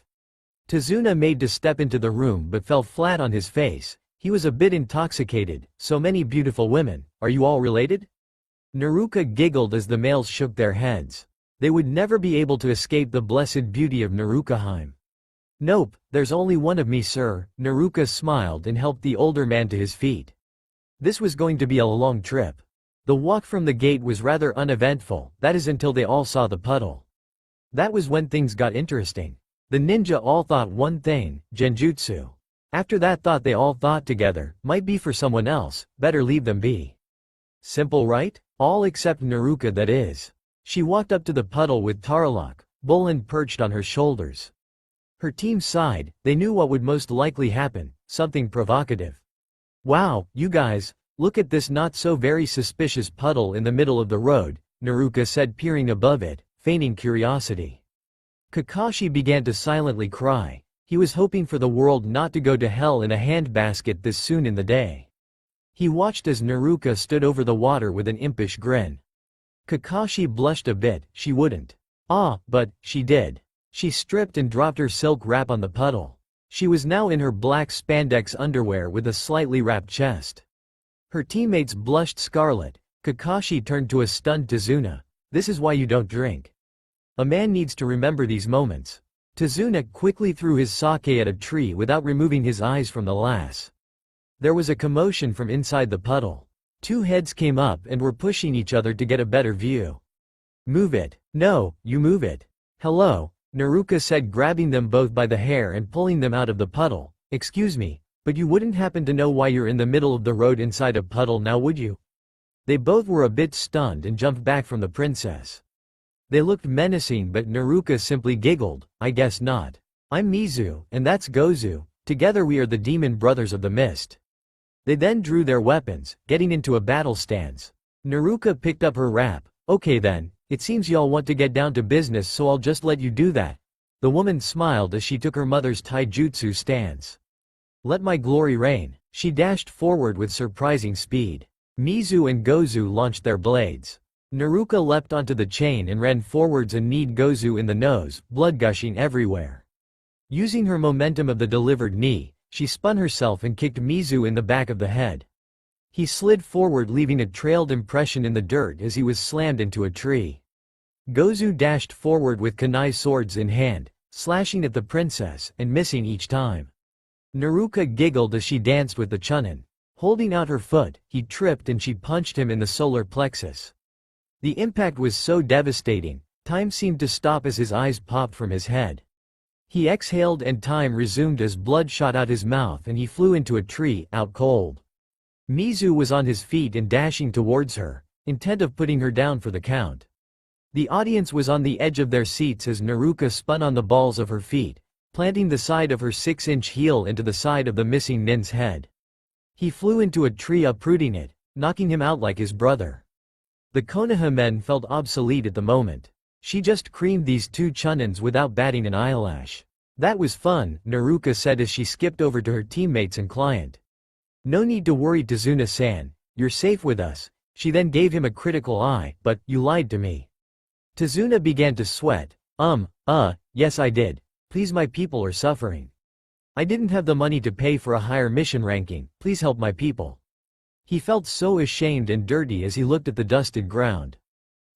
Tazuna made to step into the room but fell flat on his face. He was a bit intoxicated. "So many beautiful women, are you all related?" Naruto giggled as the males shook their heads. They would never be able to escape the blessed beauty of Naruto-hime. "Nope, there's only one of me, sir." Naruto smiled and helped the older man to his feet. This was going to be a long trip. The walk from the gate was rather uneventful, that is until they all saw the puddle. That was when things got interesting. The ninja all thought one thing, genjutsu. After that thought they all thought together, might be for someone else, better leave them be. Simple right? All except Naruto, that is. She walked up to the puddle with Tarlock, Bolin perched on her shoulders. Her team sighed, they knew what would most likely happen, something provocative. "Wow, you guys, look at this not so very suspicious puddle in the middle of the road," Naruto said, peering above it, feigning curiosity. Kakashi began to silently cry. He was hoping for the world not to go to hell in a handbasket this soon in the day. He watched as Naruto stood over the water with an impish grin. Kakashi blushed a bit. She wouldn't. But she did. She stripped and dropped her silk wrap on the puddle. She was now in her black spandex underwear with a slightly wrapped chest. Her teammates blushed scarlet. Kakashi turned to a stunned Tazuna. This is why you don't drink. A man needs to remember these moments. Tazuna quickly threw his sake at a tree without removing his eyes from the lass. There was a commotion from inside the puddle. Two heads came up and were pushing each other to get a better view. Move it. No, you move it. Hello, Naruka said, grabbing them both by the hair and pulling them out of the puddle. Excuse me, but you wouldn't happen to know why you're in the middle of the road inside a puddle now, would you? They both were a bit stunned and jumped back from the princess. They looked menacing, but Naruka simply giggled. I guess not. I'm Mizu, and that's Gozu. Together we are the demon brothers of the mist. They then drew their weapons, getting into a battle stance. Naruka picked up her wrap. Okay then, it seems y'all want to get down to business, so I'll just let you do that. The woman smiled as she took her mother's taijutsu stance. Let my glory reign. She dashed forward with surprising speed. Mizu and Gozu launched their blades. Naruka leapt onto the chain and ran forwards and kneed Gozu in the nose, blood gushing everywhere. Using her momentum of the delivered knee, she spun herself and kicked Mizu in the back of the head. He slid forward, leaving a trailed impression in the dirt as he was slammed into a tree. Gozu dashed forward with kunai swords in hand, slashing at the princess and missing each time. Naruka giggled as she danced with the chunin. Holding out her foot, he tripped and she punched him in the solar plexus. The impact was so devastating, time seemed to stop as his eyes popped from his head. He exhaled and time resumed as blood shot out his mouth and he flew into a tree, out cold. Mizu was on his feet and dashing towards her, intent of putting her down for the count. The audience was on the edge of their seats as Naruka spun on the balls of her feet, planting the side of her 6-inch heel into the side of the missing nin's head. He flew into a tree, uprooting it, knocking him out like his brother. The Konoha men felt obsolete at the moment. She just creamed these two chunins without batting an eyelash. That was fun, Naruka said as she skipped over to her teammates and client. No need to worry, Tazuna-san, you're safe with us. She then gave him a critical eye. But, you lied to me. Tazuna began to sweat. Yes I did. Please, my people are suffering. I didn't have the money to pay for a higher mission ranking, please help my people. He felt so ashamed and dirty as he looked at the dusted ground.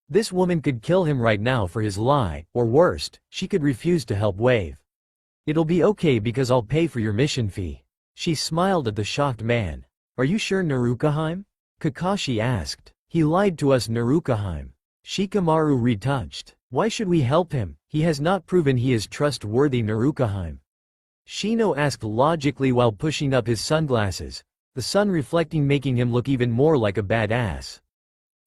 This woman could kill him right now for his lie, or worst, she could refuse to help Wave. It'll be okay because I'll pay for your mission fee. She smiled at the shocked man. Are you sure, Naruka-heim? Kakashi asked. He lied to us, Naruka-heim. Shikamaru retouched. Why should we help him? He has not proven he is trustworthy, Naruka-heim. Shino asked logically while pushing up his sunglasses, the sun reflecting making him look even more like a badass.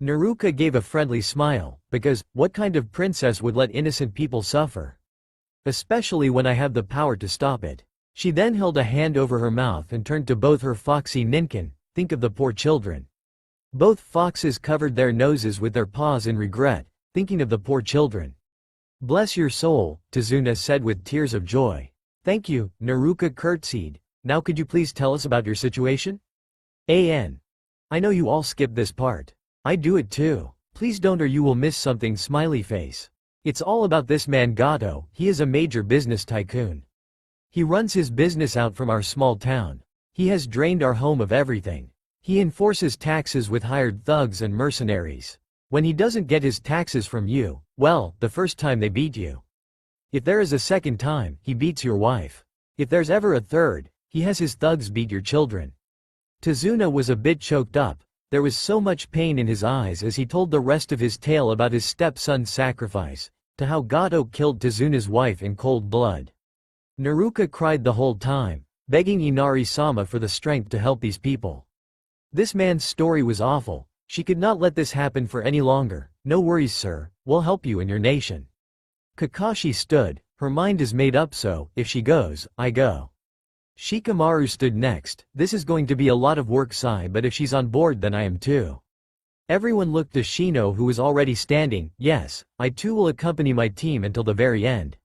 Naruka gave a friendly smile, because, what kind of princess would let innocent people suffer? Especially when I have the power to stop it. She then held a hand over her mouth and turned to both her foxy ninkin, think of the poor children. Both foxes covered their noses with their paws in regret, thinking of the poor children. Bless your soul, Tazuna said with tears of joy. Thank you, Naruka curtsied. Now could you please tell us about your situation? I know you all skipped this part. I do it too. Please don't or you will miss something, smiley face. It's all about this man Gato. He is a major business tycoon. He runs his business out from our small town. He has drained our home of everything. He enforces taxes with hired thugs and mercenaries. When he doesn't get his taxes from you, well, the first time they beat you. If there is a second time, he beats your wife. If there's ever a third, he has his thugs beat your children. Tazuna was a bit choked up. There was so much pain in his eyes as he told the rest of his tale about his stepson's sacrifice, to how Gato killed Tazuna's wife in cold blood. Naruka cried the whole time, begging Inari-sama for the strength to help these people. This man's story was awful. She could not let this happen for any longer. No worries, sir, we'll help you and your nation. Kakashi stood. Her mind is made up, so, if she goes, I go. Shikamaru stood next. This is going to be a lot of work, Sai, but if she's on board then I am too. Everyone looked to Shino, who was already standing. Yes, I too will accompany my team until the very end.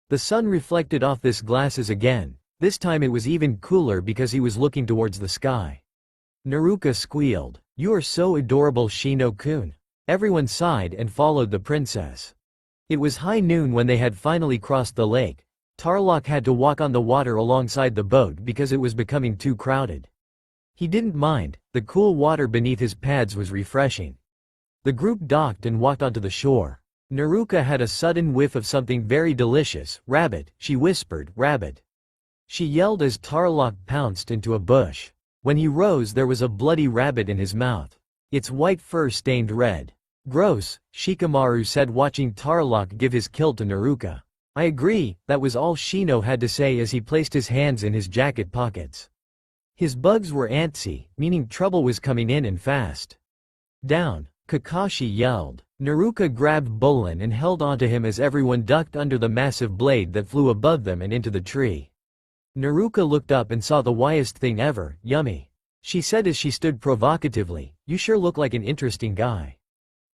The sun reflected off this glasses again. This time it was even cooler because he was looking towards the sky. Naruka squealed. You are so adorable, Shino-kun. Everyone sighed and followed the princess. It was high noon when they had finally crossed the lake. Tarlok had to walk on the water alongside the boat because it was becoming too crowded. He didn't mind, the cool water beneath his pads was refreshing. The group docked and walked onto the shore. Naruka had a sudden whiff of something very delicious. Rabbit, she whispered, rabbit. She yelled as Tarlok pounced into a bush. When he rose there was a bloody rabbit in his mouth. Its white fur stained red. Gross, Shikamaru said watching Tarlok give his kill to Naruka. I agree, that was all Shino had to say as he placed his hands in his jacket pockets. His bugs were antsy, meaning trouble was coming in and fast. Down, Kakashi yelled. Naruka grabbed Bolin and held onto him as everyone ducked under the massive blade that flew above them and into the tree. Naruka looked up and saw the wildest thing ever, yummy. She said as she stood provocatively, you sure look like an interesting guy.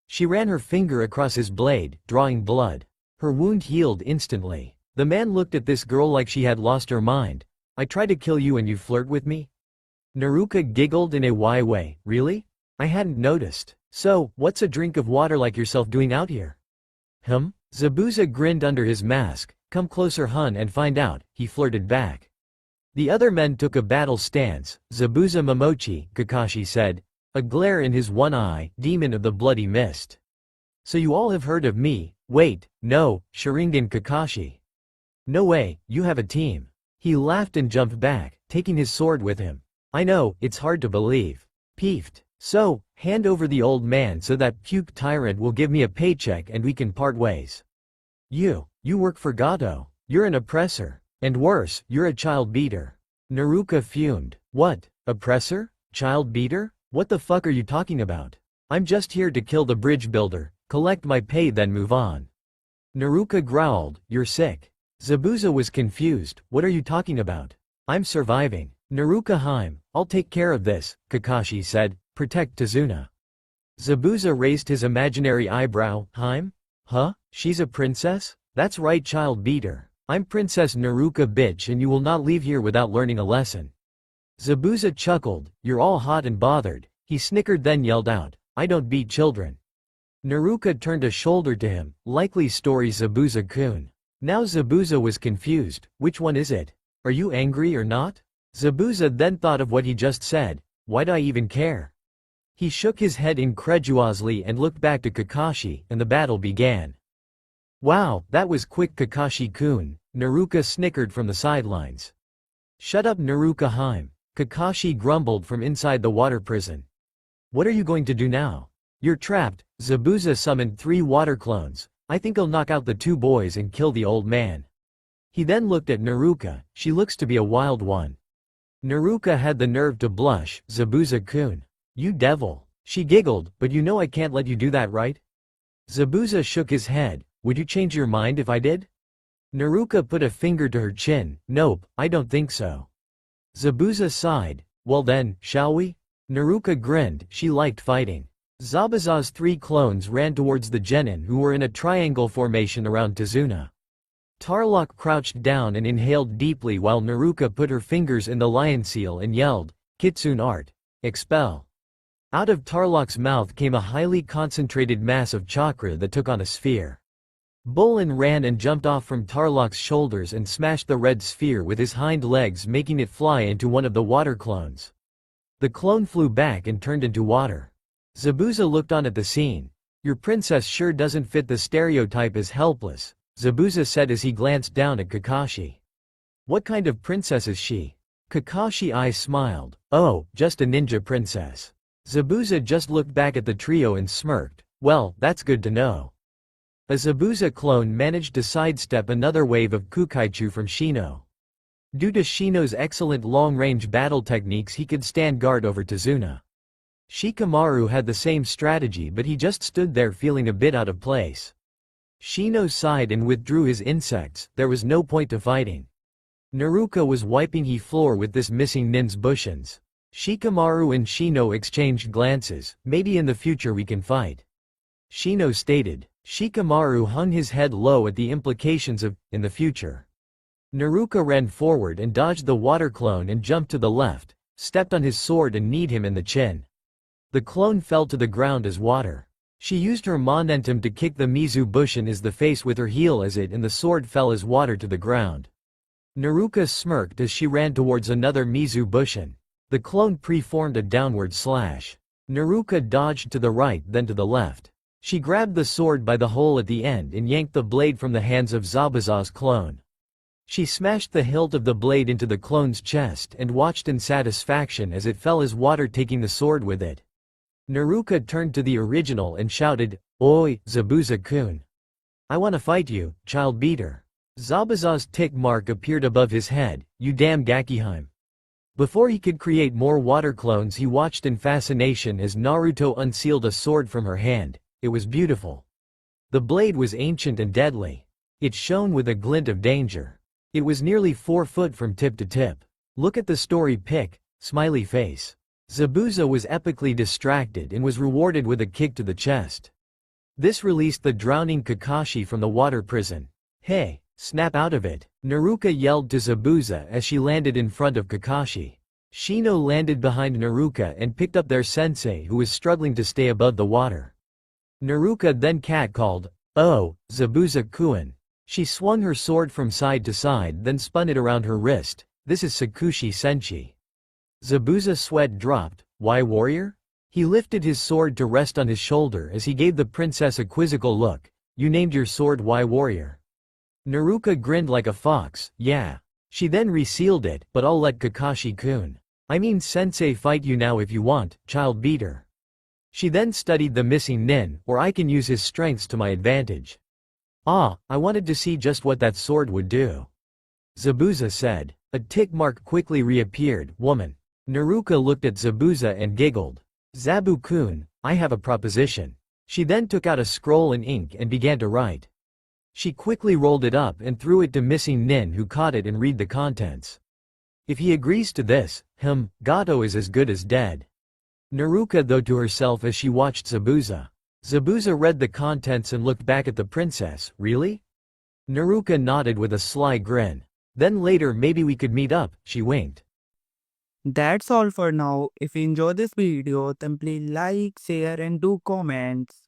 She ran her finger across his blade, drawing blood. Her wound healed instantly. The man looked at this girl like she had lost her mind. I tried to kill you and you flirt with me? Naruka giggled in a wry way, really? I hadn't noticed. So, what's a drink of water like yourself doing out here? Zabuza grinned under his mask. Come closer hun and find out, he flirted back. The other men took a battle stance. Zabuza Momochi, Kakashi said, a glare in his one eye, demon of the bloody mist. So you all have heard of me? Wait, no, Sharingan Kakashi. No way, you have a team. He laughed and jumped back, taking his sword with him. I know, it's hard to believe. Peeved. So, hand over the old man so that puke tyrant will give me a paycheck and we can part ways. You work for Gato. You're an oppressor. And worse, you're a child beater. Naruka fumed. What? Oppressor? Child beater? What the fuck are you talking about? I'm just here to kill the bridge builder, collect my pay then move on. Naruka growled, you're sick. Zabuza was confused, what are you talking about? I'm surviving. Naruka Haim, I'll take care of this, Kakashi said, protect Tazuna. Zabuza raised his imaginary eyebrow, Haim? Huh? She's a princess? That's right child beater. I'm Princess Naruka bitch and you will not leave here without learning a lesson. Zabuza chuckled, you're all hot and bothered. He snickered then yelled out, I don't beat children. Naruka turned a shoulder to him, likely story Zabuza-kun. Now Zabuza was confused, which one is it? Are you angry or not? Zabuza then thought of what he just said, why'd I even care? He shook his head incredulously and looked back to Kakashi, and the battle began. Wow, that was quick Kakashi-kun, Naruka snickered from the sidelines. Shut up Naruka Haim, Kakashi grumbled from inside the water prison. What are you going to do now? You're trapped, Zabuza summoned 3 water clones, I think I'll knock out the 2 boys and kill the old man. He then looked at Naruka, she looks to be a wild one. Naruka had the nerve to blush, Zabuza-kun. You devil. She giggled, but you know I can't let you do that right? Zabuza shook his head, would you change your mind if I did? Naruka put a finger to her chin, nope, I don't think so. Zabuza sighed, well then, shall we? Naruka grinned, she liked fighting. Zabuza's 3 clones ran towards the genin who were in a triangle formation around Tazuna. Tarlok crouched down and inhaled deeply while Naruka put her fingers in the lion seal and yelled, Kitsune art. Expel. Out of Tarlok's mouth came a highly concentrated mass of chakra that took on a sphere. Bolin ran and jumped off from Tarlok's shoulders and smashed the red sphere with his hind legs making it fly into one of the water clones. The clone flew back and turned into water. Zabuza looked on at the scene. Your princess sure doesn't fit the stereotype as helpless, Zabuza said as he glanced down at Kakashi. What kind of princess is she? Kakashi eyes smiled. Oh, just a ninja princess. Zabuza just looked back at the trio and smirked. Well, that's good to know. A Zabuza clone managed to sidestep another wave of Kukaichu from Shino. Due to Shino's excellent long-range battle techniques he could stand guard over Tazuna. Shikamaru had the same strategy but he just stood there feeling a bit out of place. Shino sighed and withdrew his insects, there was no point to fighting. Naruka was wiping the floor with this missing nin's bushins. Shikamaru and Shino exchanged glances, maybe in the future we can fight. Shino stated. Shikamaru hung his head low at the implications of, in the future. Naruka ran forward and dodged the water clone and jumped to the left, stepped on his sword and kneed him in the chin. The clone fell to the ground as water. She used her momentum to kick the Mizu Bushin as the face with her heel as it and the sword fell as water to the ground. Naruka smirked as she ran towards another Mizu Bushin. The clone preformed a downward slash. Naruka dodged to the right then to the left. She grabbed the sword by the hole at the end and yanked the blade from the hands of Zabuza's clone. She smashed the hilt of the blade into the clone's chest and watched in satisfaction as it fell as water, taking the sword with it. Naruka turned to the original and shouted, "Oi, Zabuza-kun. I wanna fight you, child beater." Zabuza's tick mark appeared above his head. "You damn Gakiheim." Before he could create more water clones, he watched in fascination as Naruto unsealed a sword from her hand. It was beautiful. The blade was ancient and deadly. It shone with a glint of danger. It was nearly 4 foot from tip to tip. Look at the story pic, smiley face. Zabuza was epically distracted and was rewarded with a kick to the chest. This released the drowning Kakashi from the water prison. "Hey, snap out of it," Naruka yelled to Zabuza as she landed in front of Kakashi. Shino landed behind Naruka and picked up their sensei, who was struggling to stay above the water. Naruka then catcalled, "Oh, Zabuza-kun." She swung her sword from side to side then spun it around her wrist. "This is Sakushi Senshi." Zabuza's sweat dropped. "Why, warrior?" He lifted his sword to rest on his shoulder as he gave the princess a quizzical look. "You named your sword Why Warrior?" Naruka grinned like a fox. "Yeah." She then resealed it, "But I'll let Kakashi-kun, I mean sensei, fight you now if you want, child beater." She then studied the missing nin, or I can use his strengths to my advantage. "Ah, I wanted to see just what that sword would do," Zabuza said. A tick mark quickly reappeared. "Woman." Naruka looked at Zabuza and giggled. "Zabu-kun, I have a proposition." She then took out a scroll and ink and began to write. She quickly rolled it up and threw it to missing nin, who caught it and read the contents. "If he agrees to this, Gato is as good as dead." Naruka though to herself as she watched Zabuza. Zabuza read the contents and looked back at the princess. "Really?" Naruka nodded with a sly grin. "Then later maybe we could meet up," she winked. That's all for now. If you enjoy this video, then please like, share and do comments.